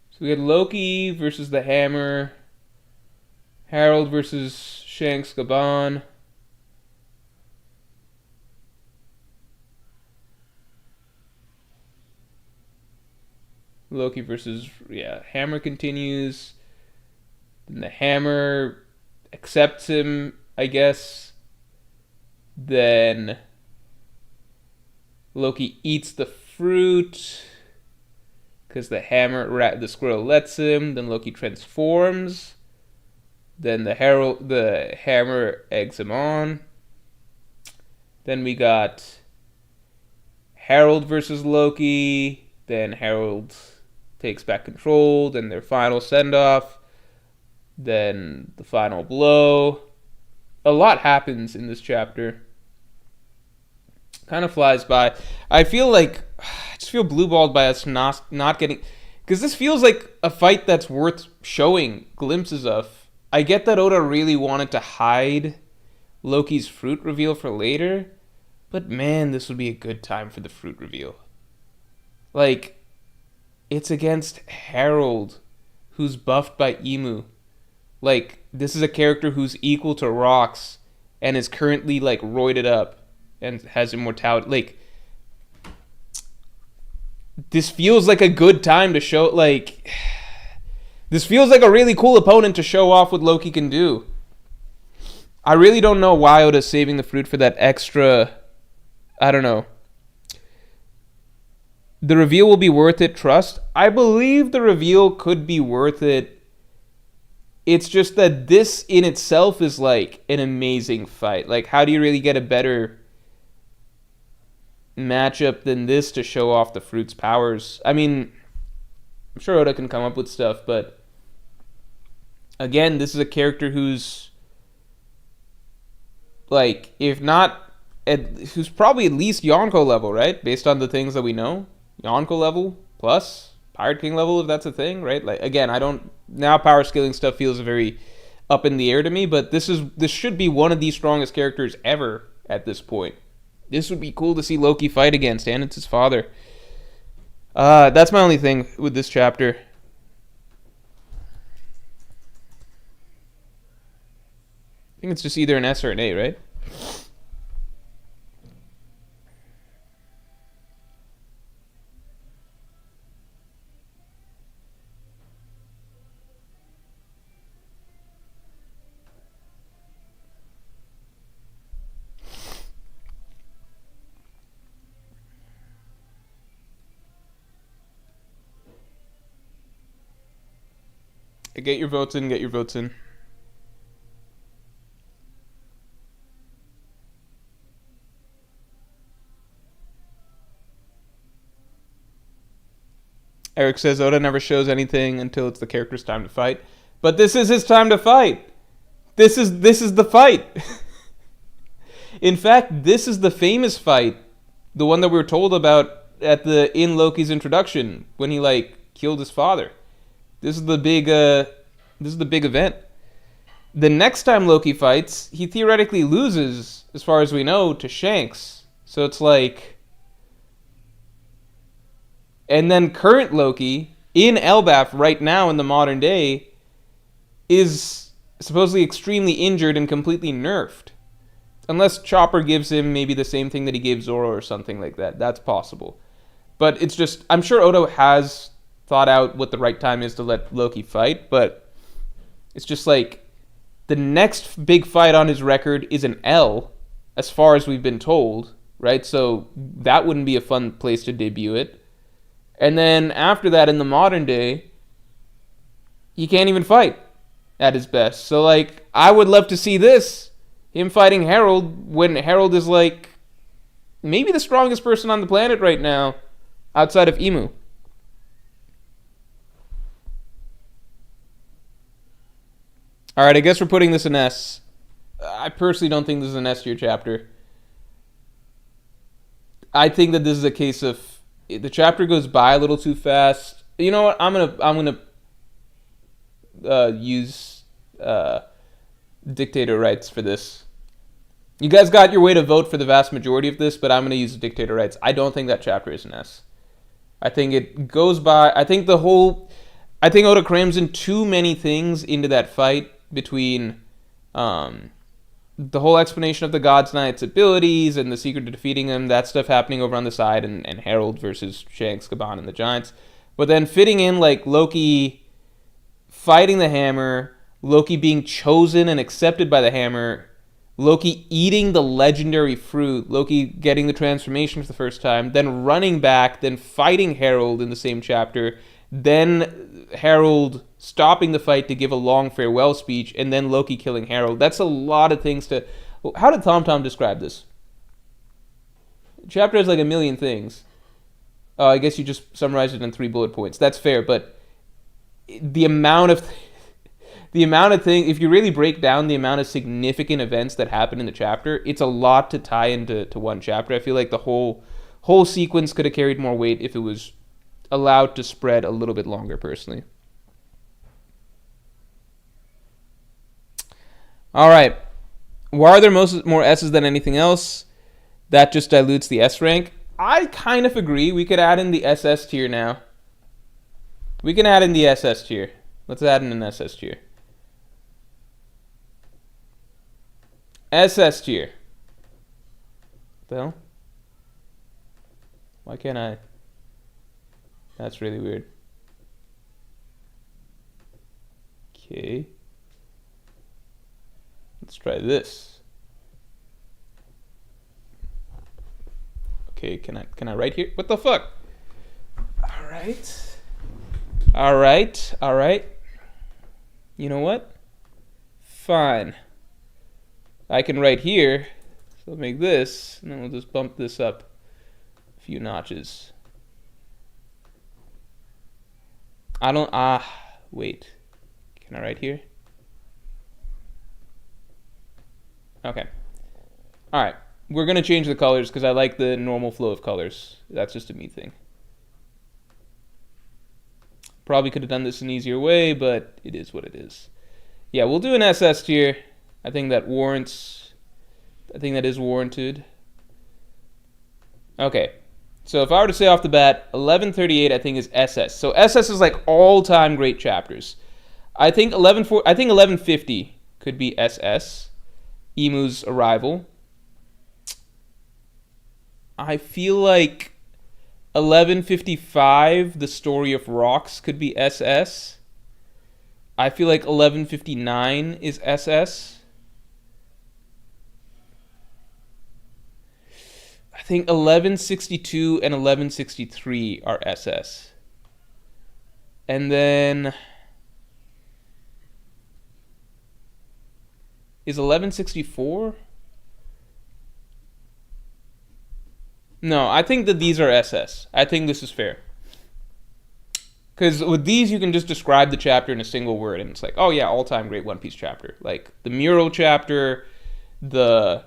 So we had Loki versus the Hammer, Harold versus Shanks Gaban. Loki versus, yeah, Hammer continues. Then the Hammer accepts him, I guess. Then Loki eats the fruit because the squirrel lets him. Then Loki transforms. Then the Hammer eggs him on. Then we got Harold versus Loki. Then Harold takes back control. Then their final send off. Then the final blow. A lot happens in this chapter. Kind of flies by. I feel like I just feel blueballed by us not getting, because this feels like a fight that's worth showing glimpses of. I get that Oda really wanted to hide Loki's fruit reveal for later, but man, this would be a good time for the fruit reveal. Like, it's against Harold, who's buffed by Emu. Like, this is a character who's equal to Rox and is currently, like, roided up and has immortality. Like, this feels like a good time to show, like, this feels like a really cool opponent to show off what Loki can do. I really don't know why Oda's saving the fruit for that extra, I don't know. The reveal will be worth it, trust. I believe the reveal could be worth it. It's just that this in itself is like an amazing fight. Like, how do you really get a better matchup than this to show off the fruit's powers? I mean, I'm sure Oda can come up with stuff, but again, this is a character who's like, if not, who's probably at least Yonko level, right? Based on the things that we know. Yonko level plus Pirate King level, if that's a thing, right? Like, again, I don't, now power scaling stuff feels very up in the air to me, but this should be one of the strongest characters ever at this point. This would be cool to see Loki fight against, and it's his father. That's my only thing with this chapter. I think it's just either an S or an A, right? Get your votes in, get your votes in. Eric says Oda never shows anything until it's the character's time to fight. But this is his time to fight. This is the fight. In fact, this is the famous fight, the one that we were told about in Loki's introduction when he killed his father. This is the big event. The next time Loki fights, he theoretically loses, as far as we know, to Shanks. So it's and then current Loki in Elbaf right now in the modern day is supposedly extremely injured and completely nerfed. Unless Chopper gives him maybe the same thing that he gave Zoro or something like that. That's possible. But it's just, I'm sure Oda has thought out what the right time is to let Loki fight, but it's just the next big fight on his record is an L, as far as we've been told, right? So that wouldn't be a fun place to debut it. And then after that, in the modern day, he can't even fight at his best. So I would love to see this. Him fighting Harold when Harold is maybe the strongest person on the planet right now outside of Emu. Alright, I guess we're putting this in S. I personally don't think this is an S tier chapter. I think that this is a case of the chapter goes by a little too fast. You know what? I'm gonna use dictator rights for this. You guys got your way to vote for the vast majority of this, but I'm going to use dictator rights. I don't think that chapter is an S. I think it goes by... I think Oda crams in too many things into that fight between the whole explanation of the God's Knight's abilities and the secret to defeating him, that stuff happening over on the side, and Harold versus Shanks, Kaban, and the Giants. But then fitting in Loki fighting the Hammer, Loki being chosen and accepted by the Hammer, Loki eating the legendary fruit, Loki getting the transformation for the first time, then running back, then fighting Harold in the same chapter, then Harold stopping the fight to give a long farewell speech, and then Loki killing Harold. That's a lot of things to... How did Tom describe this? The chapter has a million things. I guess you just summarized it in 3 bullet points. That's fair, but the amount of things, if you really break down the amount of significant events that happen in the chapter, it's a lot to tie into one chapter. I feel like the whole sequence could have carried more weight if it was allowed to spread a little bit longer, personally. All right. Why are there more S's than anything else? That just dilutes the S rank. I kind of agree. We could add in the SS tier now. We can add in the SS tier. Let's add in an SS tier. SS tier. What the hell? Why can't I? That's really weird. Okay. Let's try this. Okay, can I write here? What the fuck? All right. You know what? Fine. I can write here. So I'll make this, and then we'll just bump this up a few notches. Wait. Can I write here? Okay. All right. We're going to change the colors because I like the normal flow of colors. That's just a me thing. Probably could have done this an easier way, but it is what it is. Yeah, we'll do an SS tier. I think that is warranted. Okay. So if I were to say off the bat, 1138 I think is SS. So SS is all-time great chapters. I think 1150 could be SS. Emu's arrival. I feel like 1155, the story of rocks, could be SS. I feel like 1159 is SS. I think 1162 and 1163 are SS. And then... is 1164? No, I think that these are SS. I think this is fair. Because with these, you can just describe the chapter in a single word, and it's like, oh yeah, all-time great One Piece chapter. Like the mural chapter, the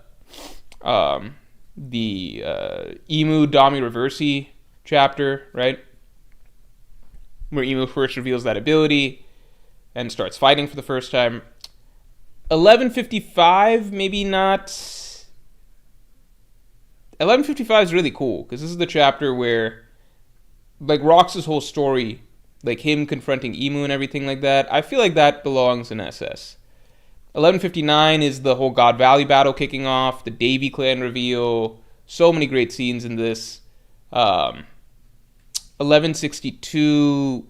Emu Dami Reversi chapter, right? Where Emu first reveals that ability and starts fighting for the first time. 1155, maybe not. 1155 is really cool because this is the chapter where, like, Rox's whole story, like him confronting Emu and everything like that, I feel like that belongs in SS. 1159 is the whole God Valley battle kicking off, the Davy clan reveal, so many great scenes in this. 1162,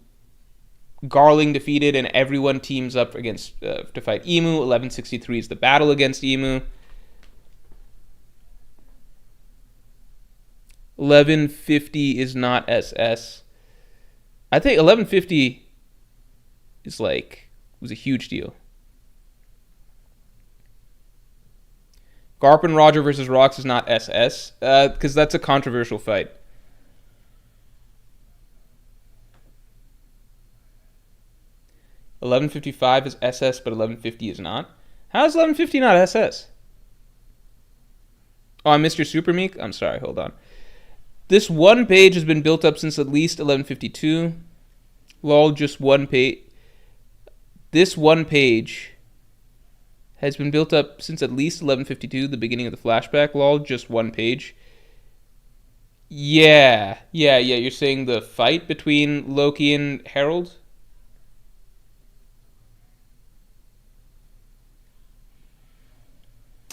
Garling defeated and everyone teams up against to fight Emu. 1163 is the battle against Emu. 1150 is not SS. I think 1150 is like, was a huge deal. Garp and Roger versus Rox is not SS because that's a controversial fight. $11.55 is SS, but $11.50 is not. How is $11.50 not SS? Oh, I missed your Super Meek? I'm sorry, hold on. This one page has been built up since at least 1152. Lol, just one page. This one page has been built up since at least 1152, the beginning of the flashback. Lol, just one page. Yeah. You're saying the fight between Loki and Harold?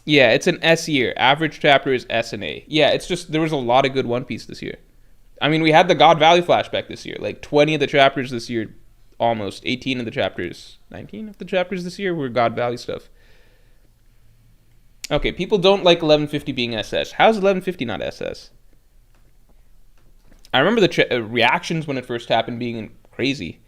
Yeah, it's an S year. Average chapter is S and A. Yeah, it's just there was a lot of good One Piece this year. I mean, we had the God Valley flashback this year. Like 20 of the chapters this year, almost 18 of the chapters, 19 of the chapters this year were God Valley stuff. Okay, people don't like 1150 being SS. How's 1150 not SS? I remember the reactions when it first happened being crazy.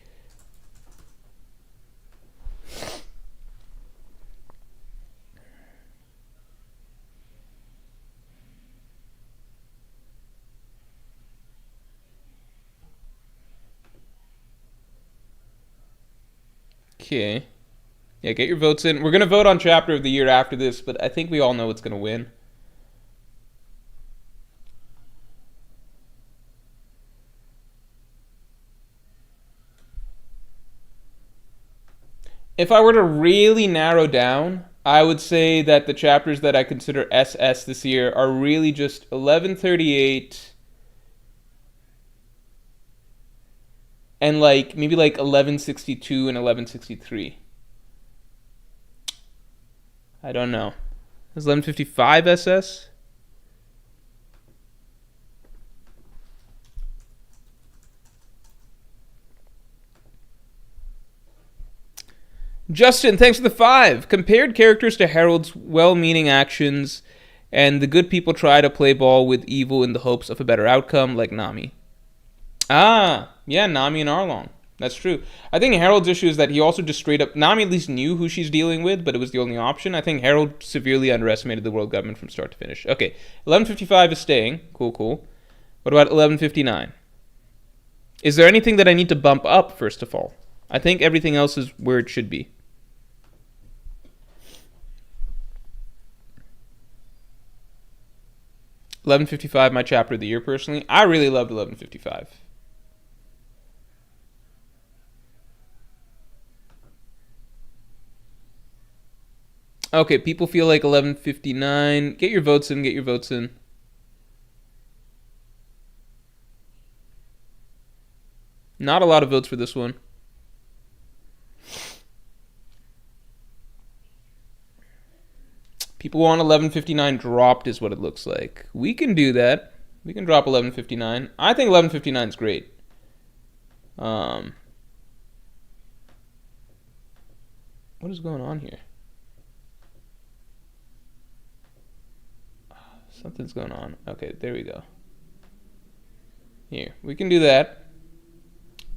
Okay. Yeah, get your votes in. We're going to vote on chapter of the year after this, but I think we all know what's going to win. If I were to really narrow down, I would say that the chapters that I consider SS this year are really just 1138 and like maybe like 1162 and 1163. I don't know. Is 1155 SS? Justin, thanks for the 5. Compared characters to Harold's well-meaning actions, and the good people try to play ball with evil in the hopes of a better outcome, like Nami. Ah, yeah, Nami and Arlong. That's true. I think Harold's issue is that he also just straight up... Nami at least knew who she's dealing with, but it was the only option. I think Harold severely underestimated the world government from start to finish. Okay, 1155 is staying. Cool. What about 1159? Is there anything that I need to bump up, first of all? I think everything else is where it should be. $11.55, my chapter of the year, personally. I really loved $11.55. Okay, people feel like $11.59. Get your votes in. Not a lot of votes for this one. People want 1159 dropped is what it looks like. We can do that. We can drop 1159. I think 1159 is great. What is going on here? Something's going on. Okay, there we go. Here, we can do that.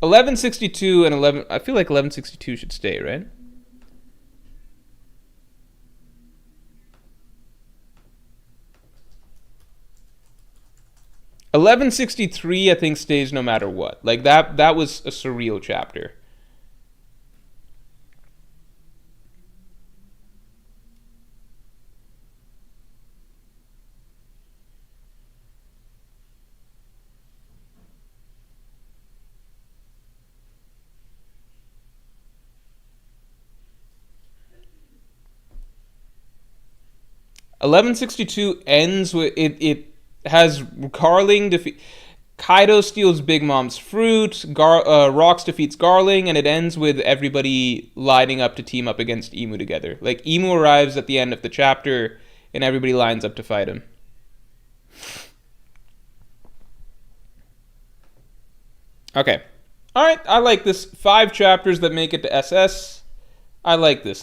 1162 and 11... I feel like 1162 should stay, right? 1163, I think, stays no matter what. Like, that was a surreal chapter. (1162) ends with it has Garling defeat. Kaido steals Big Mom's fruit. Rocks defeats Garling, and it ends with everybody lining up to team up against Imu together. Like, Imu arrives at the end of the chapter, and everybody lines up to fight him. Okay. All right. I like this. 5 chapters that make it to SS. I like this.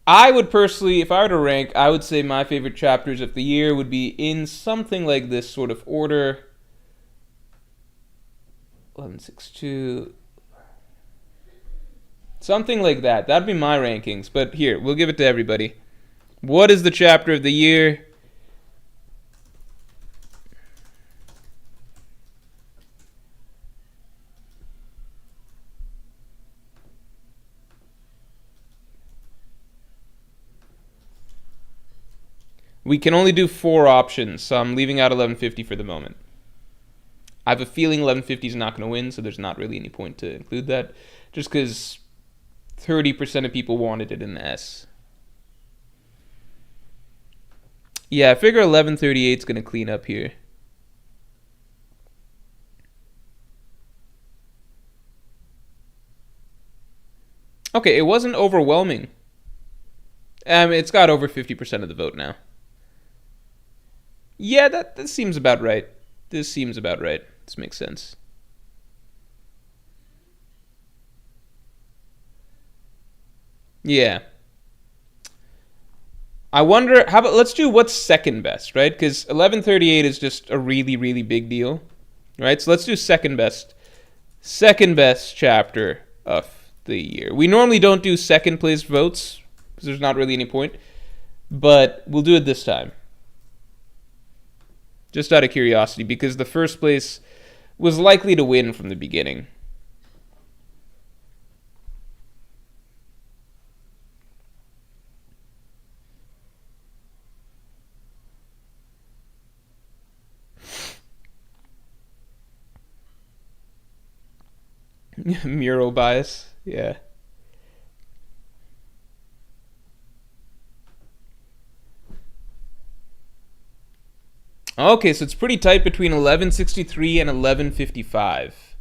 I would personally, if I were to rank, I would say my favorite chapters of the year would be in something like this sort of order. 1162. Something like that. That'd be my rankings. But here, we'll give it to everybody. What is the chapter of the year? We can only do 4 options, so I'm leaving out 1150 for the moment. I have a feeling 1150 is not going to win, so there's not really any point to include that, just because 30% of people wanted it in the S. Yeah, I figure 1138 is going to clean up here. Okay, it wasn't overwhelming. It's got over 50% of the vote now. Yeah, that seems about right. This makes sense. Yeah. I wonder, how about, let's do what's second best, right? Because 1138 is just a really, really big deal, right? So let's do second best. Second best chapter of the year. We normally don't do second place votes, because there's not really any point. But we'll do it this time. Just out of curiosity, because the first place was likely to win from the beginning. Mural bias, yeah. Okay, so it's pretty tight between 1163 and 1155.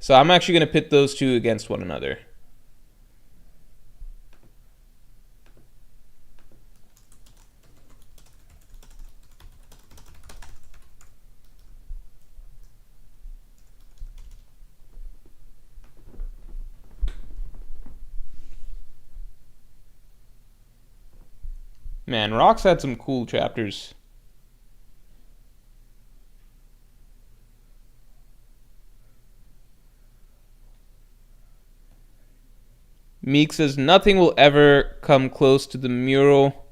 So I'm actually going to pit those two against one another. Man, Rocks had some cool chapters. Meek says nothing will ever come close to the mural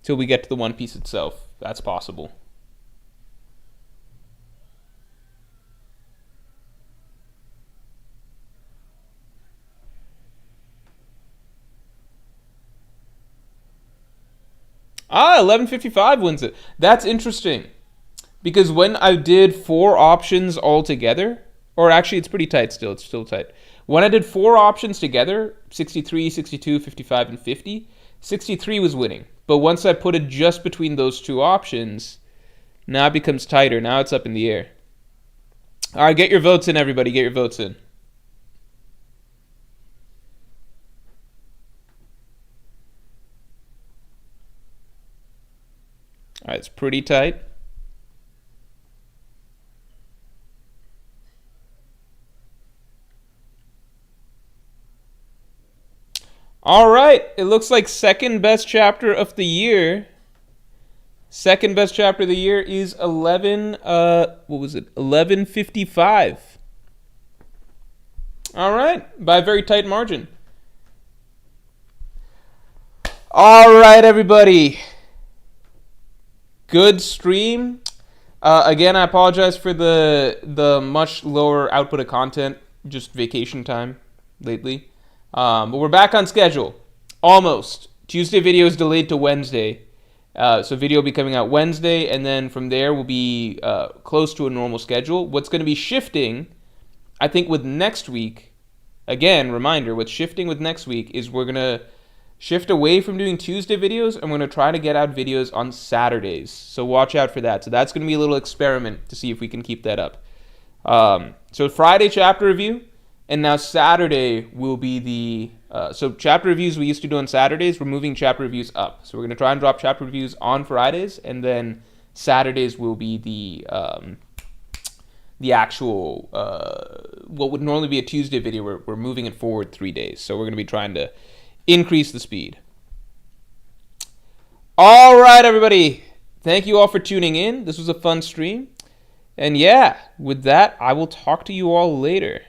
till we get to the One Piece itself. That's possible. Ah, 1155 wins it. That's interesting. Because when I did 4 options all together, or actually it's pretty tight still, it's still tight. When I did 4 options together, 63, 62, 55, and 50, 63 was winning. But once I put it just between those 2 options, now it becomes tighter. Now it's up in the air. All right, get your votes in, everybody. Get your votes in. All right, it's pretty tight. All right, it looks like second best chapter of the year. Second best chapter of the year is 1155. All right, by a very tight margin. All right, everybody. good stream. Again, I apologize for the much lower output of content. Just vacation time lately. But we're back on schedule. Almost. Tuesday video is delayed to Wednesday. So video will be coming out Wednesday, and then from there we'll be close to a normal schedule. What's going to be shifting, I think, with next week, again, reminder, what's shifting with next week is we're going to shift away from doing Tuesday videos, and we're going to try to get out videos on Saturdays. So watch out for that. So that's going to be a little experiment to see if we can keep that up. So Friday, chapter review, and now Saturday will be the... so chapter reviews we used to do on Saturdays, we're moving chapter reviews up. So we're going to try and drop chapter reviews on Fridays, and then Saturdays will be the actual... what would normally be a Tuesday video, we're moving it forward 3 days. So we're going to be trying to increase the speed. All right, everybody. Thank you all for tuning in. This was a fun stream. And yeah, with that, I will talk to you all later.